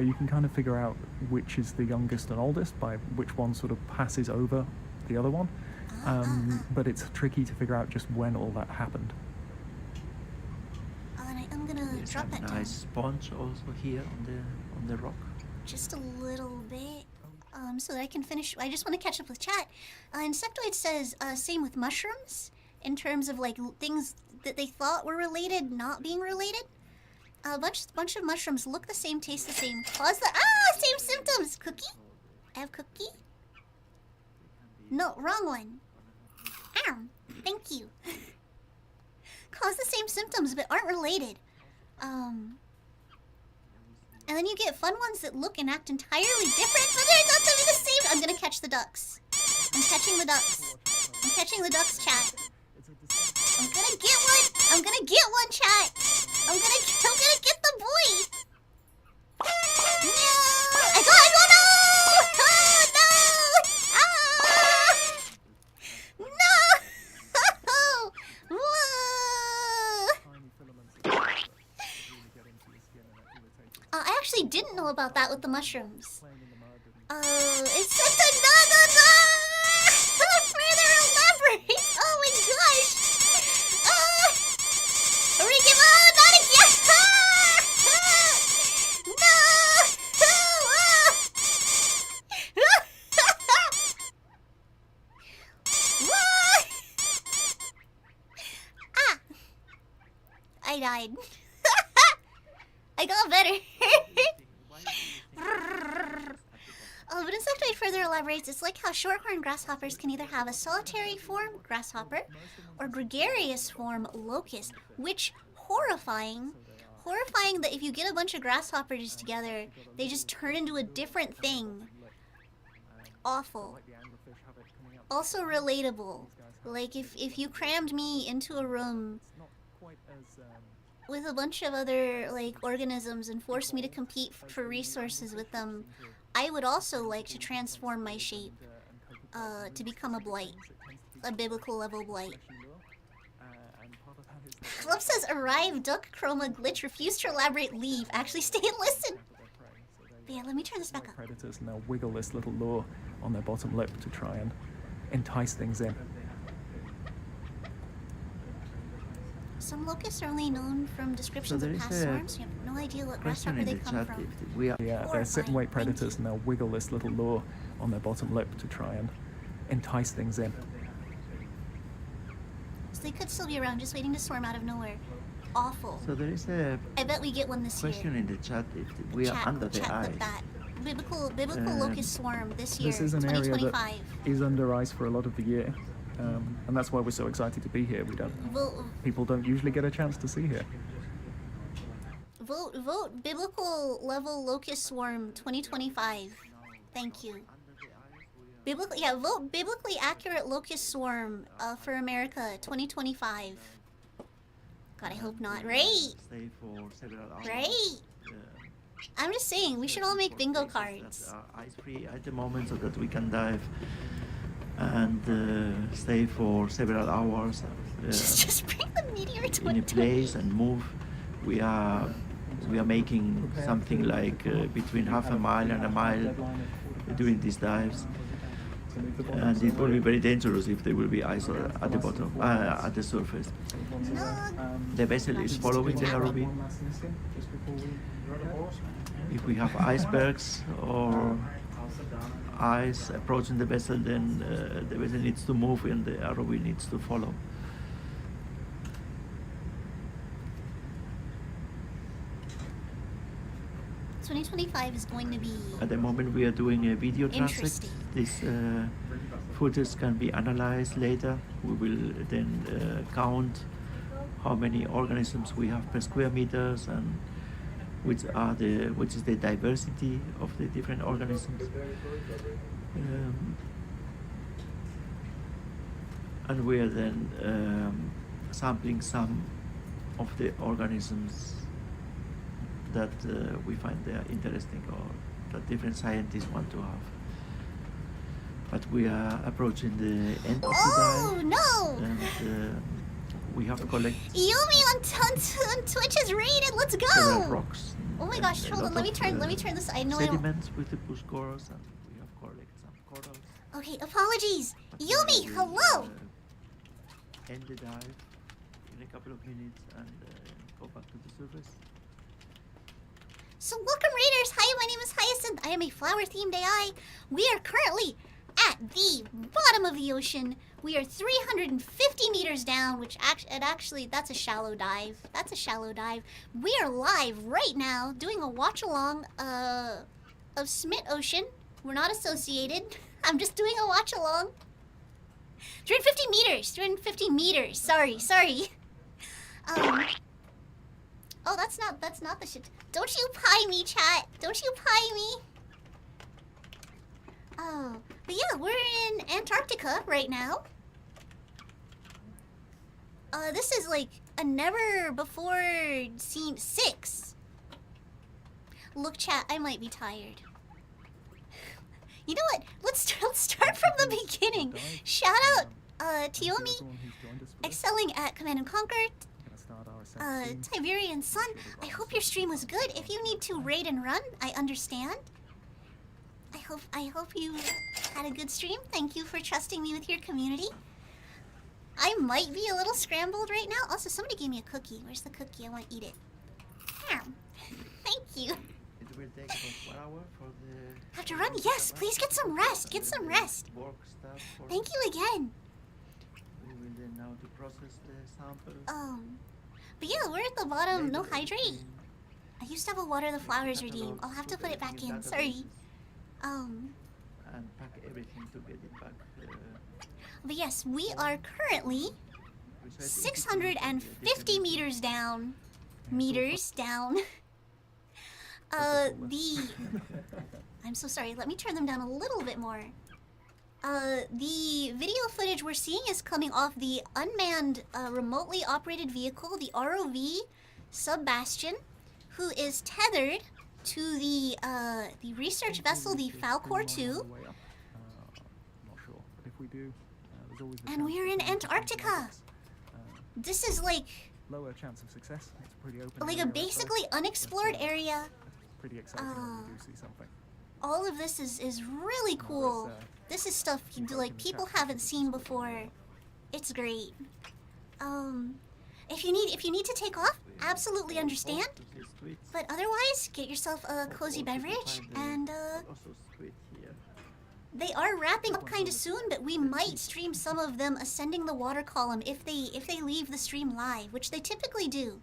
Speaker 8: you can kind of figure out which is the youngest and oldest by which one sort of passes over the other one. But it's tricky to figure out just when all that happened.
Speaker 1: And I'm gonna
Speaker 9: There's
Speaker 1: Drop
Speaker 9: a
Speaker 1: that
Speaker 9: nice sponge also here on the rock.
Speaker 1: just a little bit. So that I can finish. I just want to catch up with chat. Insectoid says same with mushrooms in terms of like things that they thought were related not being related. A bunch of mushrooms look the same, taste the same, cause the same symptoms. Cookie? I have cookie? No, wrong one. Ow. Thank you. Cause the same symptoms but aren't related. And then you get fun ones that look and act entirely different, but they're not to be the same. I'm gonna catch the ducks. I'm catching the ducks. I'm catching the ducks, chat. I'm gonna get one. I'm gonna get one, chat. I'm gonna get the boy. No! I got no! Oh, no! No! Whoa! I actually didn't know about that with the mushrooms. It's such a no! Further elaborate! Oh my gosh! Ricky, not again! No! I died. I got better. But Insectoid further elaborates, it's like how shorthorn grasshoppers can either have a solitary form, grasshopper, or gregarious form, locust, which horrifying that if you get a bunch of grasshoppers together, they just turn into a different thing. Awful. Also relatable. Like if you crammed me into a room with a bunch of other like organisms and forced me to compete for resources with them, I would also like to transform my shape to become a blight, a biblical level blight. Fluff says arrive, duck, chroma, glitch, refuse to elaborate, leave. Actually stay and listen. But yeah, let me turn this back up.
Speaker 8: Predators, and they'll wiggle this little lure on their bottom lip to try and entice things in.
Speaker 1: Some locusts are only known from descriptions of past swarms. You have no idea what
Speaker 9: Question
Speaker 1: grasshopper
Speaker 9: in
Speaker 1: they
Speaker 9: the
Speaker 1: come
Speaker 9: chat
Speaker 1: from.
Speaker 9: if we are
Speaker 8: Yeah, they're sit-and-wait predators, and they'll wiggle this little lure on their bottom lip to try and entice things in.
Speaker 1: So they could still be around, just waiting to swarm out of nowhere. Awful.
Speaker 9: So there is a
Speaker 1: I bet we get one this
Speaker 9: question
Speaker 1: year.
Speaker 9: in the chat if we are under the
Speaker 1: Chat
Speaker 9: eye.
Speaker 1: with that. Biblical locust swarm this year,
Speaker 8: This is an area
Speaker 1: 2025.
Speaker 8: that is under ice for a lot of the year, and that's why we're so excited to be here. People don't usually get a chance to see here.
Speaker 1: Vote biblical level locust swarm 2025. Thank you. Vote biblically accurate locust swarm for America 2025. God, I hope not. Right.
Speaker 9: Stay for several hours.
Speaker 1: Right. I'm just saying, we should all make bingo cards.
Speaker 9: Ice free at the moment so that we can dive and stay for several hours.
Speaker 1: Just bring the meteor to
Speaker 9: in a place and move. We are making something like between half a mile and a mile during these dives, and it will be very dangerous if there will be ice at the bottom, at the surface. The vessel is following the ROV. If we have icebergs or ice approaching the vessel, then the vessel needs to move and the ROV needs to follow.
Speaker 1: So 2025 is going to be
Speaker 9: At the moment we are doing a video transect.
Speaker 1: interesting.
Speaker 9: This footage can be analyzed later. We will then count how many organisms we have per square meters and which is the diversity of the different organisms. And we are then sampling some of the organisms that we find they are interesting or that different scientists want to have. But we are approaching the end of the dive.
Speaker 1: No!
Speaker 9: And we have collected
Speaker 1: Yumi on Twitch is rated. Let's
Speaker 9: several
Speaker 1: go!
Speaker 9: rocks.
Speaker 1: Oh my gosh, hold on. Let me turn this. I know I.
Speaker 9: Sediments with the push corals, and we have collected some corals.
Speaker 1: Okay, apologies.
Speaker 9: But
Speaker 1: Yumi,
Speaker 9: we will,
Speaker 1: hello.
Speaker 9: End the dive in in a couple of minutes and go back to the surface.
Speaker 1: So welcome raiders! Hi, my name is Hyacinth. I am a flower-themed AI. We are currently at the bottom of the ocean. We are 350 meters down, which actually, that's a shallow dive. That's a shallow dive. We are live right now doing a watch-along of Smit Ocean. We're not associated. I'm just doing a watch-along. 350 meters. 350 meters. Sorry. Oh, that's not the shit. Don't you pie me, chat. Don't you pie me. Oh, but yeah, we're in Antarctica right now. This is like a never before seen 6. Look, chat, I might be tired. You know what? Let's start from the beginning. Shout out, Tiomi, excelling at Command and Conquer. Tiberian Sun, I hope your stream was good. If you need to raid and run, I understand. I hope you had a good stream. Thank you for trusting me with your community. I might be a little scrambled right now. Also, somebody gave me a cookie. Where's the cookie? I want to eat it. Thank you.
Speaker 9: It will take about 1 hour for the...
Speaker 1: Have to run? Yes, please get some rest. Get some rest.
Speaker 9: Work stuff for
Speaker 1: Thank you again.
Speaker 9: We will then now to process the sample.
Speaker 1: But yeah, we're at the bottom. No hydrate. I used to have a water the flowers redeem. I'll have to put it back in. Sorry.
Speaker 9: And pack everything to get it back.
Speaker 1: But yes, we are currently 650 meters down. I'm so sorry. Let me turn them down a little bit more. The video footage we're seeing is coming off the unmanned, remotely operated vehicle, the ROV Sub-Bastion, who is tethered to the research vessel, the Falcor 2. And we are in Antarctica. This is like
Speaker 8: lower chance of success. It's pretty open.
Speaker 1: like a basically unexplored area.
Speaker 8: Pretty exciting when we do see something.
Speaker 1: All of this is really cool. This is stuff like people haven't seen before. It's great. If you need to take off, absolutely understand. But otherwise, get yourself a cozy beverage and they are wrapping up kind of soon, but we might stream some of them ascending the water column if they leave the stream live, which they typically do.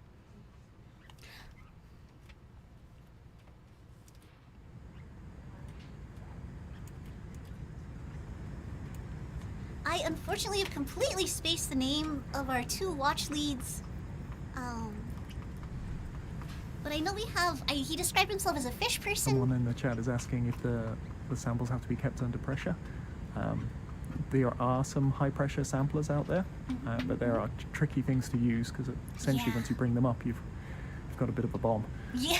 Speaker 1: I unfortunately have completely spaced the name of our 2 watch leads. But I know we have... he described himself as a fish person.
Speaker 8: Someone in the chat is asking if the samples have to be kept under pressure. There are some high-pressure samplers out there, but there are tricky things to use because essentially once you bring them up, you've got a bit of a bomb.
Speaker 1: Yeah.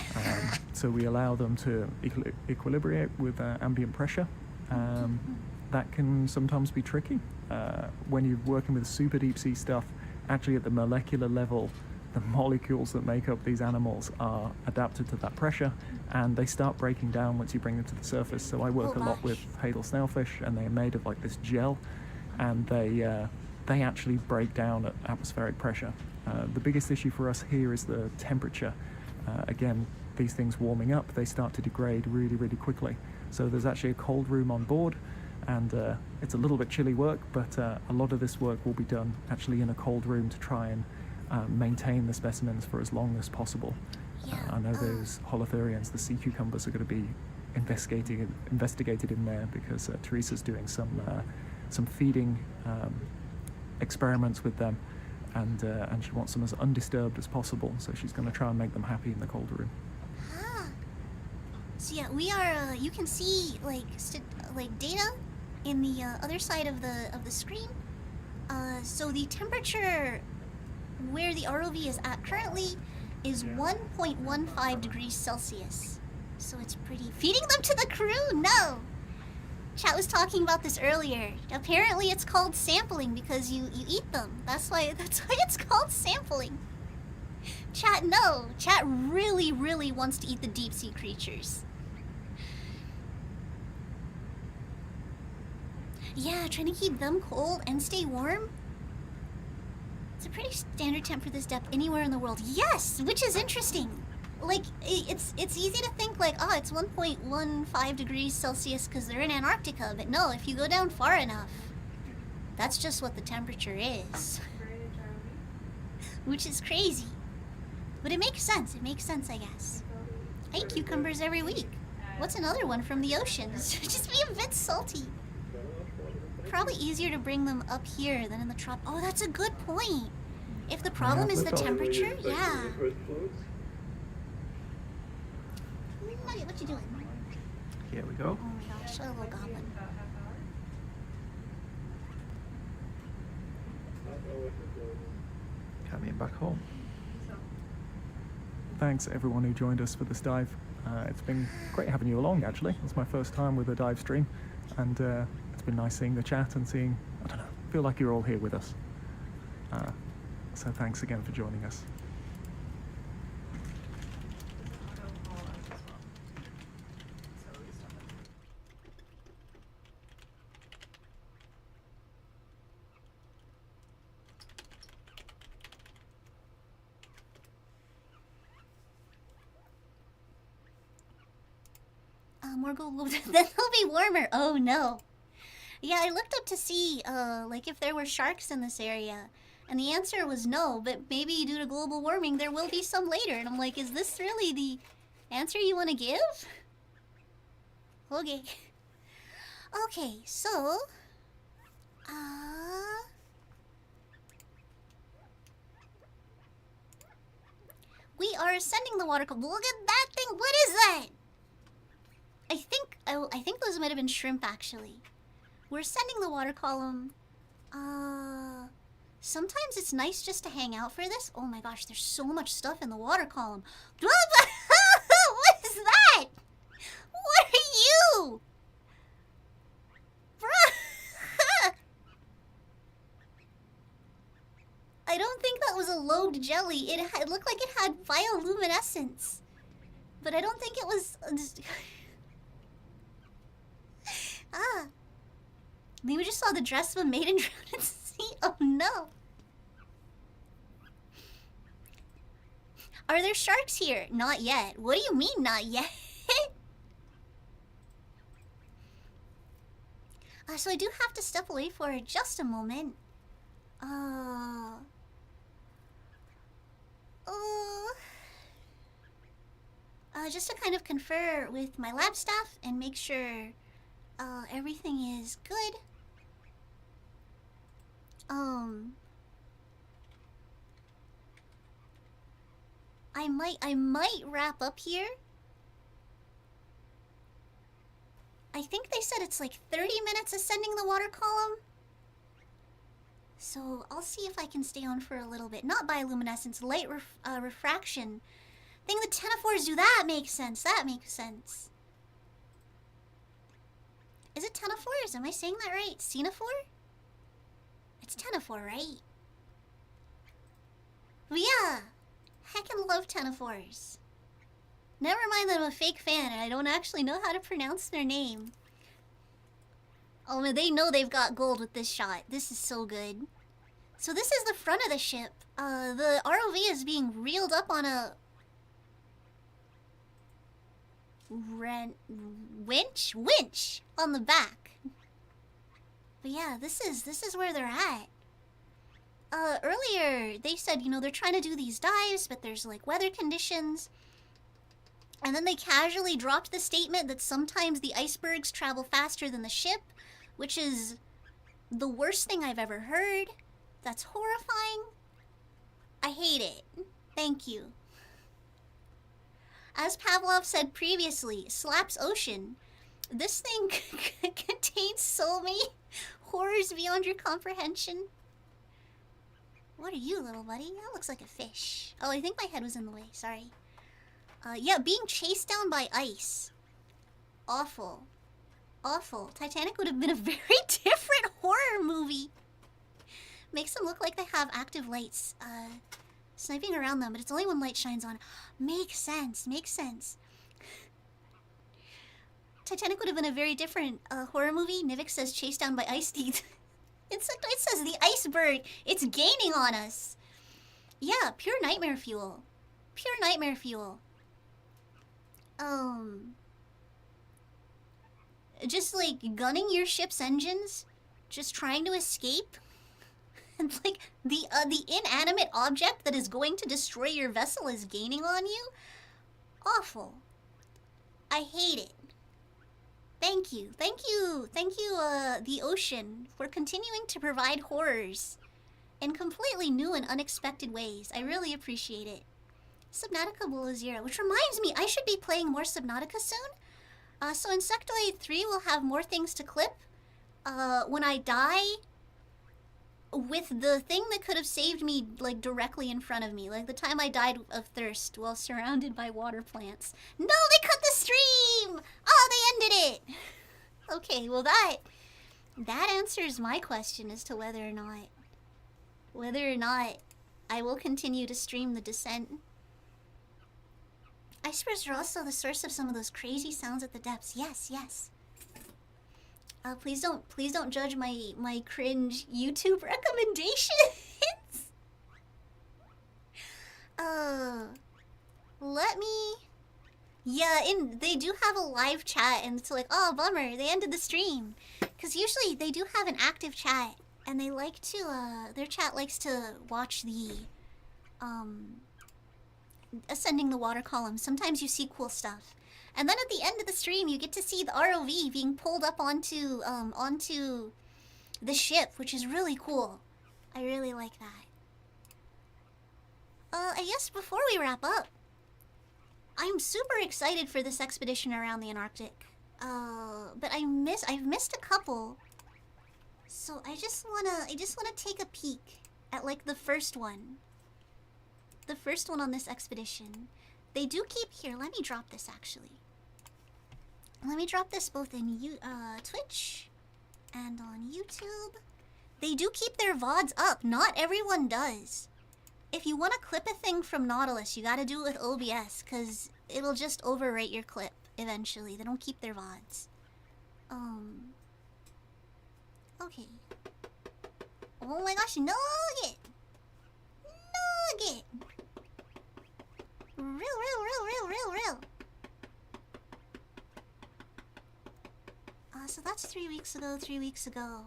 Speaker 8: So we allow them to equilibrate with ambient pressure. That can sometimes be tricky. When you're working with super deep sea stuff, actually at the molecular level, the molecules that make up these animals are adapted to that pressure, and they start breaking down once you bring them to the surface. So I work a lot with Hadal snailfish, and they're made of like this gel, and they actually break down at atmospheric pressure. The biggest issue for us here is the temperature. Again, these things warming up, they start to degrade really, really quickly. So there's actually a cold room on board, and it's a little bit chilly work, but a lot of this work will be done actually in a cold room to try and maintain the specimens for as long as possible. I know those holothurians, the sea cucumbers, are going to be investigated in there because Teresa's doing some feeding experiments with them, and she wants them as undisturbed as possible. So she's going to try and make them happy in the cold room.
Speaker 1: So yeah, we are. You can see like data in the other side of the screen. So the temperature where the ROV is at currently is 1.15 degrees Celsius. So it's pretty. Feeding them to the crew? No. Chat was talking about this earlier. Apparently, it's called sampling because you eat them. That's why it's called sampling. Chat, no. Chat really, really wants to eat the deep sea creatures. Yeah, trying to keep them cold and stay warm. It's a pretty standard temp for this depth anywhere in the world. Yes, which is interesting. Like, it's easy to think like, oh, it's 1.15 degrees Celsius because they're in Antarctica. But no, if you go down far enough, that's just what the temperature is. Which is crazy. But it makes sense. It makes sense, I guess. I eat cucumbers every week. What's another one from the oceans? Just be a bit salty. Probably easier to bring them up here than in the trop. Oh, that's a good point. If the problem is the temperature, yeah. Nugget, what you doing?
Speaker 9: Here we go.
Speaker 1: Oh my gosh, a little goblin.
Speaker 9: Coming back home.
Speaker 8: Thanks everyone who joined us for this dive. It's been great having you along, actually. It's my first time with a dive stream, and it's been nice seeing the chat and seeing, I don't know, feel like you're all here with us. So thanks again for joining us.
Speaker 1: More gold. Then they'll be warmer. Oh no. Yeah, I looked up to see, like if there were sharks in this area. And the answer was no, but maybe due to global warming, there will be some later. And I'm like, is this really the answer you want to give? Okay. Okay, so... we are ascending the water column. Look at that thing! What is that? I think those might have been shrimp, actually. We're ascending the water column. Sometimes it's nice just to hang out for this. Oh my gosh, there's so much stuff in the water column. What is that? What are you? Bruh. I don't think that was a lobed jelly. It looked like it had bioluminescence. But I don't think it was... Maybe we just saw the dress of a maiden drowned in the sea. Oh no. Are there sharks here? Not yet. What do you mean, not yet? So I do have to step away for just a moment. Just to kind of confer with my lab staff and make sure everything is good. I might wrap up here. I think they said it's like 30 minutes ascending the water column. So I'll see if I can stay on for a little bit. Not bioluminescence, light refraction. I think the ctenophores do that. Makes sense. That makes sense. Is it ctenophores? Am I saying that right? Ctenophore? It's ctenophore, right? But yeah, heckin' love ctenophores. Never mind that I'm a fake fan and I don't actually know how to pronounce their name. Oh man, they know they've got gold with this shot. This is so good. So this is the front of the ship. The ROV is being reeled up on a... winch on the back. But yeah, this is where they're at. Earlier they said, you know, they're trying to do these dives, but there's like weather conditions. And then they casually dropped the statement that sometimes the icebergs travel faster than the ship, which is the worst thing I've ever heard. That's horrifying. I hate it. Thank you. As Pavlov said previously, Slaps Ocean. This thing contains so many horrors beyond your comprehension. What are you, little buddy? That looks like a fish. Oh, I think my head was in the way. Sorry. Yeah, being chased down by ice. Awful. Awful. Titanic would have been a very different horror movie. Makes them look like they have active lights. Sniping around them, but it's only when light shines on. Makes sense. Makes sense. Titanic would have been a very different horror movie. Nivik says chased down by ice teeth. Insectoid says the iceberg, it's gaining on us. Yeah, pure nightmare fuel. Pure nightmare fuel. Just like gunning your ship's engines, just trying to escape. And like the inanimate object that is going to destroy your vessel is gaining on you. Awful. I hate it. Thank you, the ocean, for continuing to provide horrors in completely new and unexpected ways. I really appreciate it. Subnautica below 0, which reminds me, I should be playing more Subnautica soon. So Insectoid 3 will have more things to clip. When I die, with the thing that could have saved me, like, directly in front of me. Like the time I died of thirst while surrounded by water plants. No, they cut the stream! Oh, they ended it! Okay, well that answers my question as to whether or not I will continue to stream The Descent. Icebergs are also the source of some of those crazy sounds at the depths. Yes, yes. Please don't judge my cringe YouTube recommendations. Let me. Yeah, they do have a live chat, and it's like, oh, bummer, they ended the stream. Because usually they do have an active chat, and they like to, their chat likes to watch the, ascending the water column. Sometimes you see cool stuff. And then at the end of the stream, you get to see the ROV being pulled up onto the ship, which is really cool. I really like that. I guess before we wrap up, I'm super excited for this expedition around the Antarctic. But I've missed a couple. So I just wanna take a peek at like the first one. The first one on this expedition. They do keep here. Let me drop this actually. Let me drop this both in Twitch and on YouTube. They do keep their VODs up. Not everyone does. If you want to clip a thing from Nautilus, you gotta do it with OBS, because it'll just overwrite your clip eventually. They don't keep their VODs. Okay. Oh my gosh, Nugget! Nugget! Real. So that's 3 weeks ago.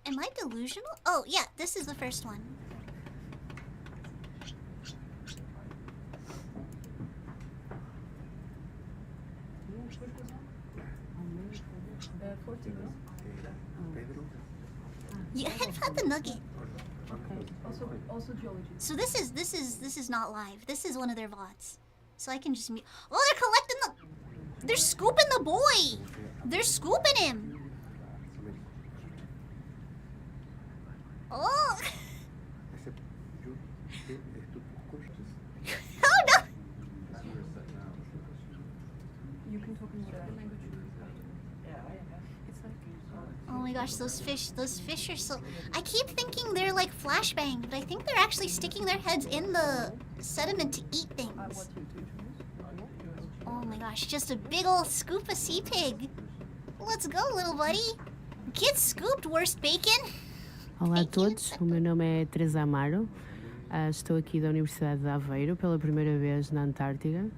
Speaker 1: Am I delusional? Oh, yeah, this is the first one. You had the nugget.
Speaker 3: Also geology.
Speaker 1: So this is not live. This is one of their VODs. So I can just mute. Oh, they're collecting the. They're scooping the boy. They're scooping him. Oh. Oh no.
Speaker 3: You can talk in whatever language you
Speaker 1: Oh my gosh, those fish are so. I keep thinking they're like flashbang, but I think they're actually sticking their heads in the sediment to eat things. Oh my gosh, just a big ol' scoop of sea pig. Let's go, little buddy. Get scooped, worst bacon.
Speaker 6: Olá a todos, o meu nome é Teresa Amaro. Estou aqui da Universidade de Aveiro pela primeira vez na Antártida.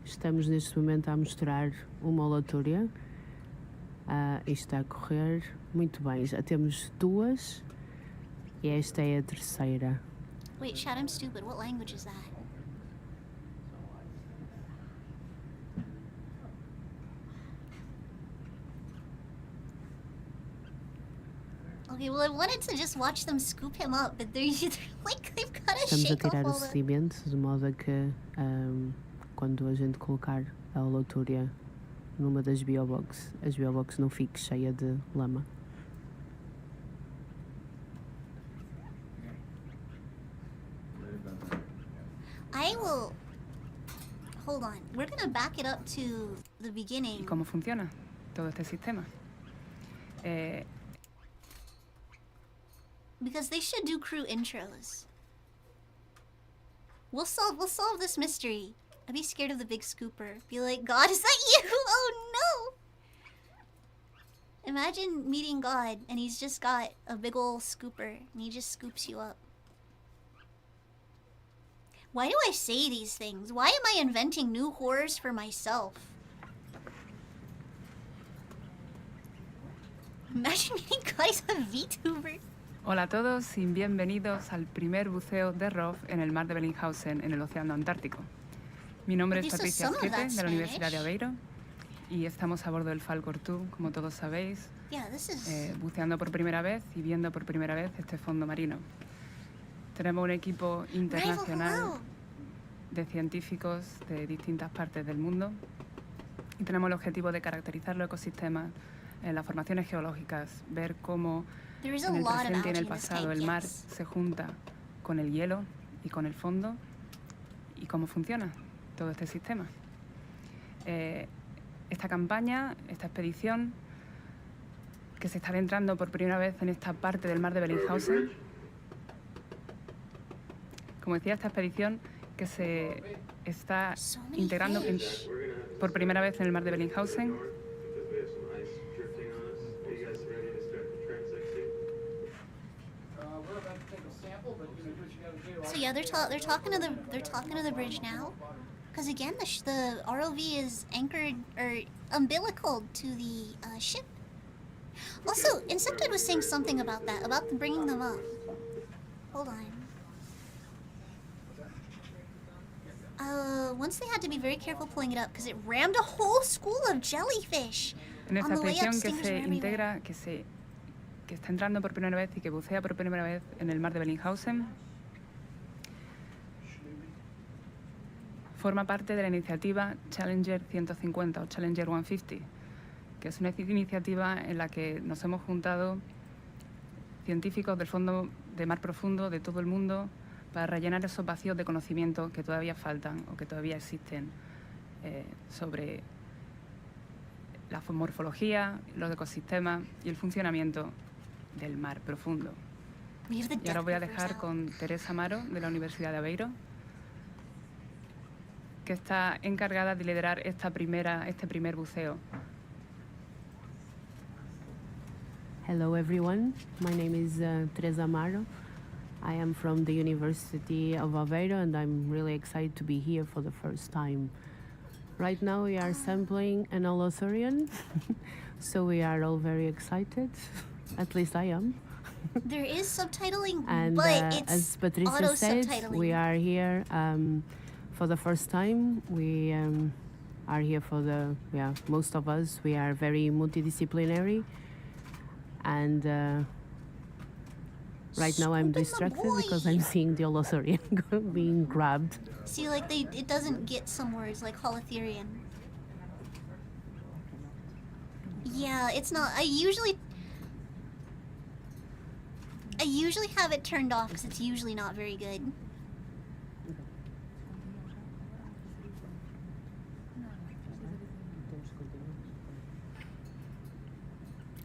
Speaker 6: Estamos neste momento a mostrar uma olatória. E está a correr muito bem. Já temos duas e esta é a terceira.
Speaker 1: Wait, chat, I'm stupid. What language is that? Okay, well I wanted to just watch them scoop him up, but they're like they've got to
Speaker 6: Estamos a
Speaker 1: shake off
Speaker 6: tirar o
Speaker 1: all the...
Speaker 6: sedimento de modo a que quando a gente colocar a olatória numa das biobox, as biobox não fique cheia de lama.
Speaker 1: I will... Hold on. We're gonna back it up to the beginning.
Speaker 11: ¿Y cómo funciona todo este sistema?
Speaker 1: Because they should do crew intros. We'll solve this mystery. I'd be scared of the big scooper. Be like, God, is that you? Oh no! Imagine meeting God and he's just got a big ol' scooper and he just scoops you up. Why do I say these things? Why am I inventing new horrors for myself? Imagine meeting guys on VTuber.
Speaker 11: Hola a todos y bienvenidos al primer buceo de ROF en el mar de Bellinghausen, en el Océano Antártico. Mi nombre es
Speaker 1: Okay, so
Speaker 11: Patricia
Speaker 1: some of
Speaker 11: Esquete,
Speaker 1: that's
Speaker 11: de la Universidad de
Speaker 1: Spanish.
Speaker 11: Aveiro, y estamos a bordo del Falcor 2, como todos sabéis,
Speaker 1: Yeah, this is...
Speaker 11: buceando por primera vez y viendo por primera vez este fondo marino. Tenemos un equipo internacional
Speaker 1: Rival,
Speaker 11: de científicos de distintas partes del mundo y tenemos el objetivo de caracterizar los ecosistemas en las formaciones geológicas, ver cómo
Speaker 1: there is a
Speaker 11: en el
Speaker 1: lot of
Speaker 11: presente y en
Speaker 1: algae
Speaker 11: el
Speaker 1: in this
Speaker 11: pasado
Speaker 1: tank,
Speaker 11: el mar
Speaker 1: yes.
Speaker 11: se junta con el hielo y con el fondo y cómo funciona todo este sistema. Esta campaña, esta expedición, que se está adentrando por primera vez en esta parte del mar de Bellinghausen, como decía, esta expedición que se está
Speaker 1: So many
Speaker 11: integrando
Speaker 1: fish.
Speaker 11: por primera vez en el mar de Bellinghausen.
Speaker 5: Because we have some ice drifting on us. Are you guys ready to start the transect soon?
Speaker 7: We're about to take a sample, but you know, do what you gotta do.
Speaker 1: So yeah, they're talking to the bridge now, because again the ROV is anchored or umbilical to the ship. Also, Insectoid was saying something about that, about bringing them up. Hold on. Once they had to be very careful pulling it up because it rammed a whole school of jellyfish.
Speaker 11: En esta
Speaker 1: On the way up,
Speaker 11: expedición que
Speaker 1: stingers
Speaker 11: se
Speaker 1: were everywhere.
Speaker 11: integra, que está entrando por primera vez y que bucea por primera vez en el mar de Bellinghausen, forma parte de la iniciativa Challenger 150 o Challenger 150, que es una iniciativa en la que nos hemos juntado científicos del fondo de mar profundo de todo el mundo para rellenar esos vacíos de conocimiento que todavía faltan o que todavía existen sobre la morfología, los ecosistemas y el funcionamiento del mar profundo.
Speaker 1: We have the
Speaker 11: Y ahora
Speaker 1: depth
Speaker 11: voy a
Speaker 1: buffers
Speaker 11: dejar
Speaker 1: out.
Speaker 11: con Teresa Amaro, de la Universidad de Aveiro, que está encargada de liderar este primer buceo.
Speaker 6: Hello everyone, my name is Teresa Amaro. I am from the University of Aveiro and I'm really excited to be here for the first time. Right now we are sampling an Holothurian, so we are all very excited, at least I am.
Speaker 1: There is subtitling,
Speaker 6: And
Speaker 1: but
Speaker 6: as
Speaker 1: it's
Speaker 6: Patricia
Speaker 1: auto
Speaker 6: said,
Speaker 1: subtitling.
Speaker 6: we are here for the first time. We are here for most of us, we are very multidisciplinary. And right now I'm
Speaker 1: Scooping the
Speaker 6: distracted because
Speaker 1: boy.
Speaker 6: I'm seeing the Holothurian being grabbed.
Speaker 1: See, like it doesn't get some words like Holothurian. Yeah, it's not. I usually have it turned off because it's usually not very good.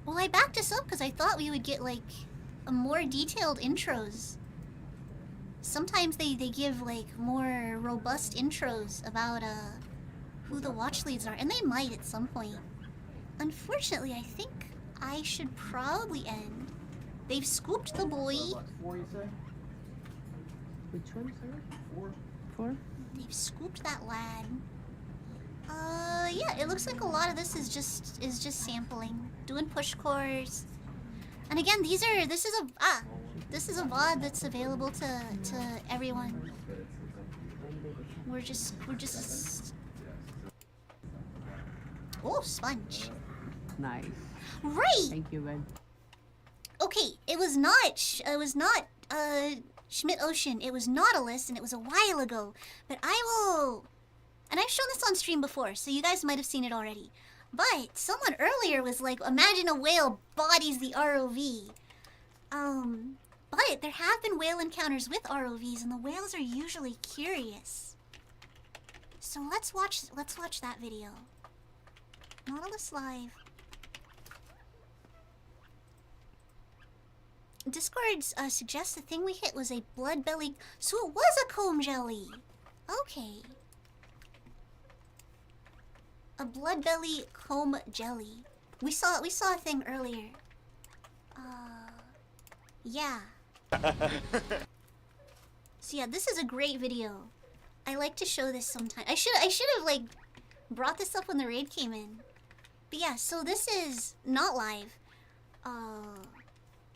Speaker 1: Well, I backed us up because I thought we would get like a more detailed intros. Sometimes they give like more robust intros about who the watch leads are, and they might at some point. Unfortunately, I think I should probably end. They've scooped the boy.
Speaker 7: Four, you say?
Speaker 6: Which one, sorry?
Speaker 7: Four.
Speaker 6: 4?
Speaker 1: They've scooped that lad. Yeah, it looks like a lot of this is just sampling, doing push cores. And again, this is a VOD that's available to everyone. We're just oh, sponge.
Speaker 6: Nice.
Speaker 1: Right.
Speaker 6: Thank you, Ben.
Speaker 1: Okay, it was not Schmidt Ocean. It was Nautilus, and it was a while ago. But I will, and I've shown this on stream before, so you guys might have seen it already. But someone earlier was like, imagine a whale bodies the ROV. But there have been whale encounters with ROVs, and the whales are usually curious. So let's watch that video. Nautilus Live. Discord suggests the thing we hit was a blood belly, so it was a comb jelly. Okay. A blood belly comb jelly. We saw a thing earlier. Yeah. So yeah, this is a great video. I like to show this sometime. I should have like brought this up when the raid came in. But yeah, so this is not live.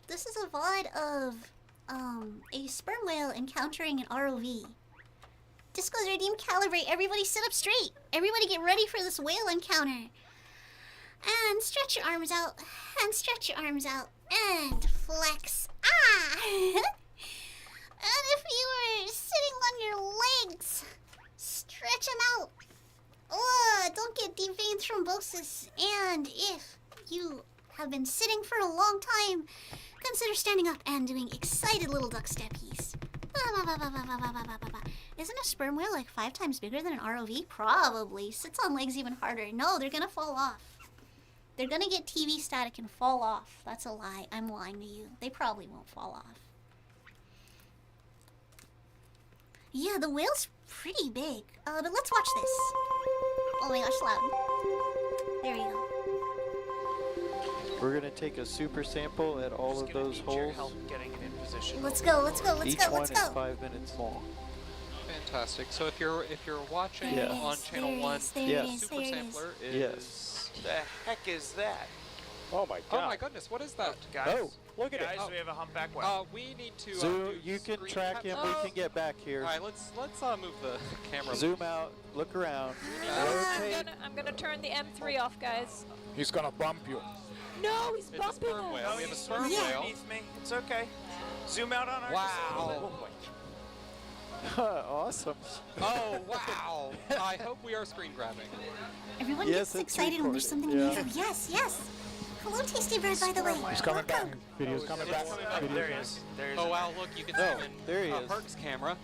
Speaker 1: This is a VOD of a sperm whale encountering an ROV. Disco's redeem, calibrate. Everybody sit up straight. Everybody get ready for this whale encounter. And stretch your arms out. And stretch your arms out. And flex. Ah! And if you were sitting on your legs, stretch them out. Oh, don't get deep vein thrombosis. And if you have been sitting for a long time, consider standing up and doing excited little duck steppies. Isn't a sperm whale like 5 times bigger than an ROV? Probably. Sits on legs even harder. No, they're gonna fall off. They're gonna get TV static and fall off. That's a lie. I'm lying to you. They probably won't fall off. Yeah, the whale's pretty big. But let's watch this. Oh my gosh, loud. There you go.
Speaker 12: We're gonna take a super sample at all of those holes.
Speaker 1: Let's go, let's go, let's
Speaker 12: Each
Speaker 1: go,
Speaker 12: one
Speaker 1: let's
Speaker 12: is
Speaker 1: go.
Speaker 12: 5 minutes long.
Speaker 13: Fantastic. So if you're watching
Speaker 12: There it
Speaker 13: on
Speaker 1: is,
Speaker 13: channel
Speaker 1: there it
Speaker 13: 1,
Speaker 1: is, there
Speaker 12: it
Speaker 13: the
Speaker 12: is,
Speaker 13: super
Speaker 1: there it
Speaker 13: sampler is.
Speaker 12: Yes.
Speaker 14: The heck is that?
Speaker 4: Oh my
Speaker 13: Oh
Speaker 4: god.
Speaker 13: my goodness, what is that?
Speaker 14: Guys,
Speaker 12: Oh, look at it.
Speaker 14: guys, we have a humpback whale.
Speaker 13: We need to.
Speaker 12: Zoom,
Speaker 13: do
Speaker 12: you can
Speaker 13: screen
Speaker 12: track him.
Speaker 13: cap-
Speaker 12: We can get back here.
Speaker 13: All right, let's move the camera.
Speaker 12: Zoom out. Look around. Rotate.
Speaker 2: I'm gonna turn the M3 off, guys.
Speaker 4: He's gonna bump you.
Speaker 2: No, he's
Speaker 13: It's a
Speaker 2: bumping
Speaker 13: sperm whale.
Speaker 2: us.
Speaker 13: We have a sperm
Speaker 1: Yeah.
Speaker 13: whale.
Speaker 14: Underneath me. It's okay. Zoom out on our.
Speaker 13: Wow.
Speaker 12: Awesome.
Speaker 13: Oh wow. I hope we are screen grabbing.
Speaker 1: Everyone
Speaker 12: Yes,
Speaker 1: gets
Speaker 12: it's
Speaker 1: excited when there's something
Speaker 12: recording, yeah.
Speaker 1: unusual. Yes, yes. Hello, Tasty Bread, by the way.
Speaker 4: He's coming back.
Speaker 1: Welcome.
Speaker 4: Video's coming back.
Speaker 14: There he is. There he is.
Speaker 13: Oh wow, look, you can
Speaker 12: Oh,
Speaker 13: zoom in
Speaker 12: there he is.
Speaker 13: Herc's camera.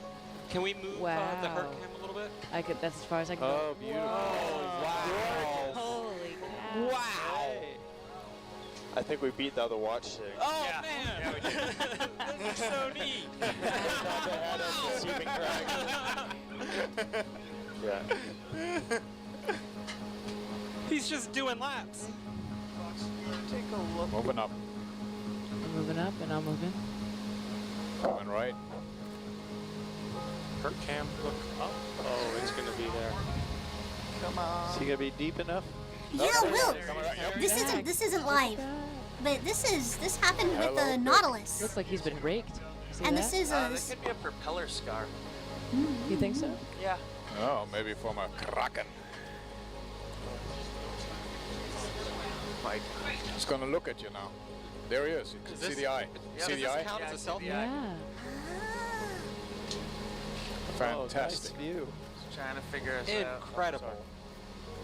Speaker 13: Can we move the
Speaker 15: Wow.
Speaker 13: Herc cam a little bit?
Speaker 15: I could. That's as far as I can
Speaker 12: Oh, beautiful.
Speaker 13: Wow.
Speaker 15: Holy cow!
Speaker 13: Wow.
Speaker 12: I think we beat the other watch thing.
Speaker 13: Oh
Speaker 14: Yeah.
Speaker 13: man.
Speaker 14: Yeah, we did.
Speaker 13: This is so neat.
Speaker 12: Yeah.
Speaker 13: He's just doing laps.
Speaker 14: Take a look.
Speaker 4: Moving up.
Speaker 15: I'm moving up and I'm moving.
Speaker 4: Coming right.
Speaker 12: Her cam, look up. Oh, it's gonna be there.
Speaker 14: Come on.
Speaker 12: Is he gonna be deep enough?
Speaker 1: Yeah, Will. This isn't live, but this happened with the Nautilus,
Speaker 15: Looks like he's been raked. See
Speaker 1: and
Speaker 15: that?
Speaker 1: this is a.
Speaker 14: This could be a propeller scar.
Speaker 15: You think so?
Speaker 14: Yeah.
Speaker 4: Oh, maybe from a kraken.
Speaker 14: Mike.
Speaker 4: He's gonna look at you now. There he is. You can see the eye.
Speaker 14: Yeah,
Speaker 4: See
Speaker 14: does
Speaker 4: the
Speaker 14: this
Speaker 4: eye?
Speaker 14: count as a selfie?
Speaker 15: Yeah.
Speaker 4: Fantastic.
Speaker 12: Oh, nice view.
Speaker 14: Just trying to figure us out.
Speaker 13: Incredible.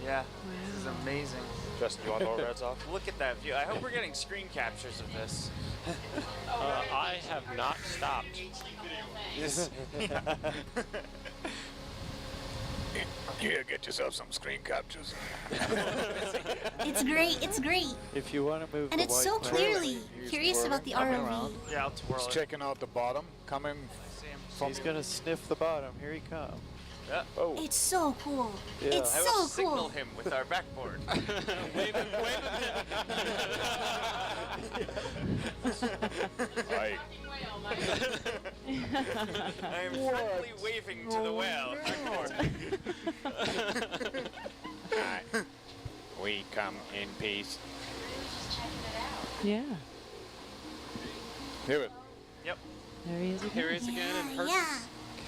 Speaker 14: Yeah. This is amazing.
Speaker 4: Justin, you want the overheads off?
Speaker 14: Look at that view. I hope we're getting screen captures of this.
Speaker 12: I have not stopped.
Speaker 14: Yes.
Speaker 4: Here, get yourself some screen captures.
Speaker 1: It's great. It's great,
Speaker 12: If you want to move
Speaker 1: and
Speaker 12: the
Speaker 1: it's
Speaker 12: white
Speaker 1: so
Speaker 12: flag,
Speaker 1: clearly
Speaker 12: use
Speaker 1: curious
Speaker 12: twirling.
Speaker 1: about the ROV.
Speaker 14: Yeah, I'll twirl
Speaker 4: He's
Speaker 14: it.
Speaker 4: checking out the bottom. Coming from.
Speaker 12: He's gonna sniff the bottom. Here he comes.
Speaker 14: Yeah.
Speaker 4: Oh.
Speaker 1: It's so cool.
Speaker 12: Yeah.
Speaker 1: It's
Speaker 14: I will
Speaker 1: so
Speaker 14: signal
Speaker 1: cool.
Speaker 14: him with our backboard.
Speaker 4: Aye.
Speaker 14: I am friendly waving to the whale.
Speaker 4: We come in peace.
Speaker 15: Yeah.
Speaker 4: Hear it.
Speaker 14: Yep.
Speaker 15: There he is again.
Speaker 13: Here he is again in Herc's
Speaker 1: Yeah.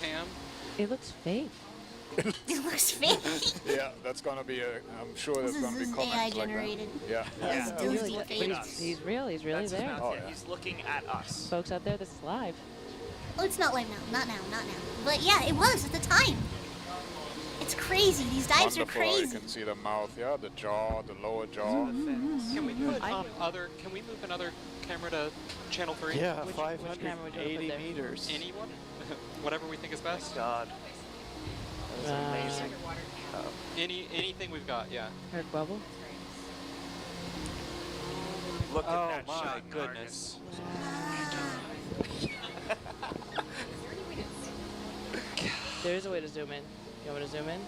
Speaker 13: cam.
Speaker 15: It looks fake.
Speaker 1: It looks fake.
Speaker 4: Yeah, that's gonna be a. I'm sure there's
Speaker 1: This
Speaker 4: gonna be
Speaker 1: is
Speaker 4: comments
Speaker 1: AI
Speaker 4: like
Speaker 1: generated.
Speaker 4: that. Yeah.
Speaker 1: This
Speaker 14: Yeah.
Speaker 1: dude's
Speaker 15: Really,
Speaker 1: deep
Speaker 15: but
Speaker 1: fake.
Speaker 15: he's real. He's really
Speaker 14: That's his
Speaker 15: there.
Speaker 14: mouth,
Speaker 4: Oh,
Speaker 14: yeah.
Speaker 4: yeah.
Speaker 14: He's looking at us.
Speaker 15: Folks out there, this is live.
Speaker 1: Oh, it's not live now. Not now. Not now. But yeah, it was at the time. It's crazy. These dives
Speaker 4: Wonderful.
Speaker 1: are
Speaker 4: You
Speaker 1: crazy.
Speaker 4: can see the mouth, yeah, the jaw, the lower jaw.
Speaker 13: Can we put Can we move another camera to channel 3?
Speaker 12: Yeah,
Speaker 15: Which camera would you wanna put
Speaker 12: 580
Speaker 15: there?
Speaker 12: meters.
Speaker 13: Anyone? Whatever we think is best.
Speaker 14: God. That is amazing.
Speaker 13: Anything we've got, yeah.
Speaker 15: Herc bubble.
Speaker 14: Look at
Speaker 13: Oh
Speaker 14: that
Speaker 13: my
Speaker 14: shot,
Speaker 13: goodness.
Speaker 15: There is a way to zoom in. You want me to zoom in?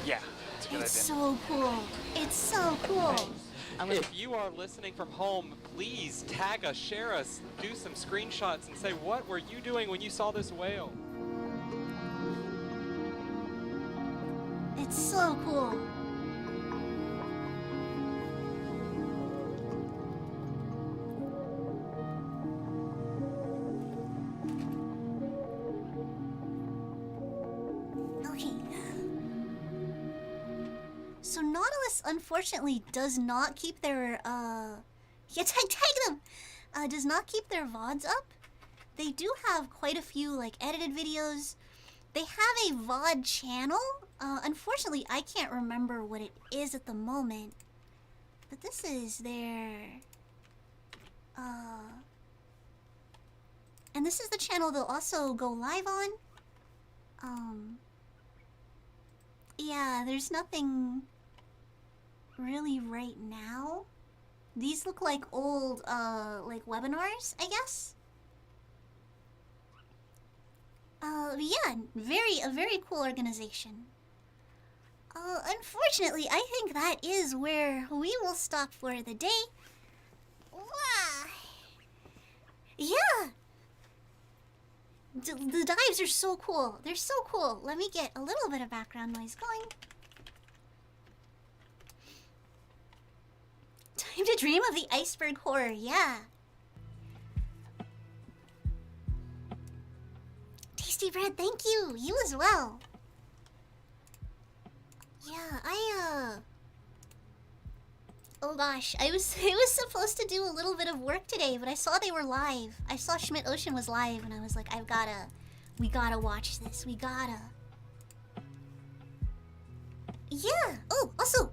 Speaker 14: Yeah. That's a good
Speaker 1: It's
Speaker 14: idea.
Speaker 1: so cool. It's so cool.
Speaker 13: If you are listening from home, please tag us, share us, do some screenshots, and say what were you doing when you saw this whale?
Speaker 1: It's so cool. Okay. So Nautilus unfortunately does not keep their yeah, tag them. Does not keep their VODs up. They do have quite a few like edited videos. They have a VOD channel. Unfortunately, I can't remember what it is at the moment. But this is their and this is the channel they'll also go live on. Yeah, there's nothing really right now. These look like old like webinars, I guess. Yeah, a very cool organization. Unfortunately, I think that is where we will stop for the day. Wow. Yeah. The dives are so cool. They're so cool. Let me get a little bit of background noise going. Time to dream of the iceberg horror, yeah. Tasty bread, thank you. You as well. Yeah, oh gosh, I was supposed to do a little bit of work today, but I saw they were live. I saw Schmidt Ocean was live, and I was like, we gotta watch this. We gotta. Yeah. Oh, also,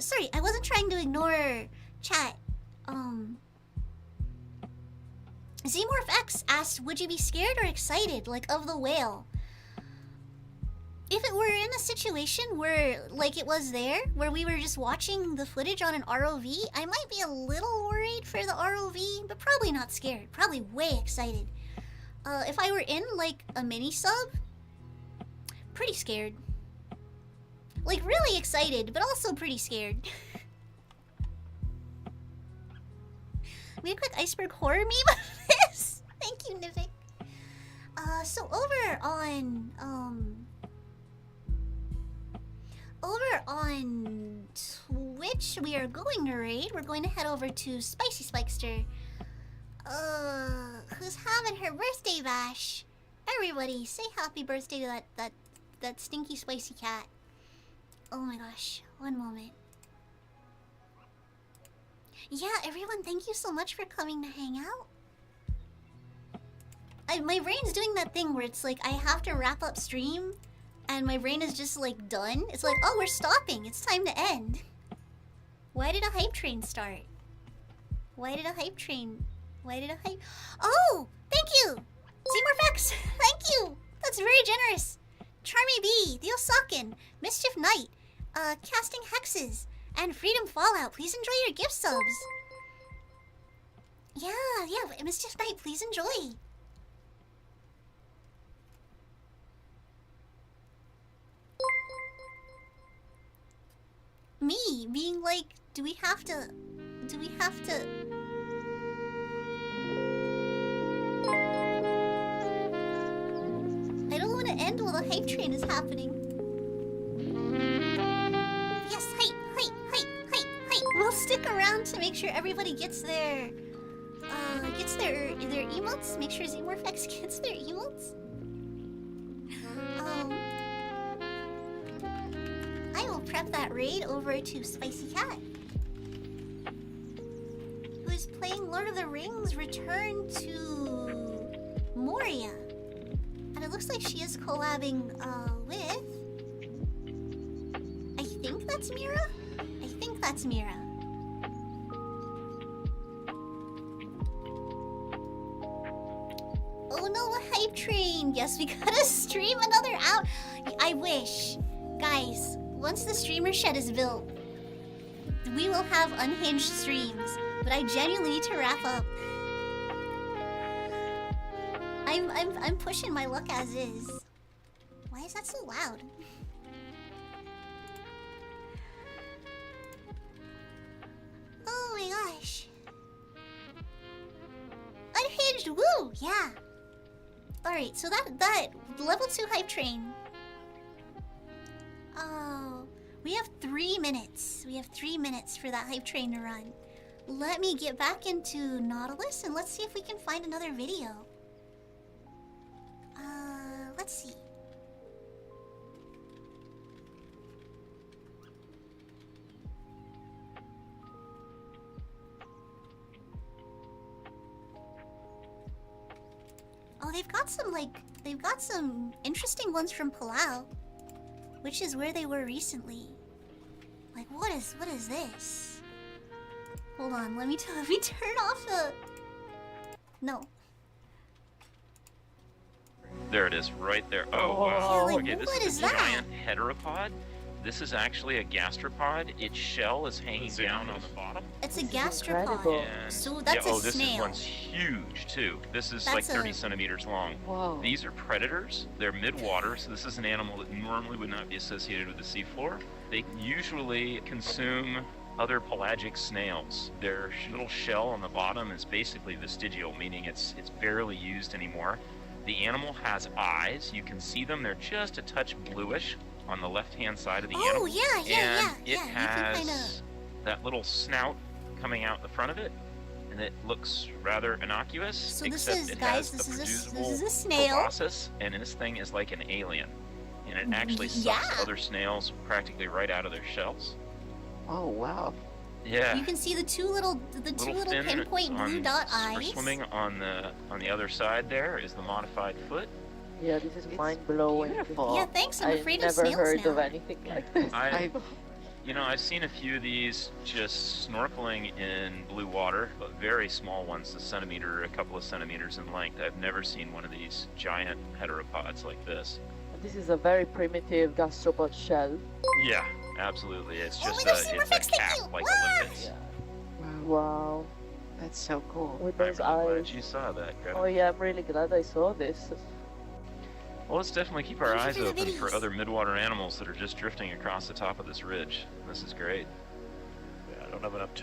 Speaker 1: sorry, I wasn't trying to ignore chat. ZMorphX asked, would you be scared or excited, like, of the whale? If it were in a situation where, like it was there, where we were just watching the footage on an ROV, I might be a little worried for the ROV, but probably not scared. Probably way excited. If I were in, like, a mini-sub, pretty scared. Like, really excited, but also pretty scared. Made a quick iceberg horror meme of this. Thank you, Nivik. So over on Twitch, we are going to raid. We're going to head over to Spicy Spikester, who's having her birthday bash. Everybody, say happy birthday to that stinky spicy cat. Oh my gosh, one moment. Yeah, everyone, thank you so much for coming to hang out. My brain's doing that thing where it's like I have to wrap up stream, and my brain is just like done. It's like, oh, we're stopping. It's time to end. Why did a hype train start? Why did a hype train? Oh, thank you, ZMorphX. Thank you. That's very generous. Charmy B, The Osakin, Mischief Knight, Casting Hexes, and Freedom Fallout. Please enjoy your gift subs. Yeah, Mischief Knight, please enjoy. Me being like, do we have to? I don't want to end while the hype train is happening. Yes, hype. We'll stick around to make sure everybody gets their emotes. Make sure ZMorphX gets their emotes. I will prep that raid over to Spicy Cat, who is playing Lord of the Rings Return to Moria. And it looks like she is collabing with... I think that's Mira? Oh no, a hype train! Yes, we gotta stream another hour. I wish. Guys, once the streamer shed is built, we will have unhinged streams. But I genuinely need to wrap up. I'm pushing my luck as is. Why is that so loud? finished. Woo! Yeah. Alright, so that level 2 hype train. Oh, we have 3 minutes. We have 3 minutes for that hype train to run. Let me get back into Nautilus and let's see if we can find another video. Let's see. Oh, they've got some interesting ones from Palau, which is where they were recently. Like, what is this? Hold on, let me turn off the. No.
Speaker 16: There it is, right there. Oh,
Speaker 1: Yeah,
Speaker 16: wow.
Speaker 1: like,
Speaker 16: Okay, this
Speaker 1: what
Speaker 16: is
Speaker 1: is
Speaker 16: a
Speaker 1: that?
Speaker 16: giant heteropod. This is actually a gastropod. Its shell is hanging down on the bottom.
Speaker 1: It's a gastropod.
Speaker 16: And
Speaker 1: So that's
Speaker 16: yeah,
Speaker 1: a
Speaker 16: oh, this
Speaker 1: snail.
Speaker 16: one's huge too. This is like
Speaker 1: That's
Speaker 16: 30
Speaker 1: a-
Speaker 16: centimeters long.
Speaker 15: Whoa.
Speaker 16: These are predators. They're mid-water, so this is an animal that normally would not be associated with the seafloor. They usually consume other pelagic snails. Their little shell on the bottom is basically vestigial, meaning it's barely used anymore. The animal has eyes. You can see them. They're just a touch bluish on the left-hand side of the
Speaker 1: Oh,
Speaker 16: animal.
Speaker 1: yeah,
Speaker 16: And
Speaker 1: yeah.
Speaker 16: it
Speaker 1: You can
Speaker 16: has
Speaker 1: kinda-
Speaker 16: that little snout coming out the front of it, and it looks rather innocuous.
Speaker 1: So this
Speaker 16: except
Speaker 1: is,
Speaker 16: it
Speaker 1: guys,
Speaker 16: has
Speaker 1: this
Speaker 16: the
Speaker 1: is a
Speaker 16: producible
Speaker 1: snail.
Speaker 16: proboscis, and this thing is like an alien, and it actually sucks
Speaker 1: Yeah.
Speaker 16: other snails practically right out of their shells.
Speaker 15: Oh wow.
Speaker 16: Yeah.
Speaker 1: You can see the two little
Speaker 16: fin
Speaker 1: pinpoint blue
Speaker 16: on-
Speaker 1: dot
Speaker 16: for
Speaker 1: eyes.
Speaker 16: swimming on the other side there is the modified foot.
Speaker 15: Yeah, this is mind blowing.
Speaker 1: Yeah, thanks. I'm afraid of
Speaker 15: I've never
Speaker 1: snails
Speaker 15: heard
Speaker 1: now.
Speaker 15: of anything like this.
Speaker 16: I've seen a few of these just snorkeling in blue water, but very small ones, a couple of centimeters in length. I've never seen one of these giant heteropods like this.
Speaker 15: This is a very primitive gastropod shell.
Speaker 16: Yeah, absolutely. It's
Speaker 1: Oh
Speaker 16: just
Speaker 1: my
Speaker 16: a,
Speaker 1: gosh,
Speaker 16: it's a
Speaker 1: Silverfix, thank
Speaker 16: cap
Speaker 1: you!
Speaker 16: like
Speaker 1: Ah!
Speaker 16: Olympus.
Speaker 15: Wow.
Speaker 17: That's so cool.
Speaker 15: With
Speaker 16: I'm
Speaker 15: those
Speaker 16: really glad
Speaker 15: eyes.
Speaker 16: you saw that, Greta.
Speaker 15: Oh yeah, I'm really glad I saw this.
Speaker 16: Well, let's definitely keep our
Speaker 1: Thank you
Speaker 16: eyes
Speaker 1: for the
Speaker 16: open for
Speaker 1: videos.
Speaker 16: other midwater animals that are just drifting across the top of this ridge. This is great.
Speaker 7: Yeah, I don't have enough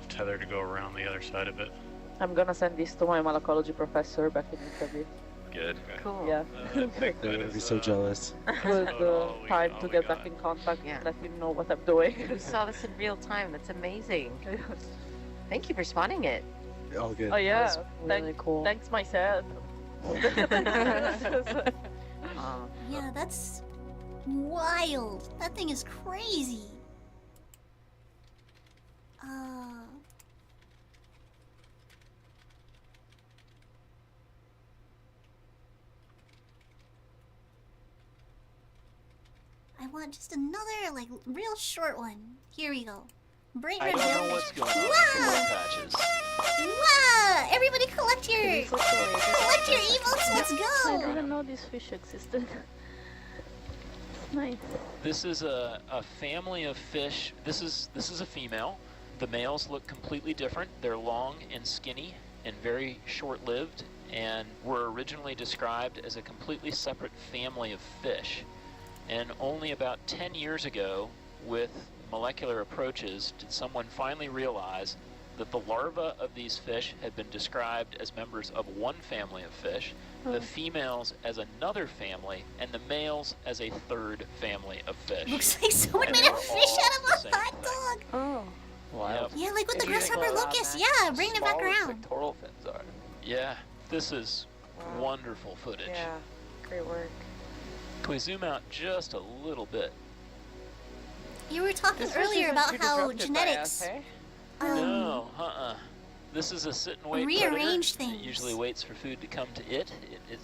Speaker 7: tether to go around the other side of it.
Speaker 15: I'm gonna send this to my malacology professor back in Italy.
Speaker 16: Good.
Speaker 17: Cool.
Speaker 15: Yeah.
Speaker 12: They're gonna be so jealous.
Speaker 15: With time to get back in contact
Speaker 17: Yeah.
Speaker 15: and let him know what I'm doing.
Speaker 17: You saw this in real time. That's amazing. Thank you for spotting it.
Speaker 12: All good.
Speaker 15: Oh yeah,
Speaker 17: That was really cool.
Speaker 15: Thanks myself.
Speaker 1: Yeah, that's wild. That thing is crazy. I want just another, like, real short one. Here we go. Bright
Speaker 18: I
Speaker 1: red
Speaker 18: don't know
Speaker 1: velvet.
Speaker 18: what's going on with
Speaker 1: Wow!
Speaker 18: the patches.
Speaker 1: Wow! Everybody collect your emotes. Let's
Speaker 19: I
Speaker 1: go.
Speaker 19: didn't know this fish existed. Nice.
Speaker 18: This is a family of fish. This is a female. The males look completely different. They're long and skinny and very short-lived, and were originally described as a completely separate family of fish. And only about 10 years ago, with molecular approaches, did someone finally realize that the larvae of these fish had been described as members of one family of fish, the females as another family, and the males as a third family of fish.
Speaker 1: Looks like someone
Speaker 18: And
Speaker 1: made
Speaker 18: they
Speaker 1: a
Speaker 18: were
Speaker 1: fish
Speaker 18: all
Speaker 1: out
Speaker 18: the
Speaker 1: of
Speaker 18: same
Speaker 1: a hot
Speaker 18: thing.
Speaker 1: dog.
Speaker 19: Oh.
Speaker 18: Wow.
Speaker 1: Yeah, like with the
Speaker 18: Interesting.
Speaker 1: grasshopper locust. Yeah, bring it back around.
Speaker 18: Pectoral fins are. Yeah, this is wonderful footage.
Speaker 17: Yeah, great work.
Speaker 18: Can we zoom out just a little bit?
Speaker 1: You were talking earlier about how genetics.
Speaker 18: No, This is a sit and wait
Speaker 1: Rearrange
Speaker 18: predator.
Speaker 1: things.
Speaker 18: It usually waits for food to come to it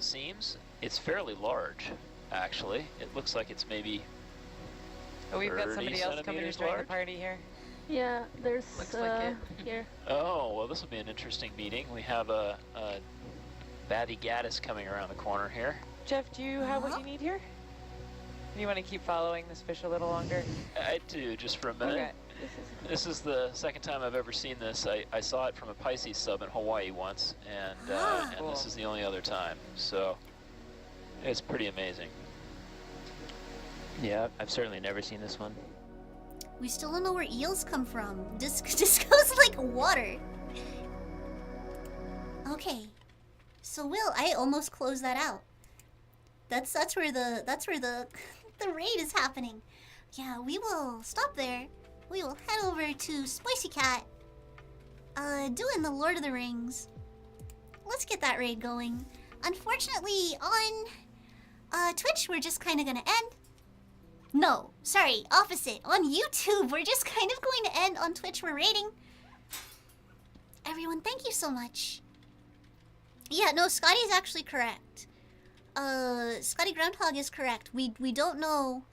Speaker 18: seems. It's fairly large, actually. It looks like it's maybe
Speaker 17: Oh, we've got
Speaker 18: 30
Speaker 17: somebody else coming to
Speaker 18: centimeters
Speaker 17: join the
Speaker 18: large.
Speaker 17: party here.
Speaker 19: Yeah, there's
Speaker 17: Looks like it.
Speaker 19: here.
Speaker 18: Oh, well, this will be an interesting meeting. We have a Batty Gaddis coming around the corner here.
Speaker 17: Jeff, do you have what you need here? You want to keep following this fish a little longer?
Speaker 18: I do, just for a minute.
Speaker 17: Okay.
Speaker 18: This is the second time I've ever seen this. I saw it from a Pisces sub in Hawaii once, and this is the only other time. So it's pretty amazing.
Speaker 20: Yeah, I've certainly never seen this one.
Speaker 1: We still don't know where eels come from. Disco's like water. Okay. So I almost closed that out. That's where the the raid is happening. Yeah, we will stop there. We will head over to Spicy Cat. Doing the Lord of the Rings. Let's get that raid going. Unfortunately, on Twitch, we're just kind of gonna end. No, sorry, opposite. On YouTube, we're just kind of going to end. On Twitch, we're raiding. Everyone, thank you so much. Yeah, no, Scotty's actually correct. Scotty Groundhog is correct. We don't know.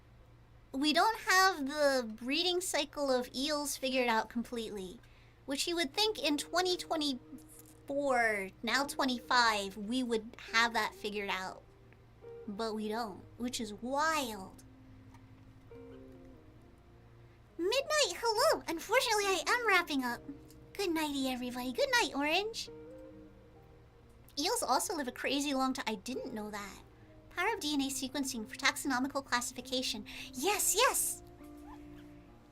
Speaker 1: We don't have the breeding cycle of eels figured out completely, which you would think in 2024, now 25, we would have that figured out. But we don't, which is wild. Midnight, hello! Unfortunately, I am wrapping up. Good nighty, everybody. Good night, Orange. Eels also live a crazy long time. I didn't know that. Power of DNA sequencing for taxonomical classification. Yes, yes!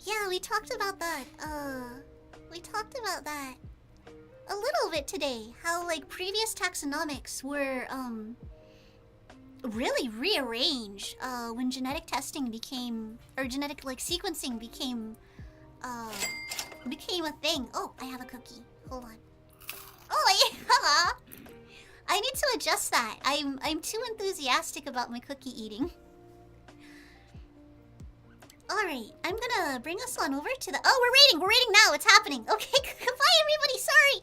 Speaker 1: Yeah, we talked about that. We talked about that a little bit today. How, like, previous taxonomics were, really rearranged, when genetic testing became, or genetic, like, sequencing became a thing. Oh, I have a cookie. Hold on. Oh, yeah! I need to adjust that. I'm too enthusiastic about my cookie eating. Alright, I'm gonna bring us on over to the... Oh, we're raiding now. It's happening. Okay, goodbye, everybody. Sorry.